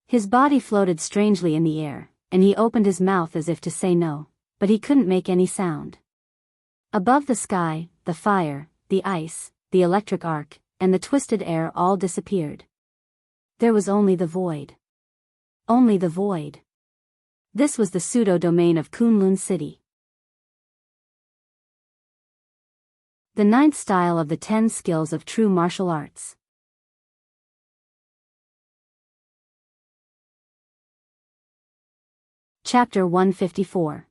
His body floated strangely in the air, and he opened his mouth as if to say no, but he couldn't make any sound. Above the sky, the fire, the ice, the electric arc, and the twisted air all disappeared. There was only the void. Only the void. This was the pseudo-domain of Kunlun City. The 9th style of the 10 skills of true martial arts. Chapter 154.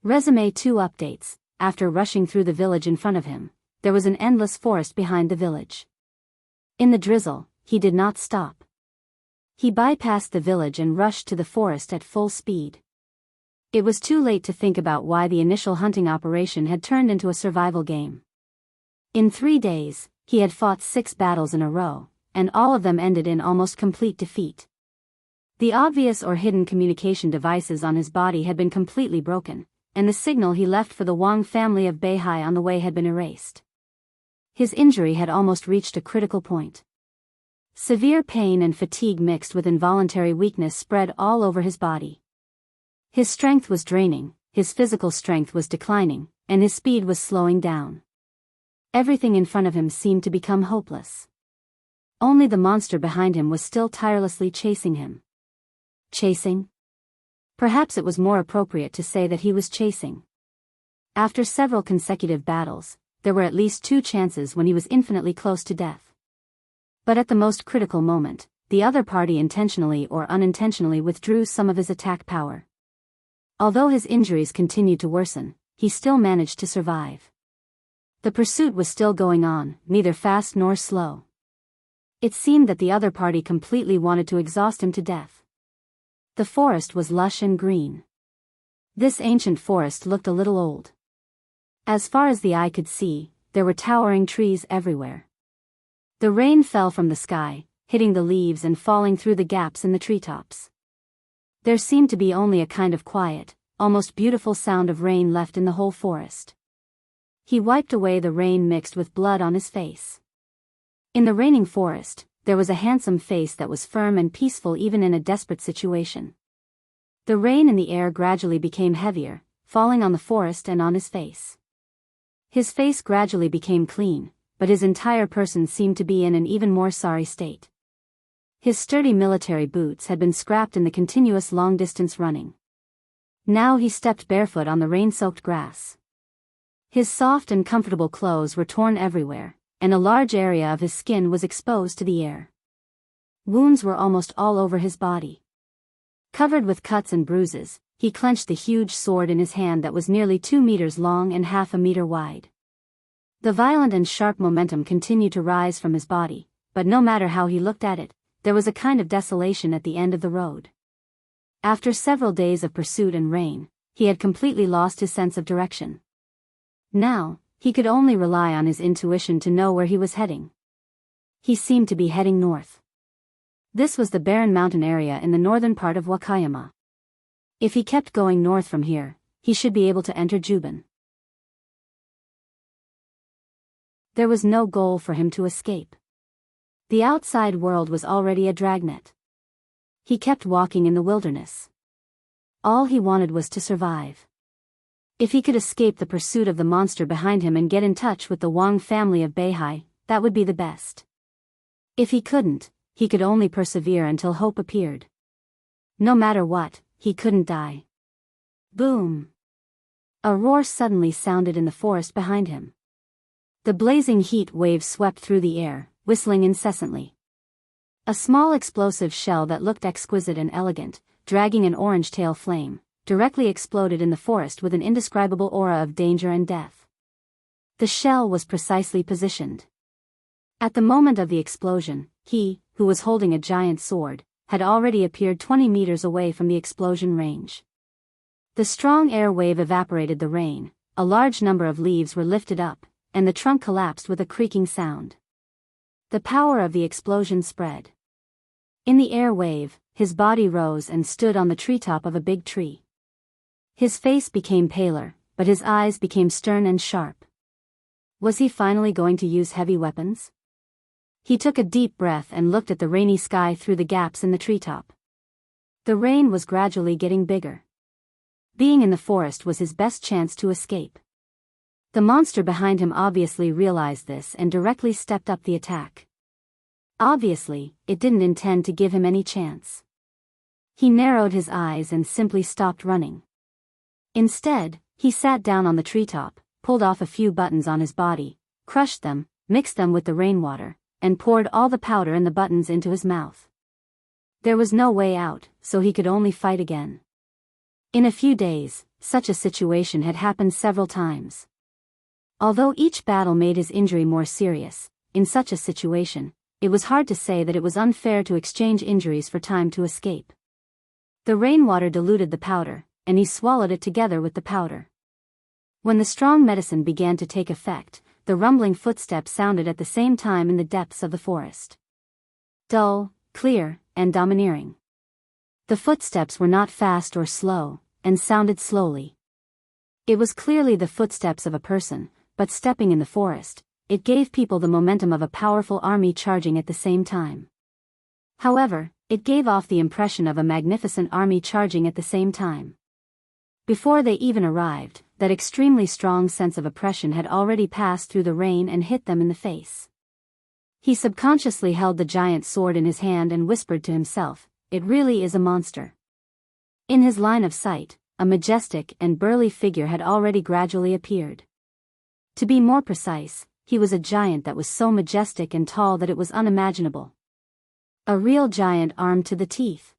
Resume 2 updates. After rushing through the village in front of him, there was an endless forest behind the village. In the drizzle, he did not stop. He bypassed the village and rushed to the forest at full speed. It was too late to think about why the initial hunting operation had turned into a survival game. In 3 days, he had fought 6 battles in a row, and all of them ended in almost complete defeat. The obvious or hidden communication devices on his body had been completely broken, and the signal he left for the Wang family of Beihai on the way had been erased. His injury had almost reached a critical point. Severe pain and fatigue mixed with involuntary weakness spread all over his body. His strength was draining, his physical strength was declining, and his speed was slowing down. Everything in front of him seemed to become hopeless. Only the monster behind him was still tirelessly chasing him. Chasing? Perhaps it was more appropriate to say that he was chasing. After several consecutive battles, there were at least 2 chances when he was infinitely close to death. But at the most critical moment, the other party intentionally or unintentionally withdrew some of his attack power. Although his injuries continued to worsen, he still managed to survive. The pursuit was still going on, neither fast nor slow. It seemed that the other party completely wanted to exhaust him to death. The forest was lush and green. This ancient forest looked a little old. As far as the eye could see, there were towering trees everywhere. The rain fell from the sky, hitting the leaves and falling through the gaps in the treetops. There seemed to be only a kind of quiet, almost beautiful sound of rain left in the whole forest. He wiped away the rain mixed with blood on his face. In the raining forest, there was a handsome face that was firm and peaceful even in a desperate situation. The rain in the air gradually became heavier, falling on the forest and on his face. His face gradually became clean, but his entire person seemed to be in an even more sorry state. His sturdy military boots had been scrapped in the continuous long-distance running. Now he stepped barefoot on the rain-soaked grass. His soft and comfortable clothes were torn everywhere, and a large area of his skin was exposed to the air. Wounds were almost all over his body. Covered with cuts and bruises, he clenched the huge sword in his hand that was nearly 2 meters long and half a meter wide. The violent and sharp momentum continued to rise from his body, but no matter how he looked at it, there was a kind of desolation at the end of the road. After several days of pursuit and rain, he had completely lost his sense of direction. Now, he could only rely on his intuition to know where he was heading. He seemed to be heading north. This was the barren mountain area in the northern part of Wakayama. If he kept going north from here, he should be able to enter Juban. There was no goal for him to escape. The outside world was already a dragnet. He kept walking in the wilderness. All he wanted was to survive. If he could escape the pursuit of the monster behind him and get in touch with the Wang family of Beihai, that would be the best. If he couldn't, he could only persevere until hope appeared. No matter what, he couldn't die. Boom! A roar suddenly sounded in the forest behind him. The blazing heat waves swept through the air, whistling incessantly. A small explosive shell that looked exquisite and elegant, dragging an orange tail flame, directly exploded in the forest with an indescribable aura of danger and death. The shell was precisely positioned. At the moment of the explosion, he, who was holding a giant sword, had already appeared 20 meters away from the explosion range. The strong air wave evaporated the rain, a large number of leaves were lifted up, and the trunk collapsed with a creaking sound. The power of the explosion spread. In the air wave, his body rose and stood on the treetop of a big tree. His face became paler, but his eyes became stern and sharp. Was he finally going to use heavy weapons? He took a deep breath and looked at the rainy sky through the gaps in the treetop. The rain was gradually getting bigger. Being in the forest was his best chance to escape. The monster behind him obviously realized this and directly stepped up the attack. Obviously, it didn't intend to give him any chance. He narrowed his eyes and simply stopped running. Instead, he sat down on the treetop, pulled off a few buttons on his body, crushed them, mixed them with the rainwater, and poured all the powder and the buttons into his mouth. There was no way out, so he could only fight again. In a few days, such a situation had happened several times. Although each battle made his injury more serious, in such a situation, it was hard to say that it was unfair to exchange injuries for time to escape. The rainwater diluted the powder, and he swallowed it together with the powder. When the strong medicine began to take effect, the rumbling footsteps sounded at the same time in the depths of the forest. Dull, clear, and domineering. The footsteps were not fast or slow, and sounded slowly. It was clearly the footsteps of a person, but stepping in the forest, it gave people the momentum of a powerful army charging at the same time. However, it gave off the impression of a magnificent army charging at the same time. Before they even arrived, that extremely strong sense of oppression had already passed through the rain and hit them in the face. He subconsciously held the giant sword in his hand and whispered to himself, "It really is a monster." In his line of sight, a majestic and burly figure had already gradually appeared. To be more precise, he was a giant that was so majestic and tall that it was unimaginable. A real giant armed to the teeth.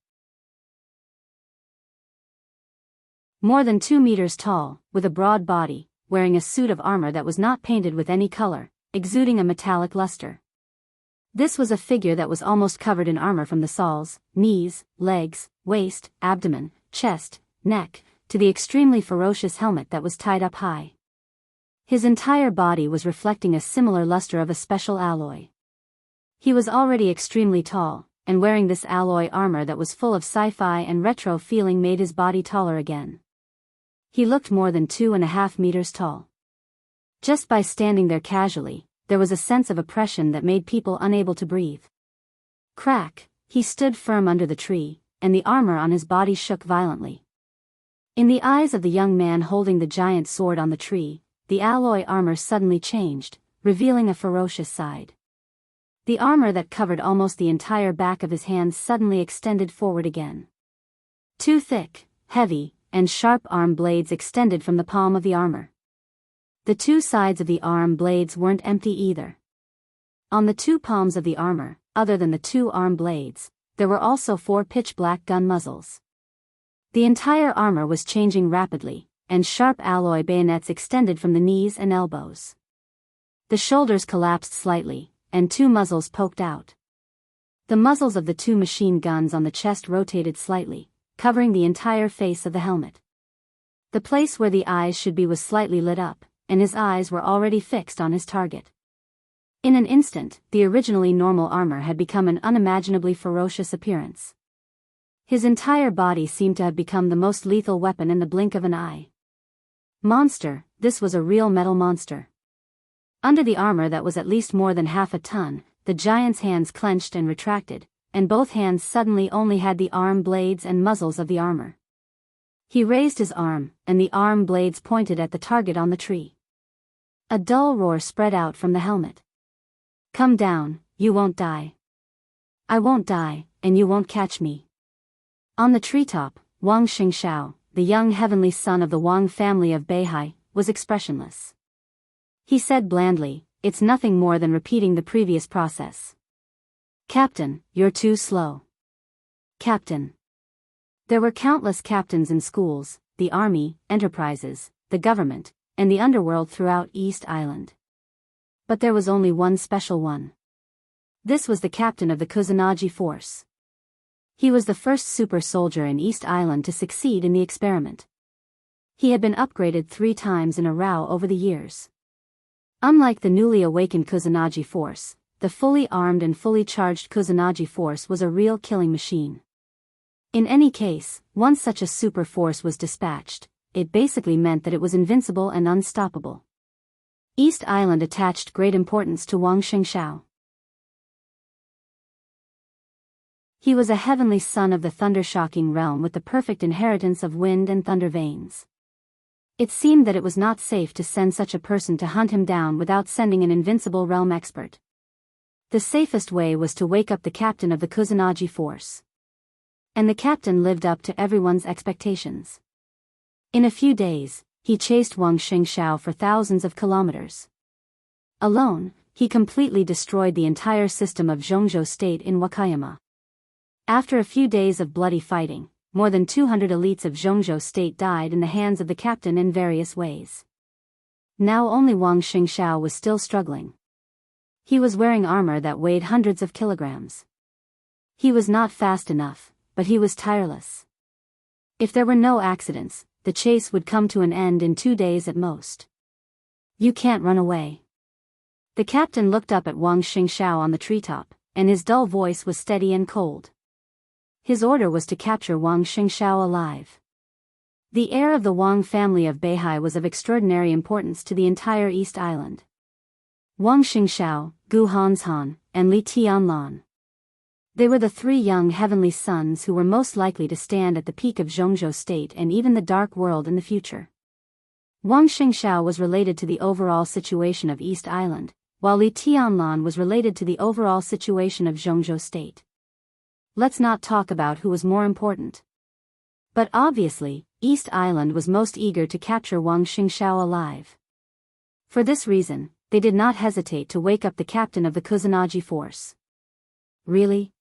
More than 2 meters tall, with a broad body, wearing a suit of armor that was not painted with any color, exuding a metallic luster. This was a figure that was almost covered in armor from the soles, knees, legs, waist, abdomen, chest, neck, to the extremely ferocious helmet that was tied up high. His entire body was reflecting a similar luster of a special alloy. He was already extremely tall, and wearing this alloy armor that was full of sci-fi and retro feeling made his body taller again. He looked more than 2.5 meters tall. Just by standing there casually, there was a sense of oppression that made people unable to breathe. Crack, he stood firm under the tree, and the armor on his body shook violently. In the eyes of the young man holding the giant sword on the tree, the alloy armor suddenly changed, revealing a ferocious side. The armor that covered almost the entire back of his hands suddenly extended forward again. Two thick, heavy, and sharp arm blades extended from the palm of the armor. The two sides of the arm blades weren't empty either. On the two palms of the armor, other than the two arm blades, there were also 4 pitch-black gun muzzles. The entire armor was changing rapidly, and sharp alloy bayonets extended from the knees and elbows. The shoulders collapsed slightly, and 2 muzzles poked out. The muzzles of the 2 machine guns on the chest rotated slightly, covering the entire face of the helmet. The place where the eyes should be was slightly lit up, and his eyes were already fixed on his target. In an instant, the originally normal armor had become an unimaginably ferocious appearance. His entire body seemed to have become the most lethal weapon in the blink of an eye. Monster, this was a real metal monster. Under the armor that was at least more than half a ton, the giant's hands clenched and retracted, and both hands suddenly only had the arm blades and muzzles of the armor. He raised his arm, and the arm blades pointed at the target on the tree. A dull roar spread out from the helmet. "Come down, you won't die. I won't die, and you won't catch me." On the treetop, Wang Xingxiao, the young heavenly son of the Wang family of Beihai, was expressionless. He said blandly, "It's nothing more than repeating the previous process." "Captain, you're too slow." "Captain." There were countless captains in schools, the army, enterprises, the government, and the underworld throughout East Island. But there was only one special one. This was the captain of the Kusanagi force. He was the first super soldier in East Island to succeed in the experiment. He had been upgraded 3 times in a row over the years. Unlike the newly awakened Kusanagi force, the fully armed and fully charged Kusanagi force was a real killing machine. In any case, once such a super force was dispatched, it basically meant that it was invincible and unstoppable. East Island attached great importance to Wang Xingxiao. He was a heavenly son of the thunder-shocking realm with the perfect inheritance of wind and thunder veins. It seemed that it was not safe to send such a person to hunt him down without sending an invincible realm expert. The safest way was to wake up the captain of the Kusanagi force. And the captain lived up to everyone's expectations. In a few days, he chased Wang Xingxiao for thousands of kilometers. Alone, he completely destroyed the entire system of Zhongzhou State in Wakayama. After a few days of bloody fighting, more than 200 elites of Zhongzhou State died in the hands of the captain in various ways. Now only Wang Xingxiao was still struggling. He was wearing armor that weighed hundreds of kilograms. He was not fast enough, but he was tireless. If there were no accidents, the chase would come to an end in 2 days at most. You can't run away. The captain looked up at Wang Xingxiao on the treetop, and his dull voice was steady and cold. His order was to capture Wang Xingxiao alive. The heir of the Wang family of Beihai was of extraordinary importance to the entire East Island. Wang Xingxiao, Gu Hanshan, and Li Tianlan. They were the 3 young heavenly sons who were most likely to stand at the peak of Zhongzhou State and even the dark world in the future. Wang Xingxiao was related to the overall situation of East Island, while Li Tianlan was related to the overall situation of Zhongzhou State. Let's not talk about who was more important. But obviously, East Island was most eager to capture Wang Xingxiao alive. For this reason, they did not hesitate to wake up the captain of the Kusanagi force. Really?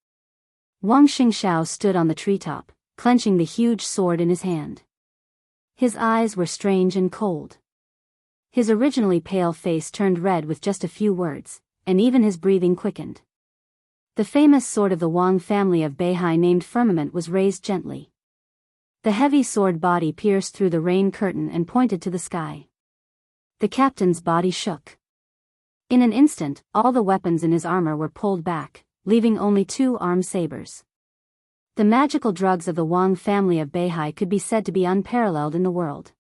Wang Xingxiao stood on the treetop, clenching the huge sword in his hand. His eyes were strange and cold. His originally pale face turned red with just a few words, and even his breathing quickened. The famous sword of the Wang family of Beihai named Firmament was raised gently. The heavy sword body pierced through the rain curtain and pointed to the sky. The captain's body shook. In an instant, all the weapons in his armor were pulled back, leaving only 2 armed sabers. The magical drugs of the Wang family of Beihai could be said to be unparalleled in the world.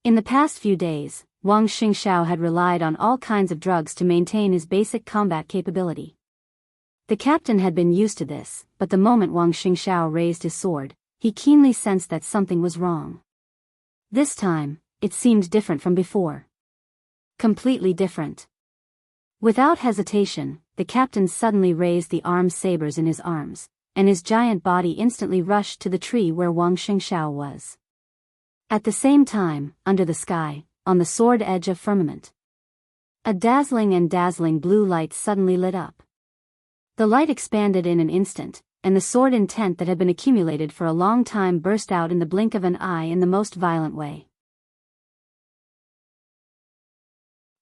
In the past few days, Wang Xingxiao had relied on all kinds of drugs to maintain his basic combat capability. The captain had been used to this, but the moment Wang Xingxiao raised his sword, he keenly sensed that something was wrong. This time, it seemed different from before. Completely different. Without hesitation, the captain suddenly raised the armed sabers in his arms, and his giant body instantly rushed to the tree where Wang Xingxiao was. At the same time, under the sky, on the sword edge of firmament, a dazzling blue light suddenly lit up. The light expanded in an instant, and the sword intent that had been accumulated for a long time burst out in the blink of an eye in the most violent way.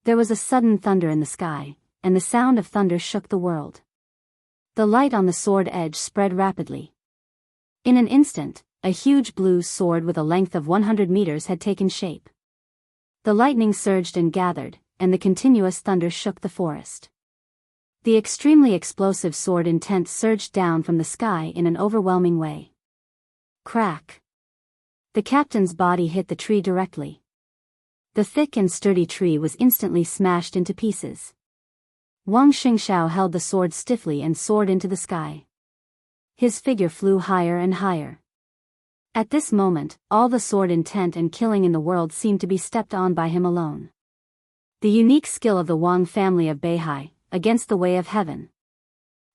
There was a sudden thunder in the sky, and the sound of thunder shook the world. The light on the sword edge spread rapidly. In an instant, a huge blue sword with a length of 100 meters had taken shape. The lightning surged and gathered, and the continuous thunder shook the forest. The extremely explosive sword intent surged down from the sky in an overwhelming way. Crack! The captain's body hit the tree directly. The thick and sturdy tree was instantly smashed into pieces. Wang Xingxiao held the sword stiffly and soared into the sky. His figure flew higher and higher. At this moment, all the sword intent and killing in the world seemed to be stepped on by him alone. The unique skill of the Wang family of Beihai, against the way of heaven.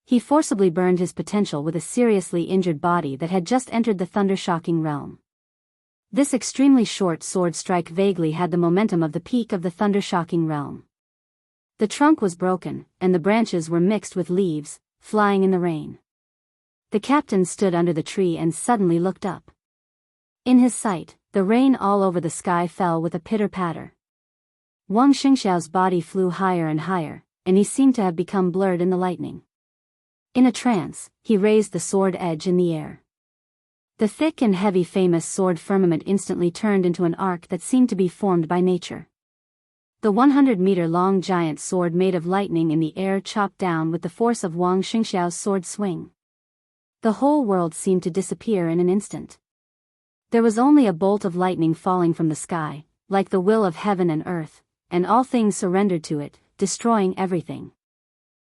He forcibly burned his potential with a seriously injured body that had just entered the thunder-shocking realm. This extremely short sword strike vaguely had the momentum of the peak of the thunder-shocking realm. The trunk was broken, and the branches were mixed with leaves, flying in the rain. The captain stood under the tree and suddenly looked up. In his sight, the rain all over the sky fell with a pitter-patter. Wang Xingxiao's body flew higher and higher, and he seemed to have become blurred in the lightning. In a trance, he raised the sword edge in the air. The thick and heavy famous sword firmament instantly turned into an arc that seemed to be formed by nature. The 100-meter-long giant sword made of lightning in the air chopped down with the force of Wang Xingxiao's sword swing. The whole world seemed to disappear in an instant. There was only a bolt of lightning falling from the sky, like the will of heaven and earth, and all things surrendered to it, destroying everything.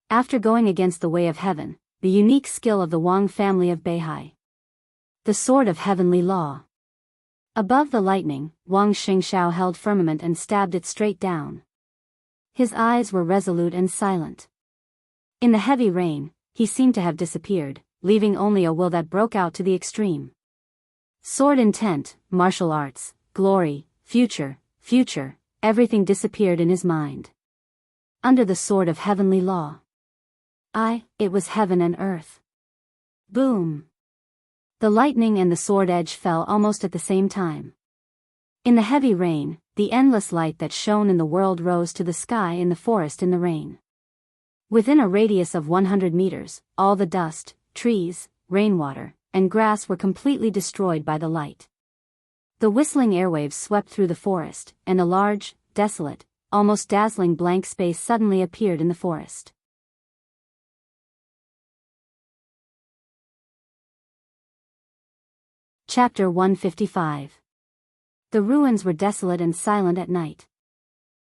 After going against the way of heaven, the unique skill of the Wang family of Beihai. The sword of heavenly law. Above the lightning, Wang Xingxiao held firmament and stabbed it straight down. His eyes were resolute and silent. In the heavy rain, he seemed to have disappeared, leaving only a will that broke out to the extreme. Sword intent, martial arts, glory, future, everything disappeared in his mind. Under the sword of heavenly law. It was heaven and earth. Boom! The lightning and the sword edge fell almost at the same time. In the heavy rain, the endless light that shone in the world rose to the sky in the forest in the rain. Within a radius of 100 meters, all the dust, trees, rainwater, and grass were completely destroyed by the light. The whistling airwaves swept through the forest, and a large, desolate, almost dazzling blank space suddenly appeared in the forest. Chapter 155. The ruins were desolate and silent at night.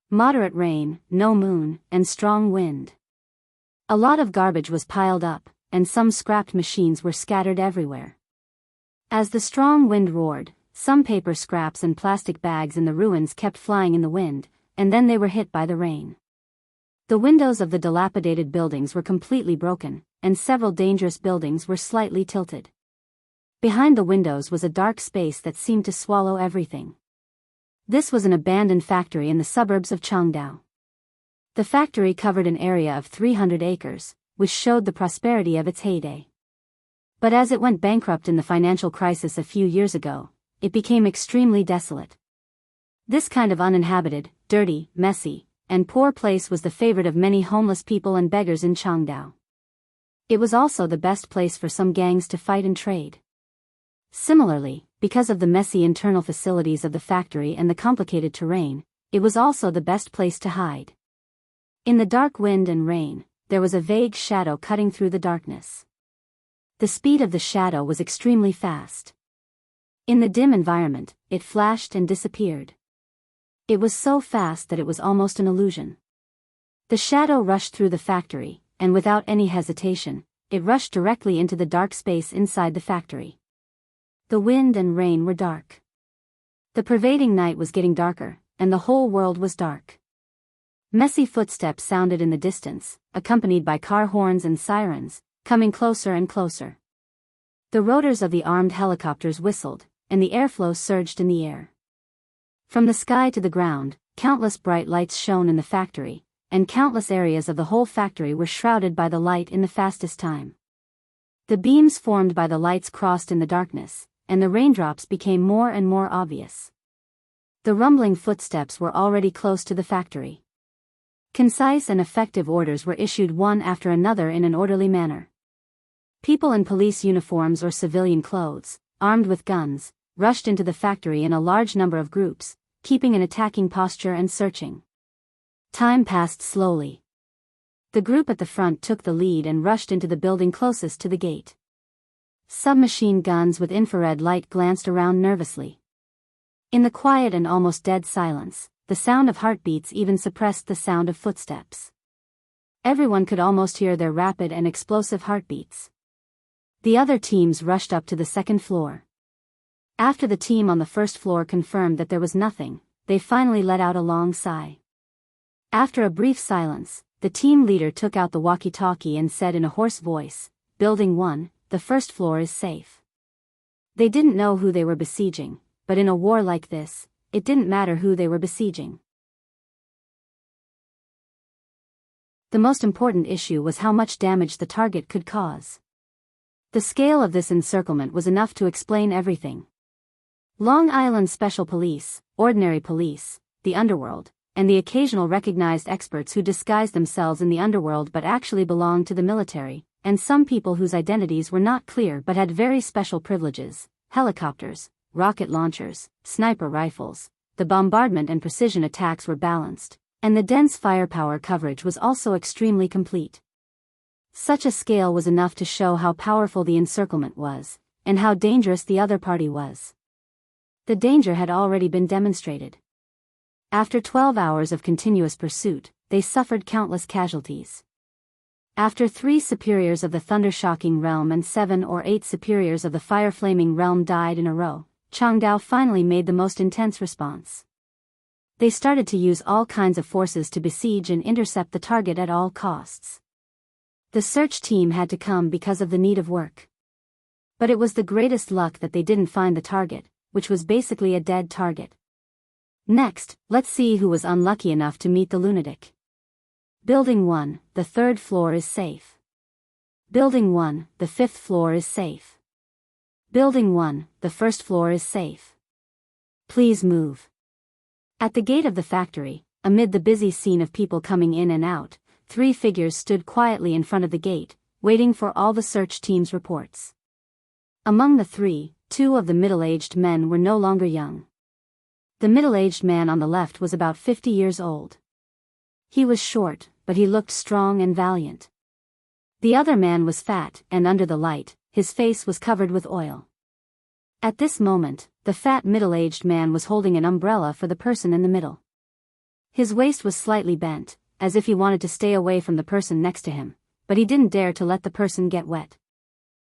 Moderate rain, no moon, and strong wind. A lot of garbage was piled up, and some scrapped machines were scattered everywhere. As the strong wind roared, some paper scraps and plastic bags in the ruins kept flying in the wind, and then they were hit by the rain. The windows of the dilapidated buildings were completely broken, and several dangerous buildings were slightly tilted. Behind the windows was a dark space that seemed to swallow everything. This was an abandoned factory in the suburbs of Changdao. The factory covered an area of 300 acres, which showed the prosperity of its heyday. But as it went bankrupt in the financial crisis a few years ago, it became extremely desolate. This kind of uninhabited, dirty, messy, and poor place was the favorite of many homeless people and beggars in Changdao. It was also the best place for some gangs to fight and trade. Similarly, because of the messy internal facilities of the factory and the complicated terrain, it was also the best place to hide. In the dark wind and rain, there was a vague shadow cutting through the darkness. The speed of the shadow was extremely fast. In the dim environment, it flashed and disappeared. It was so fast that it was almost an illusion. The shadow rushed through the factory, and without any hesitation, it rushed directly into the dark space inside the factory. The wind and rain were dark. The pervading night was getting darker, and the whole world was dark. Messy footsteps sounded in the distance, accompanied by car horns and sirens, coming closer and closer. The rotors of the armed helicopters whistled, and the airflow surged in the air. From the sky to the ground, countless bright lights shone in the factory, and countless areas of the whole factory were shrouded by the light in the fastest time. The beams formed by the lights crossed in the darkness, and the raindrops became more and more obvious. The rumbling footsteps were already close to the factory. Concise and effective orders were issued one after another in an orderly manner. People in police uniforms or civilian clothes, armed with guns, rushed into the factory in a large number of groups, keeping an attacking posture and searching. Time passed slowly. The group at the front took the lead and rushed into the building closest to the gate. Submachine guns with infrared light glanced around nervously. In the quiet and almost dead silence, the sound of heartbeats even suppressed the sound of footsteps. Everyone could almost hear their rapid and explosive heartbeats. The other teams rushed up to the second floor. After the team on the first floor confirmed that there was nothing, they finally let out a long sigh. After a brief silence, the team leader took out the walkie-talkie and said in a hoarse voice, "Building 1, the first floor is safe." They didn't know who they were besieging, but in a war like this, it didn't matter who they were besieging. The most important issue was how much damage the target could cause. The scale of this encirclement was enough to explain everything. Long Island Special Police, Ordinary Police, the Underworld, and the occasional recognized experts who disguised themselves in the underworld but actually belonged to the military, and some people whose identities were not clear but had very special privileges: helicopters, rocket launchers, sniper rifles. The bombardment and precision attacks were balanced, and the dense firepower coverage was also extremely complete. Such a scale was enough to show how powerful the encirclement was, and how dangerous the other party was. The danger had already been demonstrated. After 12 hours of continuous pursuit, they suffered countless casualties. After 3 superiors of the thunder-shocking realm and 7 or 8 superiors of the fire-flaming realm died in a row, Changdao finally made the most intense response. They started to use all kinds of forces to besiege and intercept the target at all costs. The search team had to come because of the need of work. But it was the greatest luck that they didn't find the target, which was basically a dead target. Next, let's see who was unlucky enough to meet the lunatic. Building 1, the 3rd floor is safe. Building 1, the 5th floor is safe. Building 1, the 1st floor is safe. Please move. At the gate of the factory, amid the busy scene of people coming in and out, 3 figures stood quietly in front of the gate, waiting for all the search team's reports. Among the 3, 2 of the middle-aged men were no longer young. The middle-aged man on the left was about 50 years old. He was short, but he looked strong and valiant. The other man was fat, and under the light, his face was covered with oil. At this moment, the fat middle-aged man was holding an umbrella for the person in the middle. His waist was slightly bent, as if he wanted to stay away from the person next to him, but he didn't dare to let the person get wet.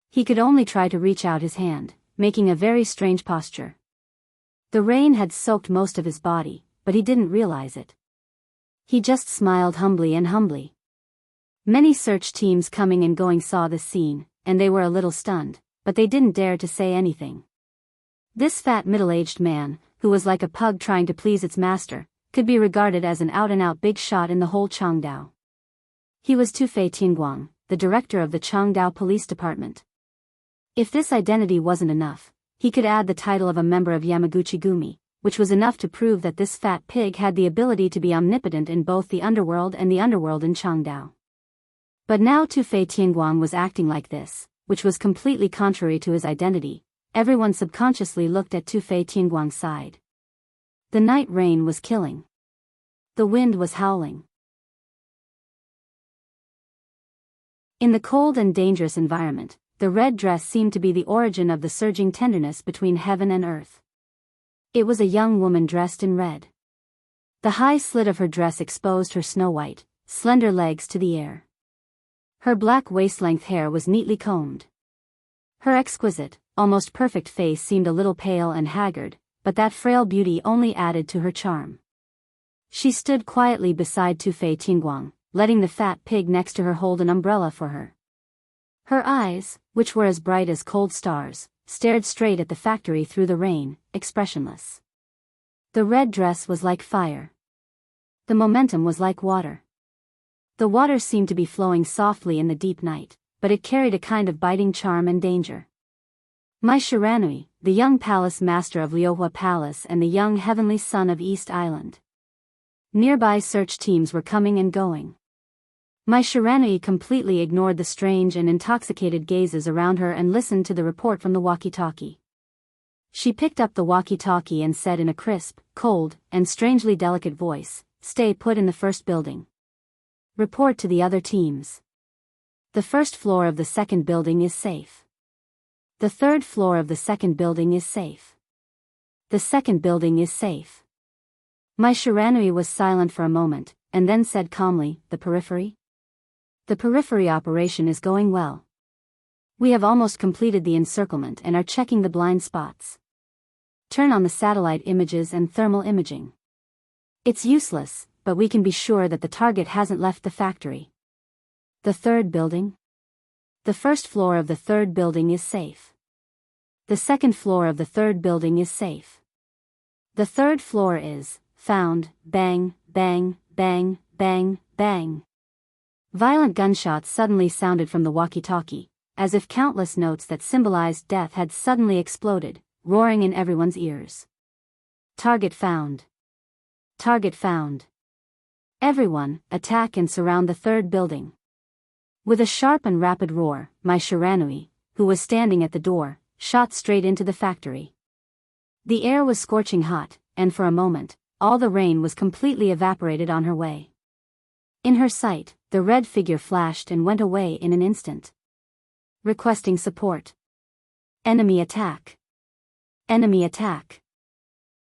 He could only try to reach out his hand, making a very strange posture. The rain had soaked most of his body, but he didn't realize it. He just smiled humbly. Many search teams coming and going saw this scene, and they were a little stunned, but they didn't dare to say anything. This fat middle-aged man, who was like a pug trying to please its master, could be regarded as an out-and-out big shot in the whole Changdao. He was Tufei Tianguang, the director of the Changdao Police Department. If this identity wasn't enough, he could add the title of a member of Yamaguchi Gumi, which was enough to prove that this fat pig had the ability to be omnipotent in both the underworld and the underworld in Changdao. But now Tufei Tianguang was acting like this, which was completely contrary to his identity. Everyone subconsciously looked at Tufei Tianguang's side. The night rain was killing. The wind was howling. In the cold and dangerous environment, the red dress seemed to be the origin of the surging tenderness between heaven and earth. It was a young woman dressed in red. The high slit of her dress exposed her snow-white, slender legs to the air. Her black waist-length hair was neatly combed. Her exquisite, almost perfect face seemed a little pale and haggard, but that frail beauty only added to her charm. She stood quietly beside Tufei Tianguang, letting the fat pig next to her hold an umbrella for her. Her eyes, which were as bright as cold stars, stared straight at the factory through the rain, expressionless. The red dress was like fire. The momentum was like water. The water seemed to be flowing softly in the deep night, but it carried a kind of biting charm and danger. Mai Shiranui, the young palace master of Liuhua Palace and the young heavenly son of East Island. Nearby search teams were coming and going. Mai Shiranui completely ignored the strange and intoxicated gazes around her and listened to the report from the walkie-talkie. She picked up the walkie-talkie and said in a crisp, cold, and strangely delicate voice, "Stay put in the first building. Report to the other teams. The first floor of the second building is safe. The third floor of the second building is safe. The second building is safe." Mai Shiranui was silent for a moment, and then said calmly, "The periphery? The periphery operation is going well. We have almost completed the encirclement and are checking the blind spots. Turn on the satellite images and thermal imaging. It's useless, but we can be sure that the target hasn't left the factory. The third building? The first floor of the third building is safe. The second floor of the third building is safe. The third floor is found. Bang, bang, bang, bang, bang." Violent gunshots suddenly sounded from the walkie-talkie, as if countless notes that symbolized death had suddenly exploded, roaring in everyone's ears. "Target found. Target found. Everyone, attack and surround the third building. With a sharp and rapid roar, my Shiranui, who was standing at the door, shot straight into the factory. The air was scorching hot, and for a moment, all the rain was completely evaporated on her way. In her sight, the red figure flashed and went away in an instant. Requesting support. Enemy attack. Enemy attack.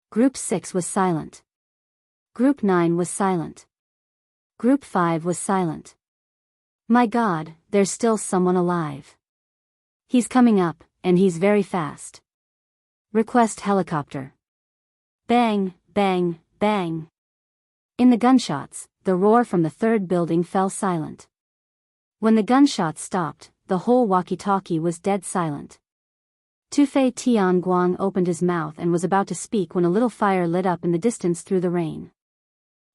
Group 6 was silent. Group 9 was silent. Group 5 was silent. My God, there's still someone alive. He's coming up, and he's very fast. Request helicopter. Bang, bang, bang. In the gunshots, the roar from the third building fell silent. When the gunshots stopped, the whole walkie-talkie was dead silent. Tufei Tianguang opened his mouth and was about to speak when a little fire lit up in the distance through the rain.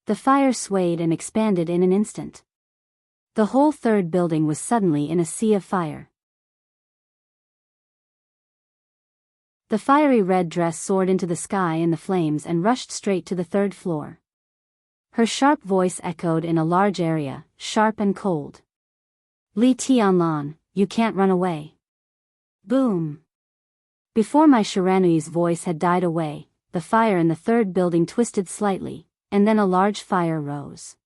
The fire swayed and expanded in an instant. The whole third building was suddenly in a sea of fire. The fiery red dress soared into the sky in the flames and rushed straight to the third floor. Her sharp voice echoed in a large area, sharp and cold. Li Tianlan, you can't run away. Boom. Before my Shiranui's voice had died away, the fire in the third building twisted slightly, and then a large fire rose.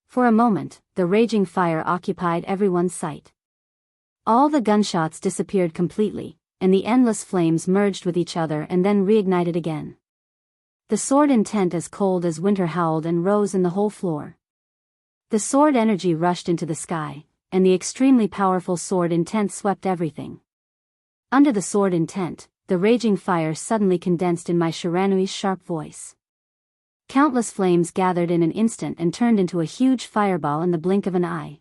For a moment, the raging fire occupied everyone's sight. All the gunshots disappeared completely, and the endless flames merged with each other and then reignited again. The sword intent as cold as winter howled and rose in the whole floor. The sword energy rushed into the sky, and the extremely powerful sword intent swept everything. Under the sword intent, the raging fire suddenly condensed in my Shiranui's sharp voice. Countless flames gathered in an instant and turned into a huge fireball in the blink of an eye.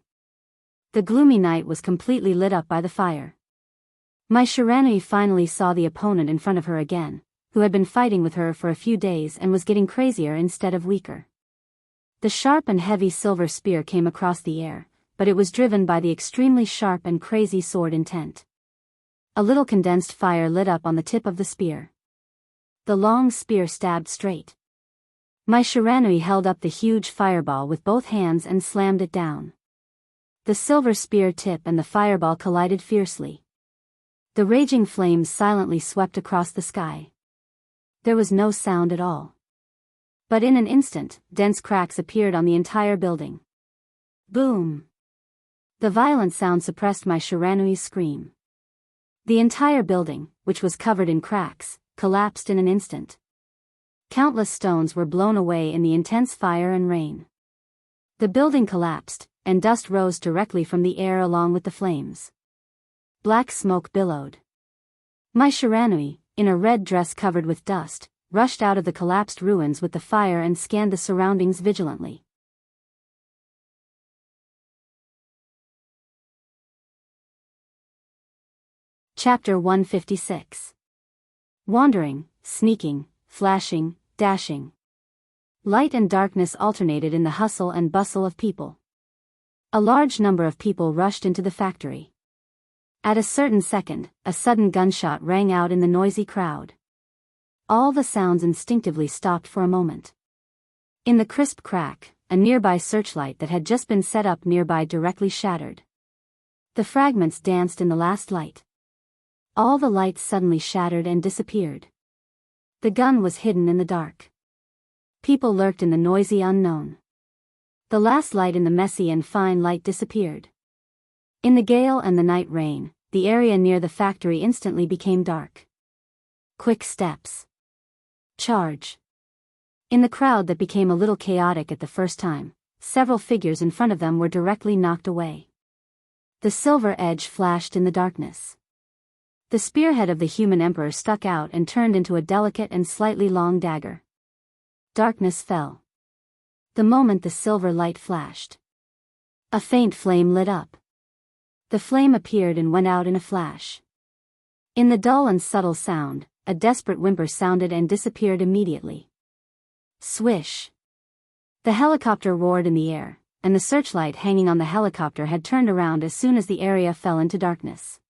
The gloomy night was completely lit up by the fire. My Shiranui finally saw the opponent in front of her again, who had been fighting with her for a few days and was getting crazier instead of weaker. The sharp and heavy silver spear came across the air, but it was driven by the extremely sharp and crazy sword intent. A little condensed fire lit up on the tip of the spear. The long spear stabbed straight. My Shiranui held up the huge fireball with both hands and slammed it down. The silver spear tip and the fireball collided fiercely. The raging flames silently swept across the sky. There was no sound at all. But in an instant, dense cracks appeared on the entire building. Boom! The violent sound suppressed my Shiranui's scream. The entire building, which was covered in cracks, collapsed in an instant. Countless stones were blown away in the intense fire and rain. The building collapsed, and dust rose directly from the air along with the flames. Black smoke billowed. My Shiranui, in a red dress covered with dust, rushed out of the collapsed ruins with the fire and scanned the surroundings vigilantly. Chapter 156. Wandering, sneaking, flashing, dashing. Light and darkness alternated in the hustle and bustle of people. A large number of people rushed into the factory. At a certain second, a sudden gunshot rang out in the noisy crowd. All the sounds instinctively stopped for a moment. In the crisp crack, a nearby searchlight that had just been set up nearby directly shattered. The fragments danced in the last light. All the lights suddenly shattered and disappeared. The gun was hidden in the dark. People lurked in the noisy unknown. The last light in the messy and fine light disappeared. In the gale and the night rain, the area near the factory instantly became dark. Quick steps. Charge. In the crowd that became a little chaotic at the first time, several figures in front of them were directly knocked away. The silver edge flashed in the darkness. The spearhead of the human emperor stuck out and turned into a delicate and slightly long dagger. Darkness fell. The moment the silver light flashed, a faint flame lit up. The flame appeared and went out in a flash. In the dull and subtle sound, a desperate whimper sounded and disappeared immediately. Swish! The helicopter roared in the air, and the searchlight hanging on the helicopter had turned around as soon as the area fell into darkness.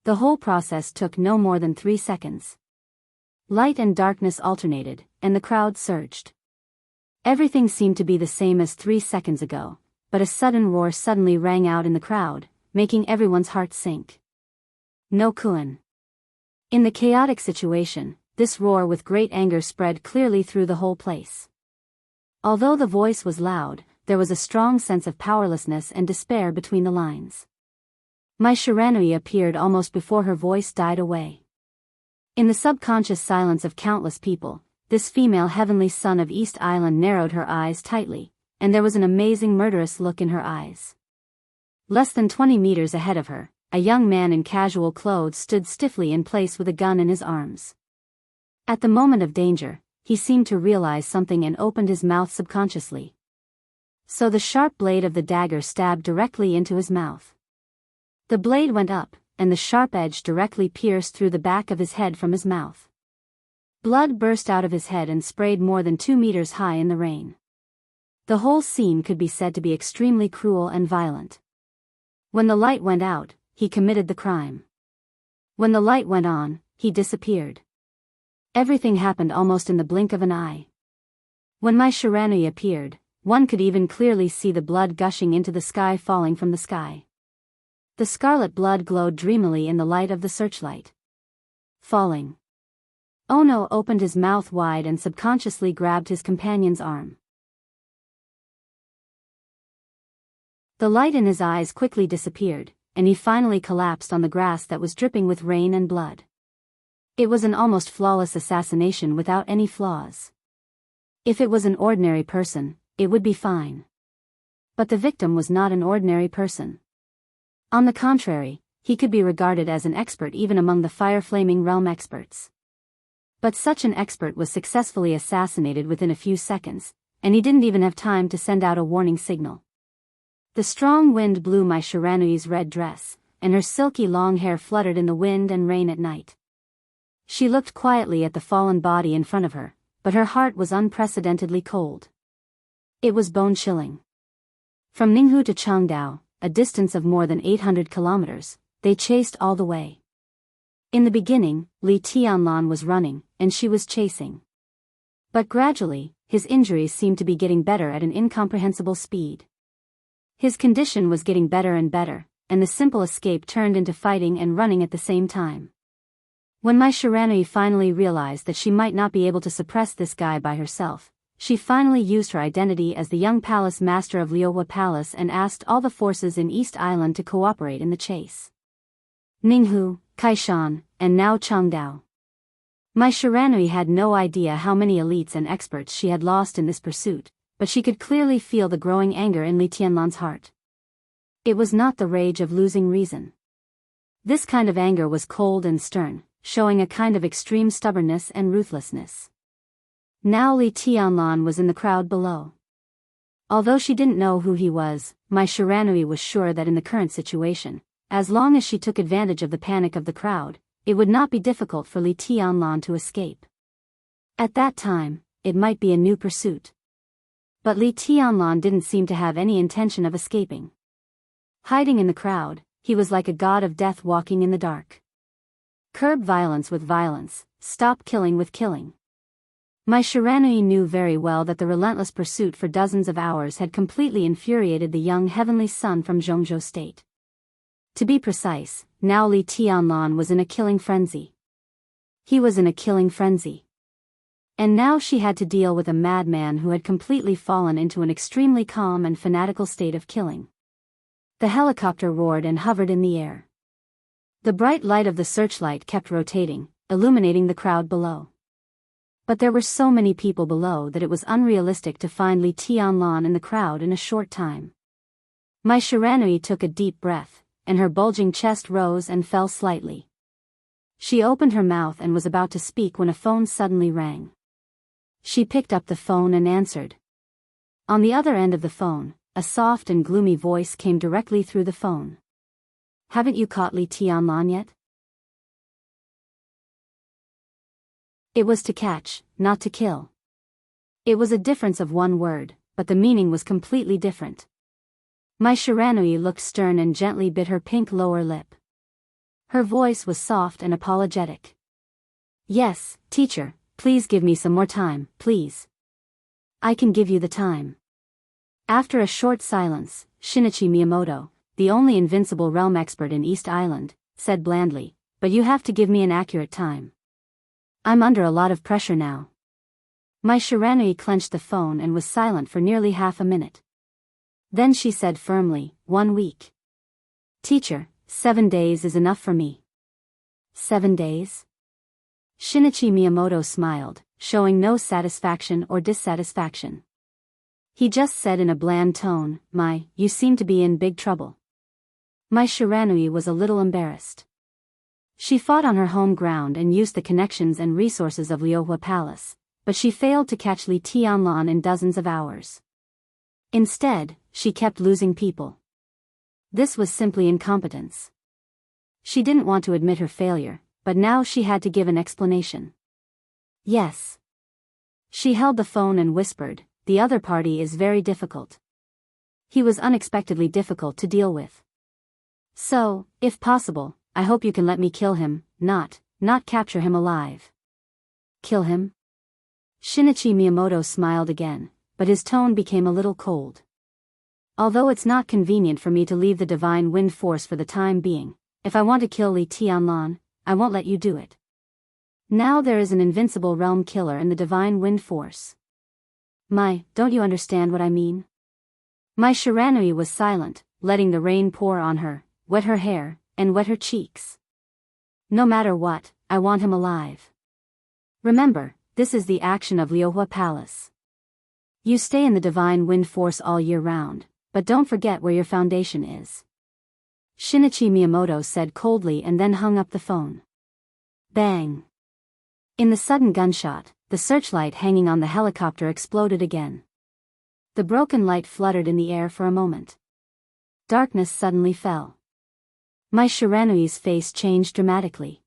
The whole process took no more than 3 seconds. Light and darkness alternated, and the crowd surged. Everything seemed to be the same as 3 seconds ago, but a sudden roar suddenly rang out in the crowd, making everyone's heart sink. No Kuan. In the chaotic situation, this roar with great anger spread clearly through the whole place. Although the voice was loud, there was a strong sense of powerlessness and despair between the lines. My Shiranui appeared almost before her voice died away. In the subconscious silence of countless people, this female heavenly son of East Island narrowed her eyes tightly, and there was an amazing murderous look in her eyes. Less than 20 meters ahead of her, a young man in casual clothes stood stiffly in place with a gun in his arms. At the moment of danger, he seemed to realize something and opened his mouth subconsciously. So the sharp blade of the dagger stabbed directly into his mouth. The blade went up, and the sharp edge directly pierced through the back of his head from his mouth. Blood burst out of his head and sprayed more than 2 meters high in the rain. The whole scene could be said to be extremely cruel and violent. When the light went out, he committed the crime. When the light went on, he disappeared. Everything happened almost in the blink of an eye. When my Shiranui appeared, one could even clearly see the blood gushing into the sky falling from the sky. The scarlet blood glowed dreamily in the light of the searchlight. Falling. Ono opened his mouth wide and subconsciously grabbed his companion's arm. The light in his eyes quickly disappeared, and he finally collapsed on the grass that was dripping with rain and blood. It was an almost flawless assassination without any flaws. If it was an ordinary person, it would be fine. But the victim was not an ordinary person. On the contrary, he could be regarded as an expert even among the fire-flaming realm experts. But such an expert was successfully assassinated within a few seconds, and he didn't even have time to send out a warning signal. The strong wind blew my Shiranui's red dress, and her silky long hair fluttered in the wind and rain at night. She looked quietly at the fallen body in front of her, but her heart was unprecedentedly cold. It was bone-chilling. From Ninghu to Changdao, a distance of more than 800 kilometers, they chased all the way. In the beginning, Li Tianlan was running, and she was chasing. But gradually, his injuries seemed to be getting better at an incomprehensible speed. His condition was getting better and better, and the simple escape turned into fighting and running at the same time. When my Shiranui finally realized that she might not be able to suppress this guy by herself, she finally used her identity as the young palace master of Liuhua Palace and asked all the forces in East Island to cooperate in the chase. Ninghu, Kaishan, and now Changdao. My Shiranui had no idea how many elites and experts she had lost in this pursuit, but she could clearly feel the growing anger in Li Tianlan's heart. It was not the rage of losing reason. This kind of anger was cold and stern, showing a kind of extreme stubbornness and ruthlessness. Now Li Tianlan was in the crowd below. Although she didn't know who he was, my Shiranui was sure that in the current situation, as long as she took advantage of the panic of the crowd, it would not be difficult for Li Tianlan to escape. At that time, it might be a new pursuit. But Li Tianlan didn't seem to have any intention of escaping. Hiding in the crowd, he was like a god of death walking in the dark. Curb violence with violence, stop killing with killing. My Shiranui knew very well that the relentless pursuit for dozens of hours had completely infuriated the young heavenly son from Zhongzhou State. To be precise, now Li Tianlan was in a killing frenzy. He was in a killing frenzy. And now she had to deal with a madman who had completely fallen into an extremely calm and fanatical state of killing. The helicopter roared and hovered in the air. The bright light of the searchlight kept rotating, illuminating the crowd below. But there were so many people below that it was unrealistic to find Li Tianlan in the crowd in a short time. My Shiranui took a deep breath, and her bulging chest rose and fell slightly. She opened her mouth and was about to speak when a phone suddenly rang. She picked up the phone and answered. On the other end of the phone, a soft and gloomy voice came directly through the phone. "Haven't you caught Li Tianlan yet?" It was to catch, not to kill. It was a difference of one word, but the meaning was completely different. My Shiranui looked stern and gently bit her pink lower lip. Her voice was soft and apologetic. "Yes, teacher, please give me some more time, please. I can give you the time." After a short silence, Shinichi Miyamoto, the only invincible realm expert in East Island, said blandly, "But you have to give me an accurate time. I'm under a lot of pressure now." Mai Shiranui clenched the phone and was silent for nearly half a minute. Then she said firmly, "1 week. Teacher, 7 days is enough for me." 7 days? Shinichi Miyamoto smiled, showing no satisfaction or dissatisfaction. He just said in a bland tone, "Mai, you seem to be in big trouble." Mai Shiranui was a little embarrassed. She fought on her home ground and used the connections and resources of Liohua Palace, but she failed to catch Li Tianlan in dozens of hours. Instead, she kept losing people. This was simply incompetence. She didn't want to admit her failure, but now she had to give an explanation. "Yes." She held the phone and whispered, "The other party is very difficult. He was unexpectedly difficult to deal with. So, if possible, I hope you can let me kill him, not capture him alive." "Kill him?" Shinichi Miyamoto smiled again, but his tone became a little cold. "Although it's not convenient for me to leave the Divine Wind Force for the time being, if I want to kill Li Tianlan, I won't let you do it. Now there is an invincible realm killer in the Divine Wind Force." "Mai, don't you understand what I mean?" Mai Shiranui was silent, letting the rain pour on her, wet her hair, and wet her cheeks. "No matter what, I want him alive. Remember, this is the action of Liohua Palace. You stay in the Divine Wind Force all year round, but don't forget where your foundation is." Shinichi Miyamoto said coldly and then hung up the phone. Bang! In the sudden gunshot, the searchlight hanging on the helicopter exploded again. The broken light fluttered in the air for a moment. Darkness suddenly fell. Mai Shiranui's face changed dramatically.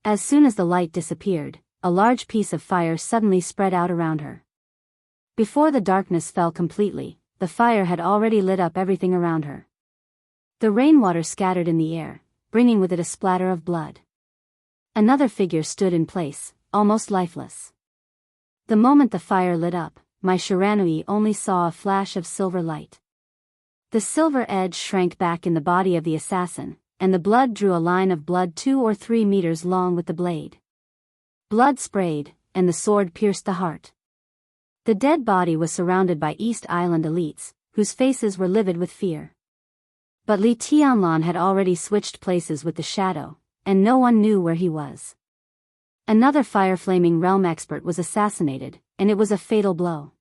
As soon as the light disappeared, a large piece of fire suddenly spread out around her. Before the darkness fell completely, the fire had already lit up everything around her. The rainwater scattered in the air, bringing with it a splatter of blood. Another figure stood in place, almost lifeless. The moment the fire lit up, Mai Shiranui only saw a flash of silver light. The silver edge shrank back in the body of the assassin, and the blood drew a line of blood 2 or 3 meters long with the blade. Blood sprayed, and the sword pierced the heart. The dead body was surrounded by East Island elites, whose faces were livid with fear. But Li Tianlan had already switched places with the shadow, and no one knew where he was. Another fire-flaming realm expert was assassinated, and it was a fatal blow.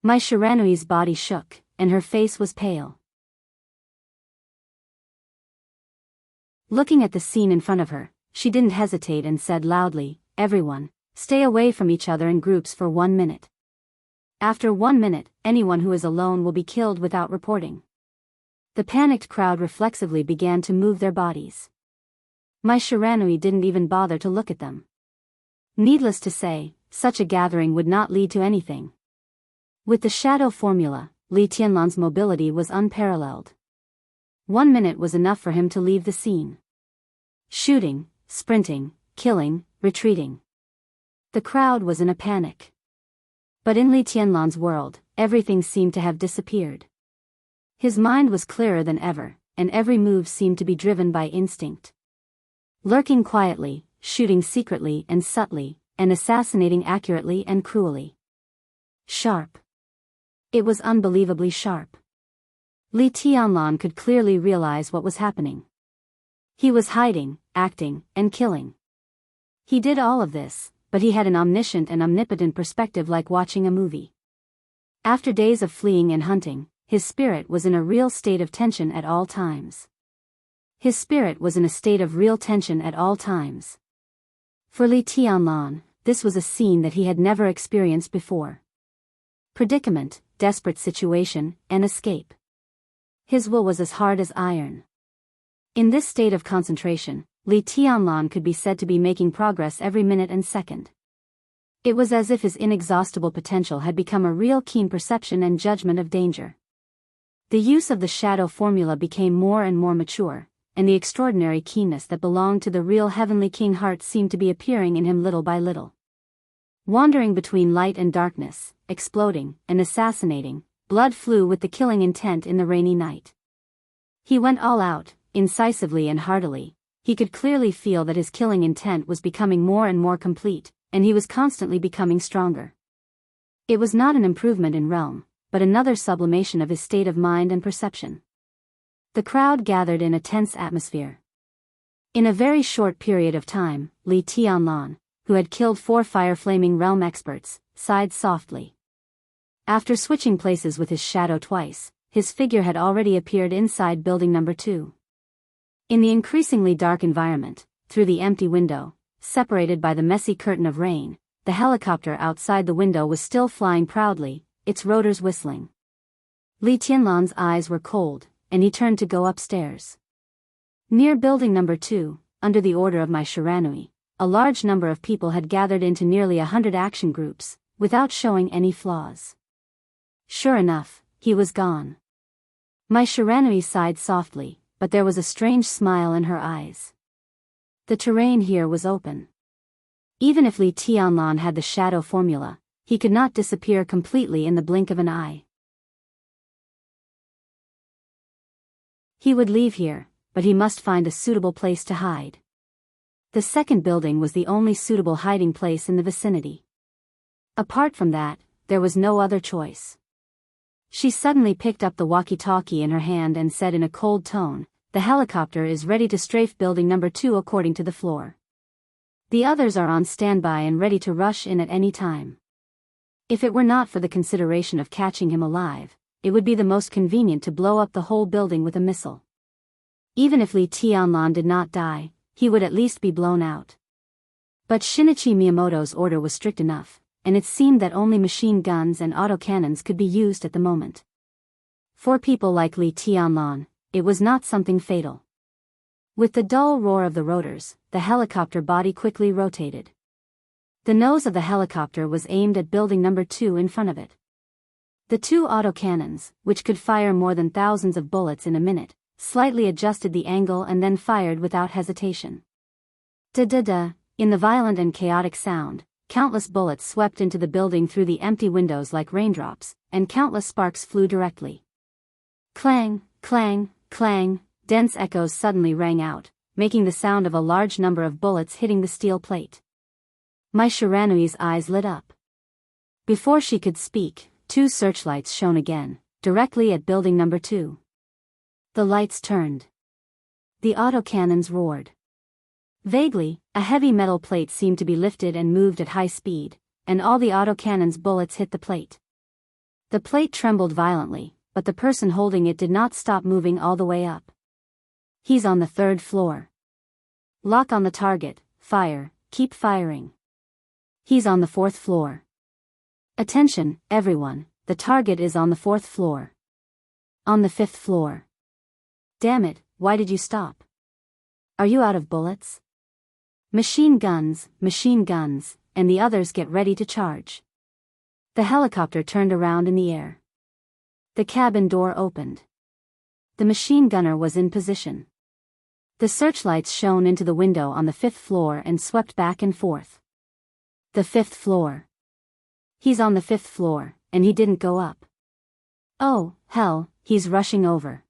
Mai Shiranui's body shook, and her face was pale. Looking at the scene in front of her, she didn't hesitate and said loudly, "Everyone, stay away from each other in groups for 1 minute. After 1 minute, anyone who is alone will be killed without reporting." The panicked crowd reflexively began to move their bodies. Mai Shiranui didn't even bother to look at them. Needless to say, such a gathering would not lead to anything. With the shadow formula, Li Tianlan's mobility was unparalleled. 1 minute was enough for him to leave the scene. Shooting, sprinting, killing, retreating. The crowd was in a panic. But in Li Tianlan's world, everything seemed to have disappeared. His mind was clearer than ever, and every move seemed to be driven by instinct. Lurking quietly, shooting secretly and subtly, and assassinating accurately and cruelly. Sharp. It was unbelievably sharp. Li Tianlan could clearly realize what was happening. He was hiding, acting, and killing. He did all of this, but he had an omniscient and omnipotent perspective like watching a movie. After days of fleeing and hunting, his spirit was in a real state of tension at all times. His spirit was in a state of real tension at all times. For Li Tianlan, this was a scene that he had never experienced before. Predicament, desperate situation, and escape. His will was as hard as iron. In this state of concentration, Li Tianlan could be said to be making progress every minute and second. It was as if his inexhaustible potential had become a real keen perception and judgment of danger. The use of the shadow formula became more and more mature, and the extraordinary keenness that belonged to the real heavenly king heart seemed to be appearing in him little by little. Wandering between light and darkness, exploding and assassinating, Blood flew with the killing intent in the rainy night. He went all out, incisively and heartily. He could clearly feel that his killing intent was becoming more and more complete, and he was constantly becoming stronger. It was not an improvement in realm, but another sublimation of his state of mind and perception. The crowd gathered in a tense atmosphere. In a very short period of time, Li Tianlan, who had killed 4 fire-flaming realm experts, sighed softly. After switching places with his shadow twice, his figure had already appeared inside building number 2. In the increasingly dark environment, through the empty window, separated by the messy curtain of rain, the helicopter outside the window was still flying proudly, its rotors whistling. Li Tianlan's eyes were cold, and he turned to go upstairs. Near building number 2, under the order of my Shiranui, a large number of people had gathered into nearly 100 action groups, without showing any flaws. Sure enough, he was gone. My Shiranui sighed softly, but there was a strange smile in her eyes. The terrain here was open. Even if Li Tianlan had the shadow formula, he could not disappear completely in the blink of an eye. He would leave here, but he must find a suitable place to hide. The second building was the only suitable hiding place in the vicinity. Apart from that, there was no other choice. She suddenly picked up the walkie-talkie in her hand and said in a cold tone, "The helicopter is ready to strafe building number 2 according to the floor. The others are on standby and ready to rush in at any time. If it were not for the consideration of catching him alive, it would be the most convenient to blow up the whole building with a missile. Even if Li Tianlan did not die, he would at least be blown out." But Shinichi Miyamoto's order was strict enough, and it seemed that only machine guns and autocannons could be used at the moment. For people like Li Tianlan, it was not something fatal. With the dull roar of the rotors, the helicopter body quickly rotated. The nose of the helicopter was aimed at building number 2 in front of it. The 2 autocannons, which could fire more than thousands of bullets in a minute, slightly adjusted the angle and then fired without hesitation. Da-da-da, in the violent and chaotic sound, countless bullets swept into the building through the empty windows like raindrops, and countless sparks flew directly. Clang, clang, clang, dense echoes suddenly rang out, making the sound of a large number of bullets hitting the steel plate. My Shiranui's eyes lit up. Before she could speak, 2 searchlights shone again, directly at building number 2. The lights turned. The autocannons roared. Vaguely, a heavy metal plate seemed to be lifted and moved at high speed, and all the autocannon's bullets hit the plate. The plate trembled violently, but the person holding it did not stop moving all the way up. "He's on the 3rd floor. Lock on the target, fire, keep firing. He's on the 4th floor. Attention, everyone, the target is on the 4th floor. On the 5th floor. Damn it, why did you stop? Are you out of bullets? Machine guns, and the others get ready to charge." The helicopter turned around in the air. The cabin door opened. The machine gunner was in position. The searchlights shone into the window on the 5th floor and swept back and forth. The 5th floor. He's on the 5th floor, and he didn't go up. Oh, hell, he's rushing over.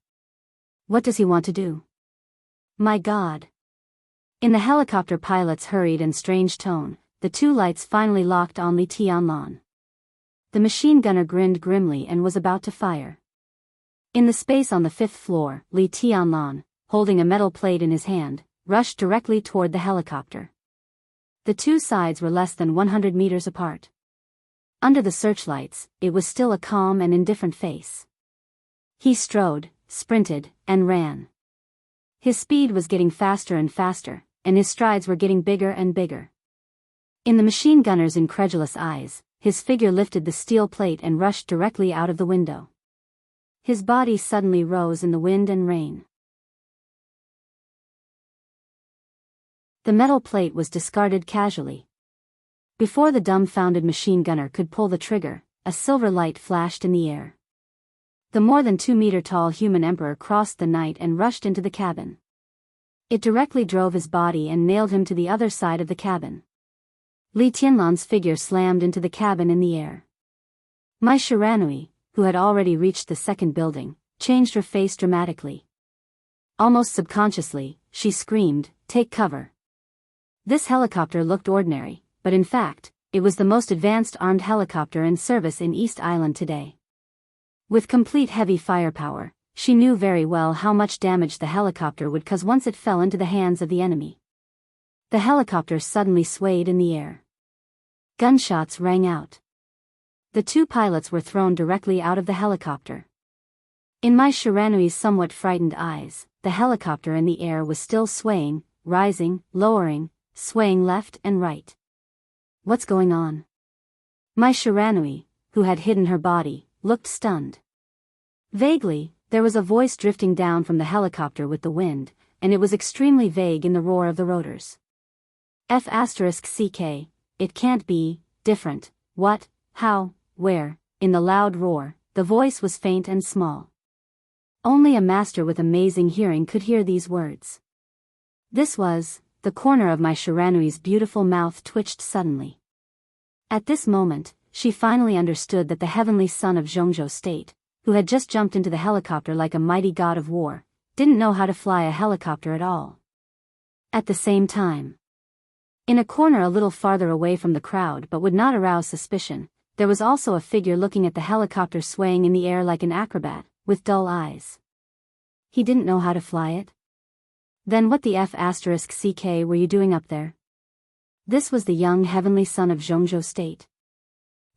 What does he want to do? My God. In the helicopter pilot's hurried and strange tone, the 2 lights finally locked on Li Tianlan. The machine gunner grinned grimly and was about to fire. In the space on the 5th floor, Li Tianlan, holding a metal plate in his hand, rushed directly toward the helicopter. The 2 sides were less than 100 meters apart. Under the searchlights, it was still a calm and indifferent face. He strode, sprinted, and ran. His speed was getting faster and faster, and his strides were getting bigger and bigger. In the machine gunner's incredulous eyes, his figure lifted the steel plate and rushed directly out of the window. His body suddenly rose in the wind and rain. The metal plate was discarded casually. Before the dumbfounded machine gunner could pull the trigger, a silver light flashed in the air. The more than 2-meter-tall human emperor crossed the night and rushed into the cabin. It directly drove his body and nailed him to the other side of the cabin. Li Tianlan's figure slammed into the cabin in the air. My Shiranui, who had already reached the second building, changed her face dramatically. Almost subconsciously, she screamed, "Take cover." This helicopter looked ordinary, but in fact, it was the most advanced armed helicopter in service in East Island today. With complete heavy firepower, she knew very well how much damage the helicopter would cause once it fell into the hands of the enemy. The helicopter suddenly swayed in the air. Gunshots rang out. The two pilots were thrown directly out of the helicopter. In Mai Shiranui's somewhat frightened eyes, the helicopter in the air was still swaying, rising, lowering, swaying left and right. What's going on? Mai Shiranui, who had hidden her body, looked stunned. Vaguely, there was a voice drifting down from the helicopter with the wind, and it was extremely vague in the roar of the rotors. F***ck, it can't be, different, what, how, where, in the loud roar, the voice was faint and small. Only a master with amazing hearing could hear these words. This was, the corner of Mai Shiranui's beautiful mouth twitched suddenly. At this moment, she finally understood that the heavenly son of Zhongzhou State, who had just jumped into the helicopter like a mighty god of war, didn't know how to fly a helicopter at all. At the same time, in a corner a little farther away from the crowd but would not arouse suspicion, there was also a figure looking at the helicopter swaying in the air like an acrobat, with dull eyes. He didn't know how to fly it? Then what the F***ck were you doing up there? This was the young heavenly son of Zhongzhou State.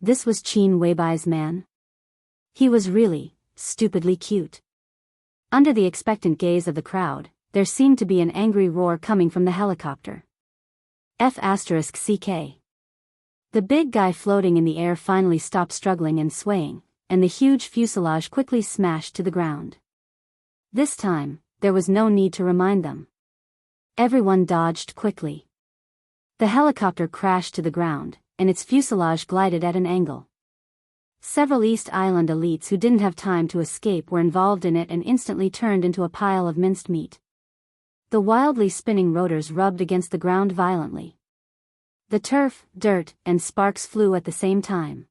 This was Qin Weibai's man. He was really, stupidly cute. Under the expectant gaze of the crowd, there seemed to be an angry roar coming from the helicopter. F***ck. The big guy floating in the air finally stopped struggling and swaying, and the huge fuselage quickly smashed to the ground. This time, there was no need to remind them. Everyone dodged quickly. The helicopter crashed to the ground, and its fuselage glided at an angle. Several East Island elites who didn't have time to escape were involved in it and instantly turned into a pile of minced meat. The wildly spinning rotors rubbed against the ground violently. The turf, dirt, and sparks flew at the same time.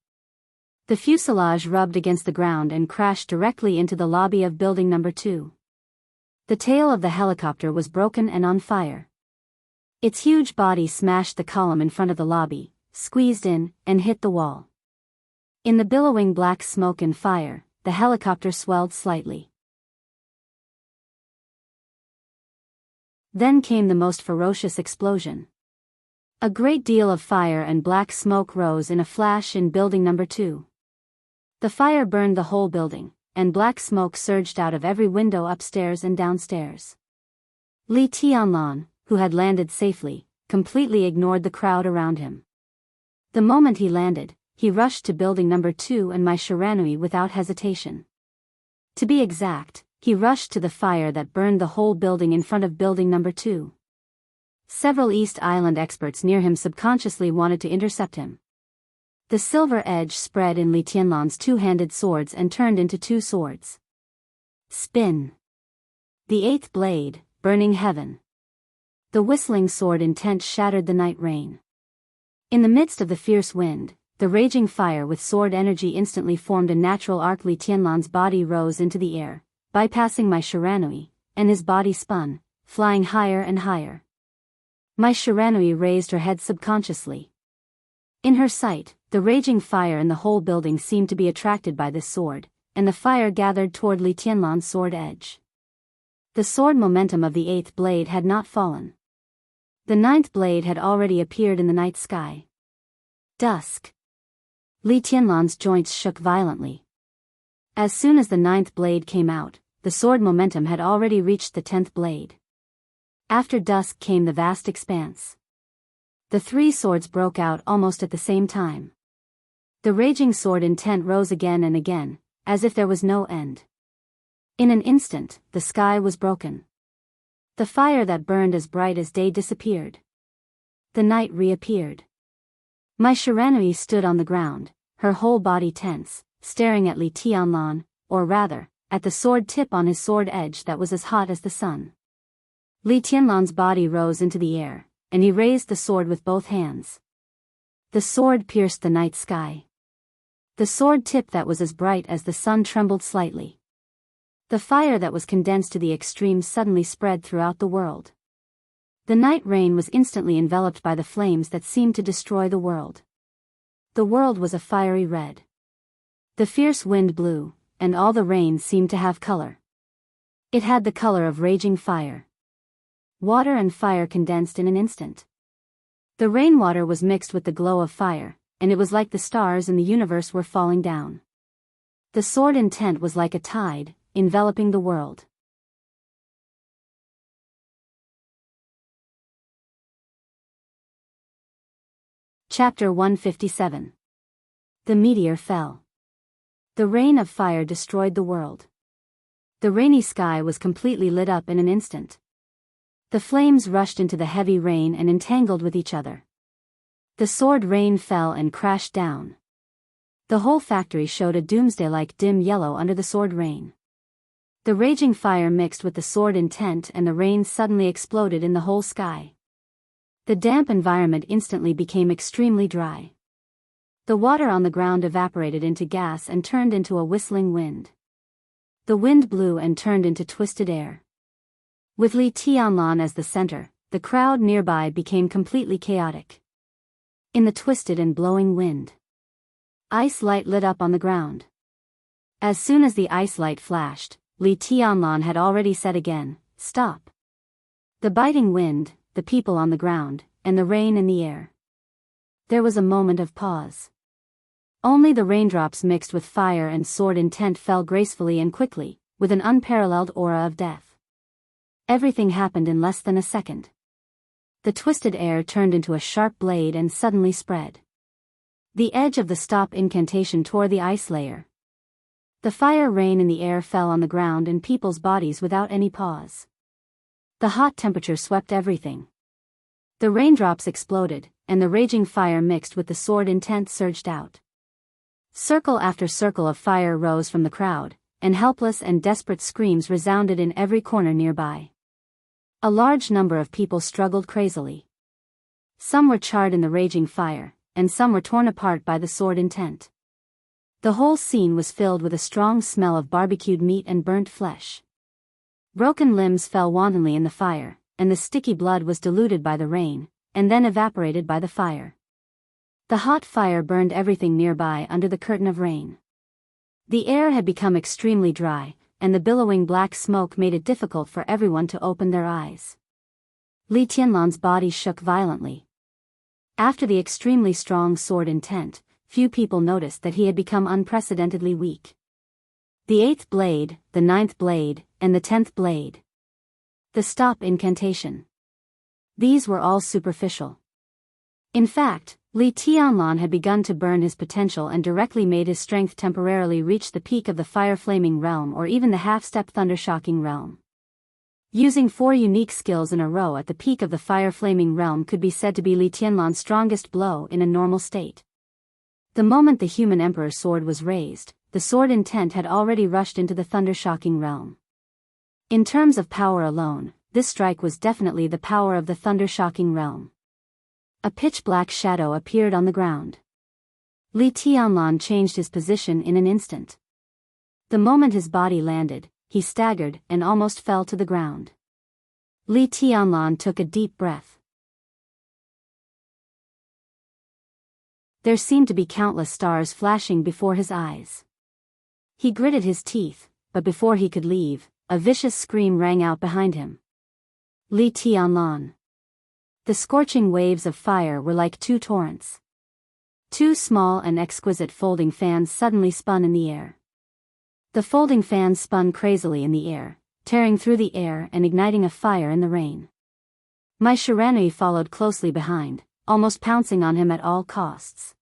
The fuselage rubbed against the ground and crashed directly into the lobby of building number 2. The tail of the helicopter was broken and on fire. Its huge body smashed the column in front of the lobby, squeezed in, and hit the wall. In the billowing black smoke and fire, the helicopter swelled slightly. Then came the most ferocious explosion. A great deal of fire and black smoke rose in a flash in building number 2. The fire burned the whole building, and black smoke surged out of every window upstairs and downstairs. Li Tianlan, who had landed safely, completely ignored the crowd around him. The moment he landed, he rushed to building number 2 and Mai Shiranui without hesitation. To be exact, he rushed to the fire that burned the whole building in front of building number 2. Several East Island experts near him subconsciously wanted to intercept him. The silver edge spread in Li Tianlan's two-handed swords and turned into two swords. Spin. The eighth blade, burning heaven. The whistling sword intent shattered the night rain. In the midst of the fierce wind, the raging fire with sword energy instantly formed a natural arc. Li Tianlan's body rose into the air, bypassing Mai Shiranui, and his body spun, flying higher and higher. Mai Shiranui raised her head subconsciously. In her sight, the raging fire in the whole building seemed to be attracted by this sword, and the fire gathered toward Li Tianlan's sword edge. The sword momentum of the eighth blade had not fallen. The ninth blade had already appeared in the night sky. Dusk. Li Tianlan's joints shook violently. As soon as the ninth blade came out, the sword momentum had already reached the 10th blade. After dusk came the vast expanse. The three swords broke out almost at the same time. The raging sword intent rose again and again, as if there was no end. In an instant, the sky was broken. The fire that burned as bright as day disappeared. The night reappeared. Mai Shiranui stood on the ground, her whole body tense, staring at Li Tianlan, or rather, at the sword tip on his sword edge that was as hot as the sun. Li Tianlan's body rose into the air, and he raised the sword with both hands. The sword pierced the night sky. The sword tip that was as bright as the sun trembled slightly. The fire that was condensed to the extreme suddenly spread throughout the world. The night rain was instantly enveloped by the flames that seemed to destroy the world. The world was a fiery red. The fierce wind blew, and all the rain seemed to have color. It had the color of raging fire. Water and fire condensed in an instant. The rainwater was mixed with the glow of fire, and it was like the stars in the universe were falling down. The sword intent was like a tide, enveloping the world. Chapter 157. The meteor fell. The rain of fire destroyed the world. The rainy sky was completely lit up in an instant. The flames rushed into the heavy rain and entangled with each other. The sword rain fell and crashed down. The whole factory showed a doomsday-like dim yellow under the sword rain. The raging fire mixed with the sword intent and the rain suddenly exploded in the whole sky. The damp environment instantly became extremely dry. The water on the ground evaporated into gas and turned into a whistling wind. The wind blew and turned into twisted air. With Li Tianlan as the center, the crowd nearby became completely chaotic. In the twisted and blowing wind, ice light lit up on the ground. As soon as the ice light flashed, Li Tianlan had already said again, "Stop." The biting wind, the people on the ground, and the rain in the air. There was a moment of pause. Only the raindrops mixed with fire and sword intent fell gracefully and quickly, with an unparalleled aura of death. Everything happened in less than a second. The twisted air turned into a sharp blade and suddenly spread. The edge of the stop incantation tore the ice layer. The fire rain in the air fell on the ground and people's bodies without any pause. The hot temperature swept everything. The raindrops exploded, and the raging fire mixed with the sword intent surged out. Circle after circle of fire rose from the crowd, and helpless and desperate screams resounded in every corner nearby. A large number of people struggled crazily. Some were charred in the raging fire, and some were torn apart by the sword intent. The whole scene was filled with a strong smell of barbecued meat and burnt flesh. Broken limbs fell wantonly in the fire, and the sticky blood was diluted by the rain, and then evaporated by the fire. The hot fire burned everything nearby under the curtain of rain. The air had become extremely dry, and the billowing black smoke made it difficult for everyone to open their eyes. Li Tianlan's body shook violently. After the extremely strong sword intent, few people noticed that he had become unprecedentedly weak. The 8th blade, the 9th blade, and the 10th blade. The stop incantation. These were all superficial. In fact, Li Tianlan had begun to burn his potential and directly made his strength temporarily reach the peak of the fire-flaming realm or even the half-step thunder-shocking realm. Using 4 unique skills in a row at the peak of the fire-flaming realm could be said to be Li Tianlan's strongest blow in a normal state. The moment the human emperor's sword was raised, the sword intent had already rushed into the thunder-shocking realm. In terms of power alone, this strike was definitely the power of the thunder-shocking realm. A pitch-black shadow appeared on the ground. Li Tianlan changed his position in an instant. The moment his body landed, he staggered and almost fell to the ground. Li Tianlan took a deep breath. There seemed to be countless stars flashing before his eyes. He gritted his teeth, but before he could leave, a vicious scream rang out behind him. Li Tianlan. The scorching waves of fire were like 2 torrents. 2 small and exquisite folding fans suddenly spun in the air. The folding fans spun crazily in the air, tearing through the air and igniting a fire in the rain. My Shiranui followed closely behind, almost pouncing on him at all costs.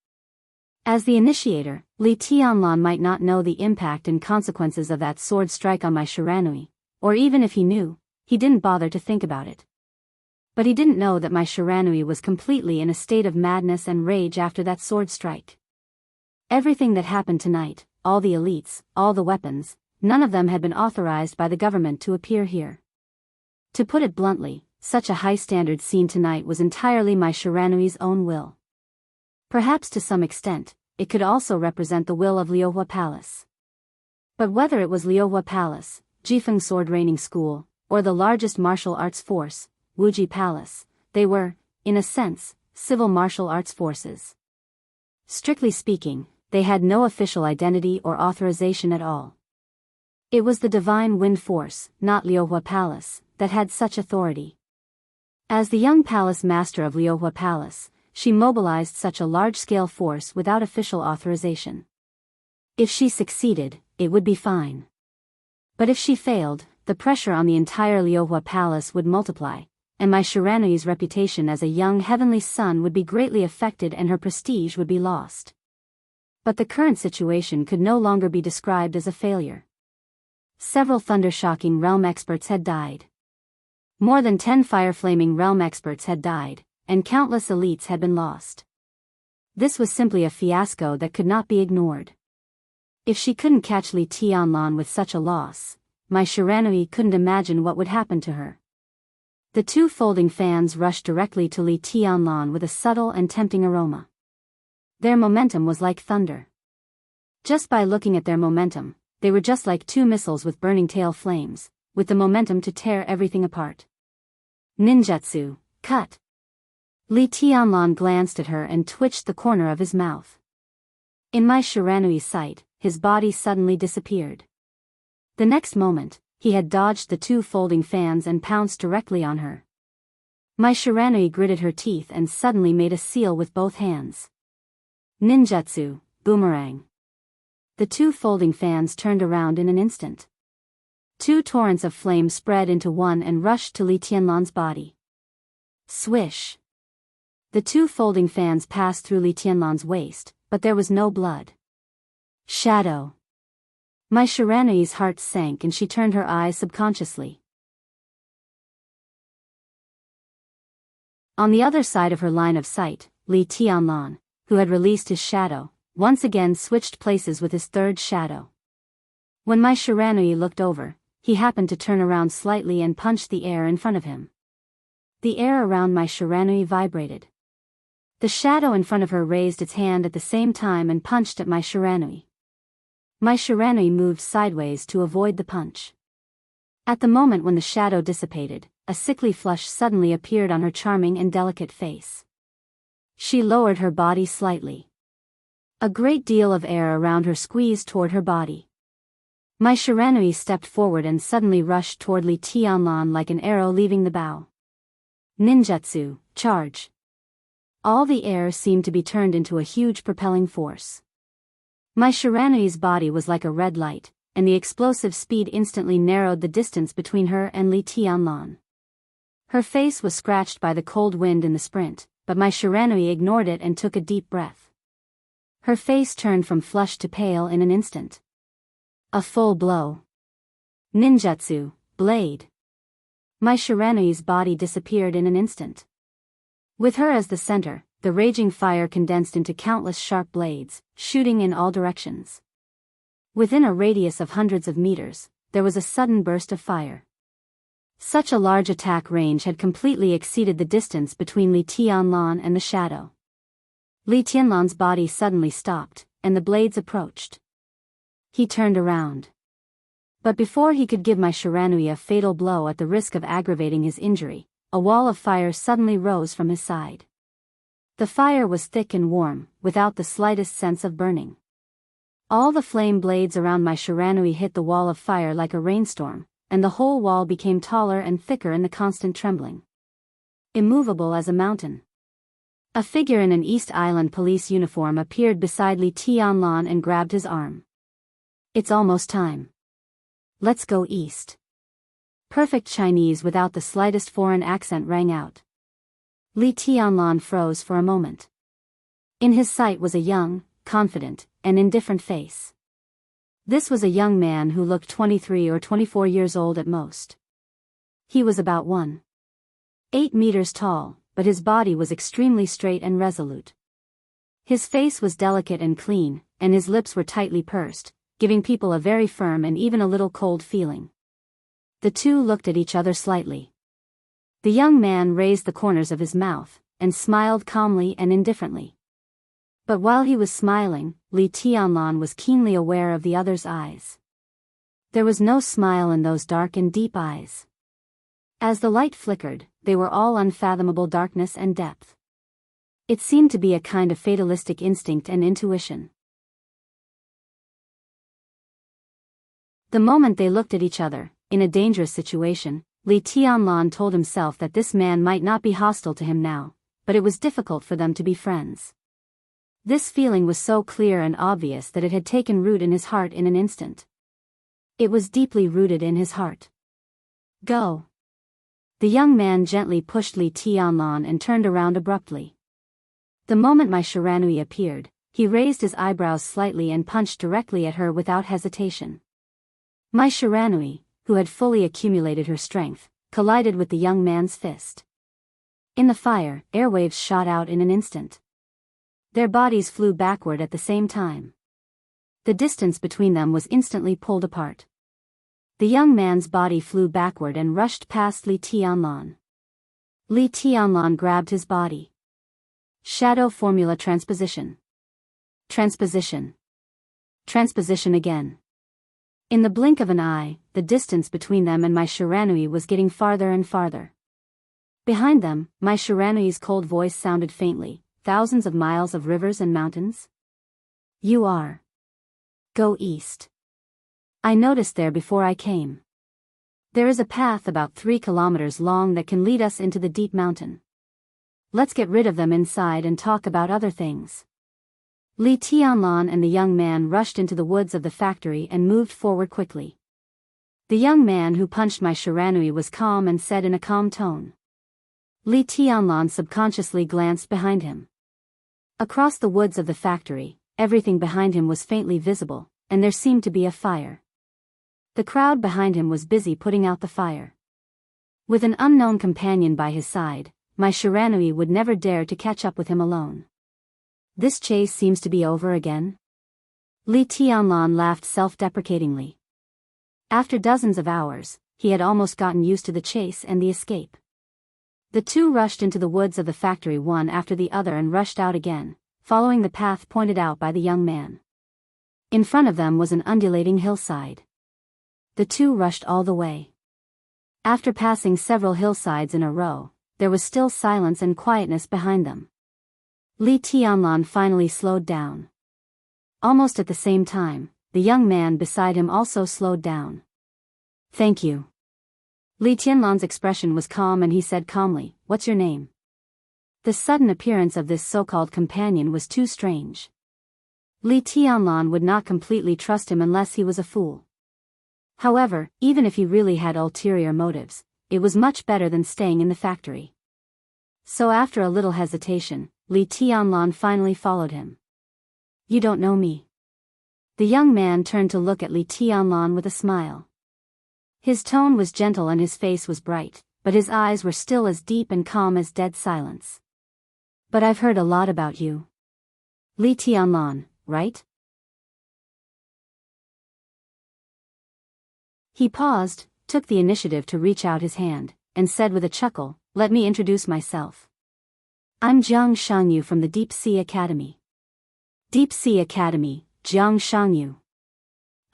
As the initiator, Li Tianlan might not know the impact and consequences of that sword strike on my Shiranui, or even if he knew, he didn't bother to think about it. But he didn't know that my Shiranui was completely in a state of madness and rage after that sword strike. Everything that happened tonight, all the elites, all the weapons, none of them had been authorized by the government to appear here. To put it bluntly, such a high-standard scene tonight was entirely my Shiranui's own will. Perhaps to some extent, it could also represent the will of Liuhua Palace. But whether it was Liuhua Palace, Jifeng Sword Training School, or the largest martial arts force, Wuji Palace, they were, in a sense, civil martial arts forces. Strictly speaking, they had no official identity or authorization at all. It was the divine wind force, not Liuhua Palace, that had such authority. As the young palace master of Liuhua Palace, she mobilized such a large-scale force without official authorization. If she succeeded, it would be fine. But if she failed, the pressure on the entire Liuhua Palace would multiply, and Mai Shiranui's reputation as a young heavenly son would be greatly affected and her prestige would be lost. But the current situation could no longer be described as a failure. Several thunder-shocking realm experts had died. More than 10 fire-flaming realm experts had died, and countless elites had been lost. This was simply a fiasco that could not be ignored. If she couldn't catch Li Tianlan with such a loss, Mai Shiranui couldn't imagine what would happen to her. The two folding fans rushed directly to Li Tianlan with a subtle and tempting aroma. Their momentum was like thunder. Just by looking at their momentum, they were just like two missiles with burning tail flames, with the momentum to tear everything apart. Ninjutsu, cut! Li Tianlan glanced at her and twitched the corner of his mouth. In Mai Shiranui's sight, his body suddenly disappeared. The next moment, he had dodged the two folding fans and pounced directly on her. Mai Shiranui gritted her teeth and suddenly made a seal with both hands. Ninjutsu, boomerang. The two folding fans turned around in an instant. Two torrents of flame spread into one and rushed to Li Tianlan's body. Swish! The two folding fans passed through Li Tianlan's waist, but there was no blood. Shadow! Mai Shiranui's heart sank and she turned her eyes subconsciously. On the other side of her line of sight, Li Tianlan, who had released his shadow, once again switched places with his third shadow. When Mai Shiranui looked over, he happened to turn around slightly and punched the air in front of him. The air around Mai Shiranui vibrated. The shadow in front of her raised its hand at the same time and punched at Mai Shiranui. Mai Shiranui moved sideways to avoid the punch. At the moment when the shadow dissipated, a sickly flush suddenly appeared on her charming and delicate face. She lowered her body slightly. A great deal of air around her squeezed toward her body. Mai Shiranui stepped forward and suddenly rushed toward Li Tianlan like an arrow leaving the bow. Ninjutsu, charge! All the air seemed to be turned into a huge propelling force. Mai Shiranui's body was like a red light, and the explosive speed instantly narrowed the distance between her and Li Tianlan. Her face was scratched by the cold wind in the sprint, but Mai Shiranui ignored it and took a deep breath. Her face turned from flushed to pale in an instant. A full blow. Ninjutsu, blade. Mai Shiranui's body disappeared in an instant. With her as the center, the raging fire condensed into countless sharp blades, shooting in all directions. Within a radius of hundreds of meters, there was a sudden burst of fire. Such a large attack range had completely exceeded the distance between Li Tianlan and the shadow. Li Tianlan's body suddenly stopped, and the blades approached. He turned around. But before he could give Mai Shiranui a fatal blow at the risk of aggravating his injury, a wall of fire suddenly rose from his side. The fire was thick and warm, without the slightest sense of burning. All the flame blades around Mai Shiranui hit the wall of fire like a rainstorm, and the whole wall became taller and thicker in the constant trembling. Immovable as a mountain. A figure in an East Island police uniform appeared beside Li Tianlan and grabbed his arm. It's almost time. Let's go east. Perfect Chinese without the slightest foreign accent rang out. Li Tianlan froze for a moment. In his sight was a young, confident, and indifferent face. This was a young man who looked 23 or 24 years old at most. He was about 1.8 meters tall, but his body was extremely straight and resolute. His face was delicate and clean, and his lips were tightly pursed, giving people a very firm and even a little cold feeling. The two looked at each other slightly. The young man raised the corners of his mouth, and smiled calmly and indifferently. But while he was smiling, Li Tianlan was keenly aware of the other's eyes. There was no smile in those dark and deep eyes. As the light flickered, they were all unfathomable darkness and depth. It seemed to be a kind of fatalistic instinct and intuition. The moment they looked at each other, in a dangerous situation, Li Tianlan told himself that this man might not be hostile to him now, but it was difficult for them to be friends. This feeling was so clear and obvious that it had taken root in his heart in an instant. It was deeply rooted in his heart. Go. The young man gently pushed Li Tianlan and turned around abruptly. The moment Mai Shiranui appeared, he raised his eyebrows slightly and punched directly at her without hesitation. Mai Shiranui, who had fully accumulated her strength, collided with the young man's fist. In the fire, airwaves shot out in an instant. Their bodies flew backward at the same time. The distance between them was instantly pulled apart. The young man's body flew backward and rushed past Li Tianlan. Li Tianlan grabbed his body. Shadow formula transposition. Transposition. Transposition again. In the blink of an eye, the distance between them and Mai Shiranui was getting farther and farther. Behind them, Mai Shiranui's cold voice sounded faintly. Thousands of miles of rivers and mountains? You are. Go east. I noticed there before I came. There is a path about 3 kilometers long that can lead us into the deep mountain. Let's get rid of them inside and talk about other things. Li Tianlan and the young man rushed into the woods of the factory and moved forward quickly. The young man who punched Mai Shiranui was calm and said in a calm tone. Li Tianlan subconsciously glanced behind him. Across the woods of the factory, everything behind him was faintly visible, and there seemed to be a fire. The crowd behind him was busy putting out the fire. With an unknown companion by his side, Mai Shiranui would never dare to catch up with him alone. This chase seems to be over again? Li Tianlan laughed self-deprecatingly. After dozens of hours, he had almost gotten used to the chase and the escape. The two rushed into the woods of the factory one after the other and rushed out again, following the path pointed out by the young man. In front of them was an undulating hillside. The two rushed all the way. After passing several hillsides in a row, there was still silence and quietness behind them. Li Tianlan finally slowed down. Almost at the same time, the young man beside him also slowed down. Thank you. Li Tianlan's expression was calm and he said calmly, "What's your name?" The sudden appearance of this so-called companion was too strange. Li Tianlan would not completely trust him unless he was a fool. However, even if he really had ulterior motives, it was much better than staying in the factory. So after a little hesitation, Li Tianlan finally followed him. You don't know me. The young man turned to look at Li Tianlan with a smile. His tone was gentle and his face was bright, but his eyes were still as deep and calm as dead silence. But I've heard a lot about you. Li Tianlan, right? He paused, took the initiative to reach out his hand, and said with a chuckle, "Let me introduce myself. I'm Jiang Shangyu from the Deep Sea Academy." Deep Sea Academy, Jiang Shangyu.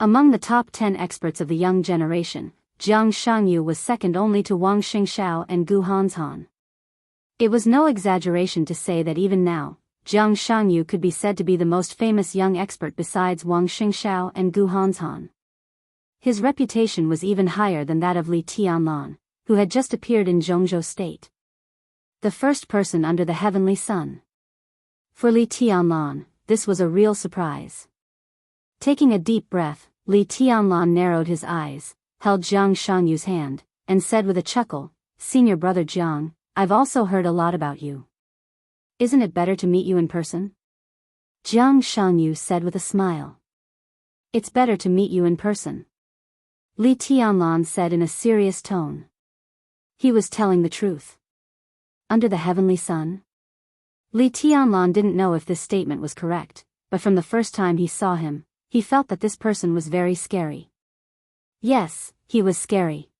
Among the top 10 experts of the young generation, Jiang Shangyu was second only to Wang Xingxiao and Gu Hanzhan. It was no exaggeration to say that even now, Jiang Shangyu could be said to be the most famous young expert besides Wang Xingxiao and Gu Hanzhan. His reputation was even higher than that of Li Tianlan, who had just appeared in Zhongzhou State. The first person under the heavenly sun. For Li Tianlan, this was a real surprise. Taking a deep breath, Li Tianlan narrowed his eyes, held Jiang Shangyu's hand, and said with a chuckle, "Senior brother Jiang, I've also heard a lot about you. Isn't it better to meet you in person?" Jiang Shangyu said with a smile. "It's better to meet you in person," Li Tianlan said in a serious tone. He was telling the truth. Under the heavenly sun? Li Tianlan didn't know if this statement was correct, but from the first time he saw him, he felt that this person was very scary. Yes, he was scary.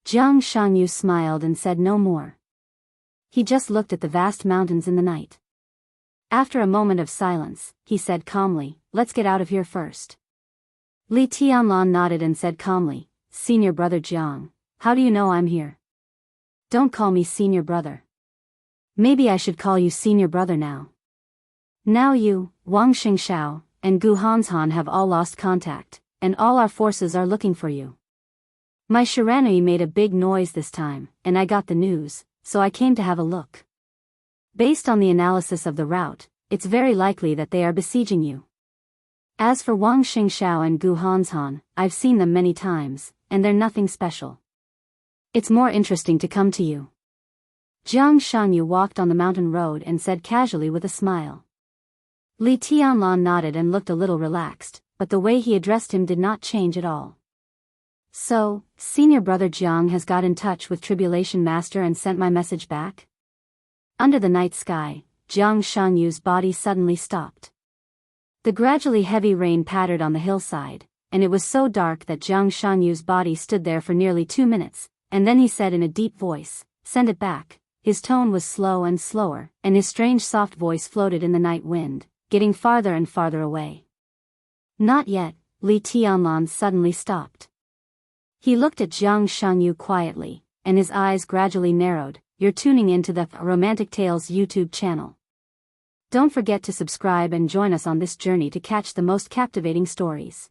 Jiang Shangyu smiled and said no more. He just looked at the vast mountains in the night. After a moment of silence, he said calmly, "Let's get out of here first." Li Tianlan nodded and said calmly, "Senior brother Jiang, how do you know I'm here?" "Don't call me senior brother. Maybe I should call you senior brother now. Now you, Wang Xingxiao, and Gu Hanshan have all lost contact, and all our forces are looking for you. My Shiranui made a big noise this time, and I got the news, so I came to have a look. Based on the analysis of the route, it's very likely that they are besieging you. As for Wang Xingxiao and Gu Hanshan, I've seen them many times, and they're nothing special. It's more interesting to come to you." Jiang Shanyu walked on the mountain road and said casually with a smile. Li Tianlan nodded and looked a little relaxed, but the way he addressed him did not change at all. "So, senior brother Jiang has got in touch with Tribulation Master and sent my message back?" Under the night sky, Jiang Shanyu's body suddenly stopped. The gradually heavy rain pattered on the hillside, and it was so dark that Jiang Shanyu's body stood there for nearly 2 minutes, and then he said in a deep voice, "Send it back." His tone was slow and slower, and his strange soft voice floated in the night wind, getting farther and farther away. "Not yet," Li Tianlan suddenly stopped. He looked at Jiang Shanyu quietly, and his eyes gradually narrowed. "You're tuning into the Romantic Tales YouTube channel. Don't forget to subscribe and join us on this journey to catch the most captivating stories.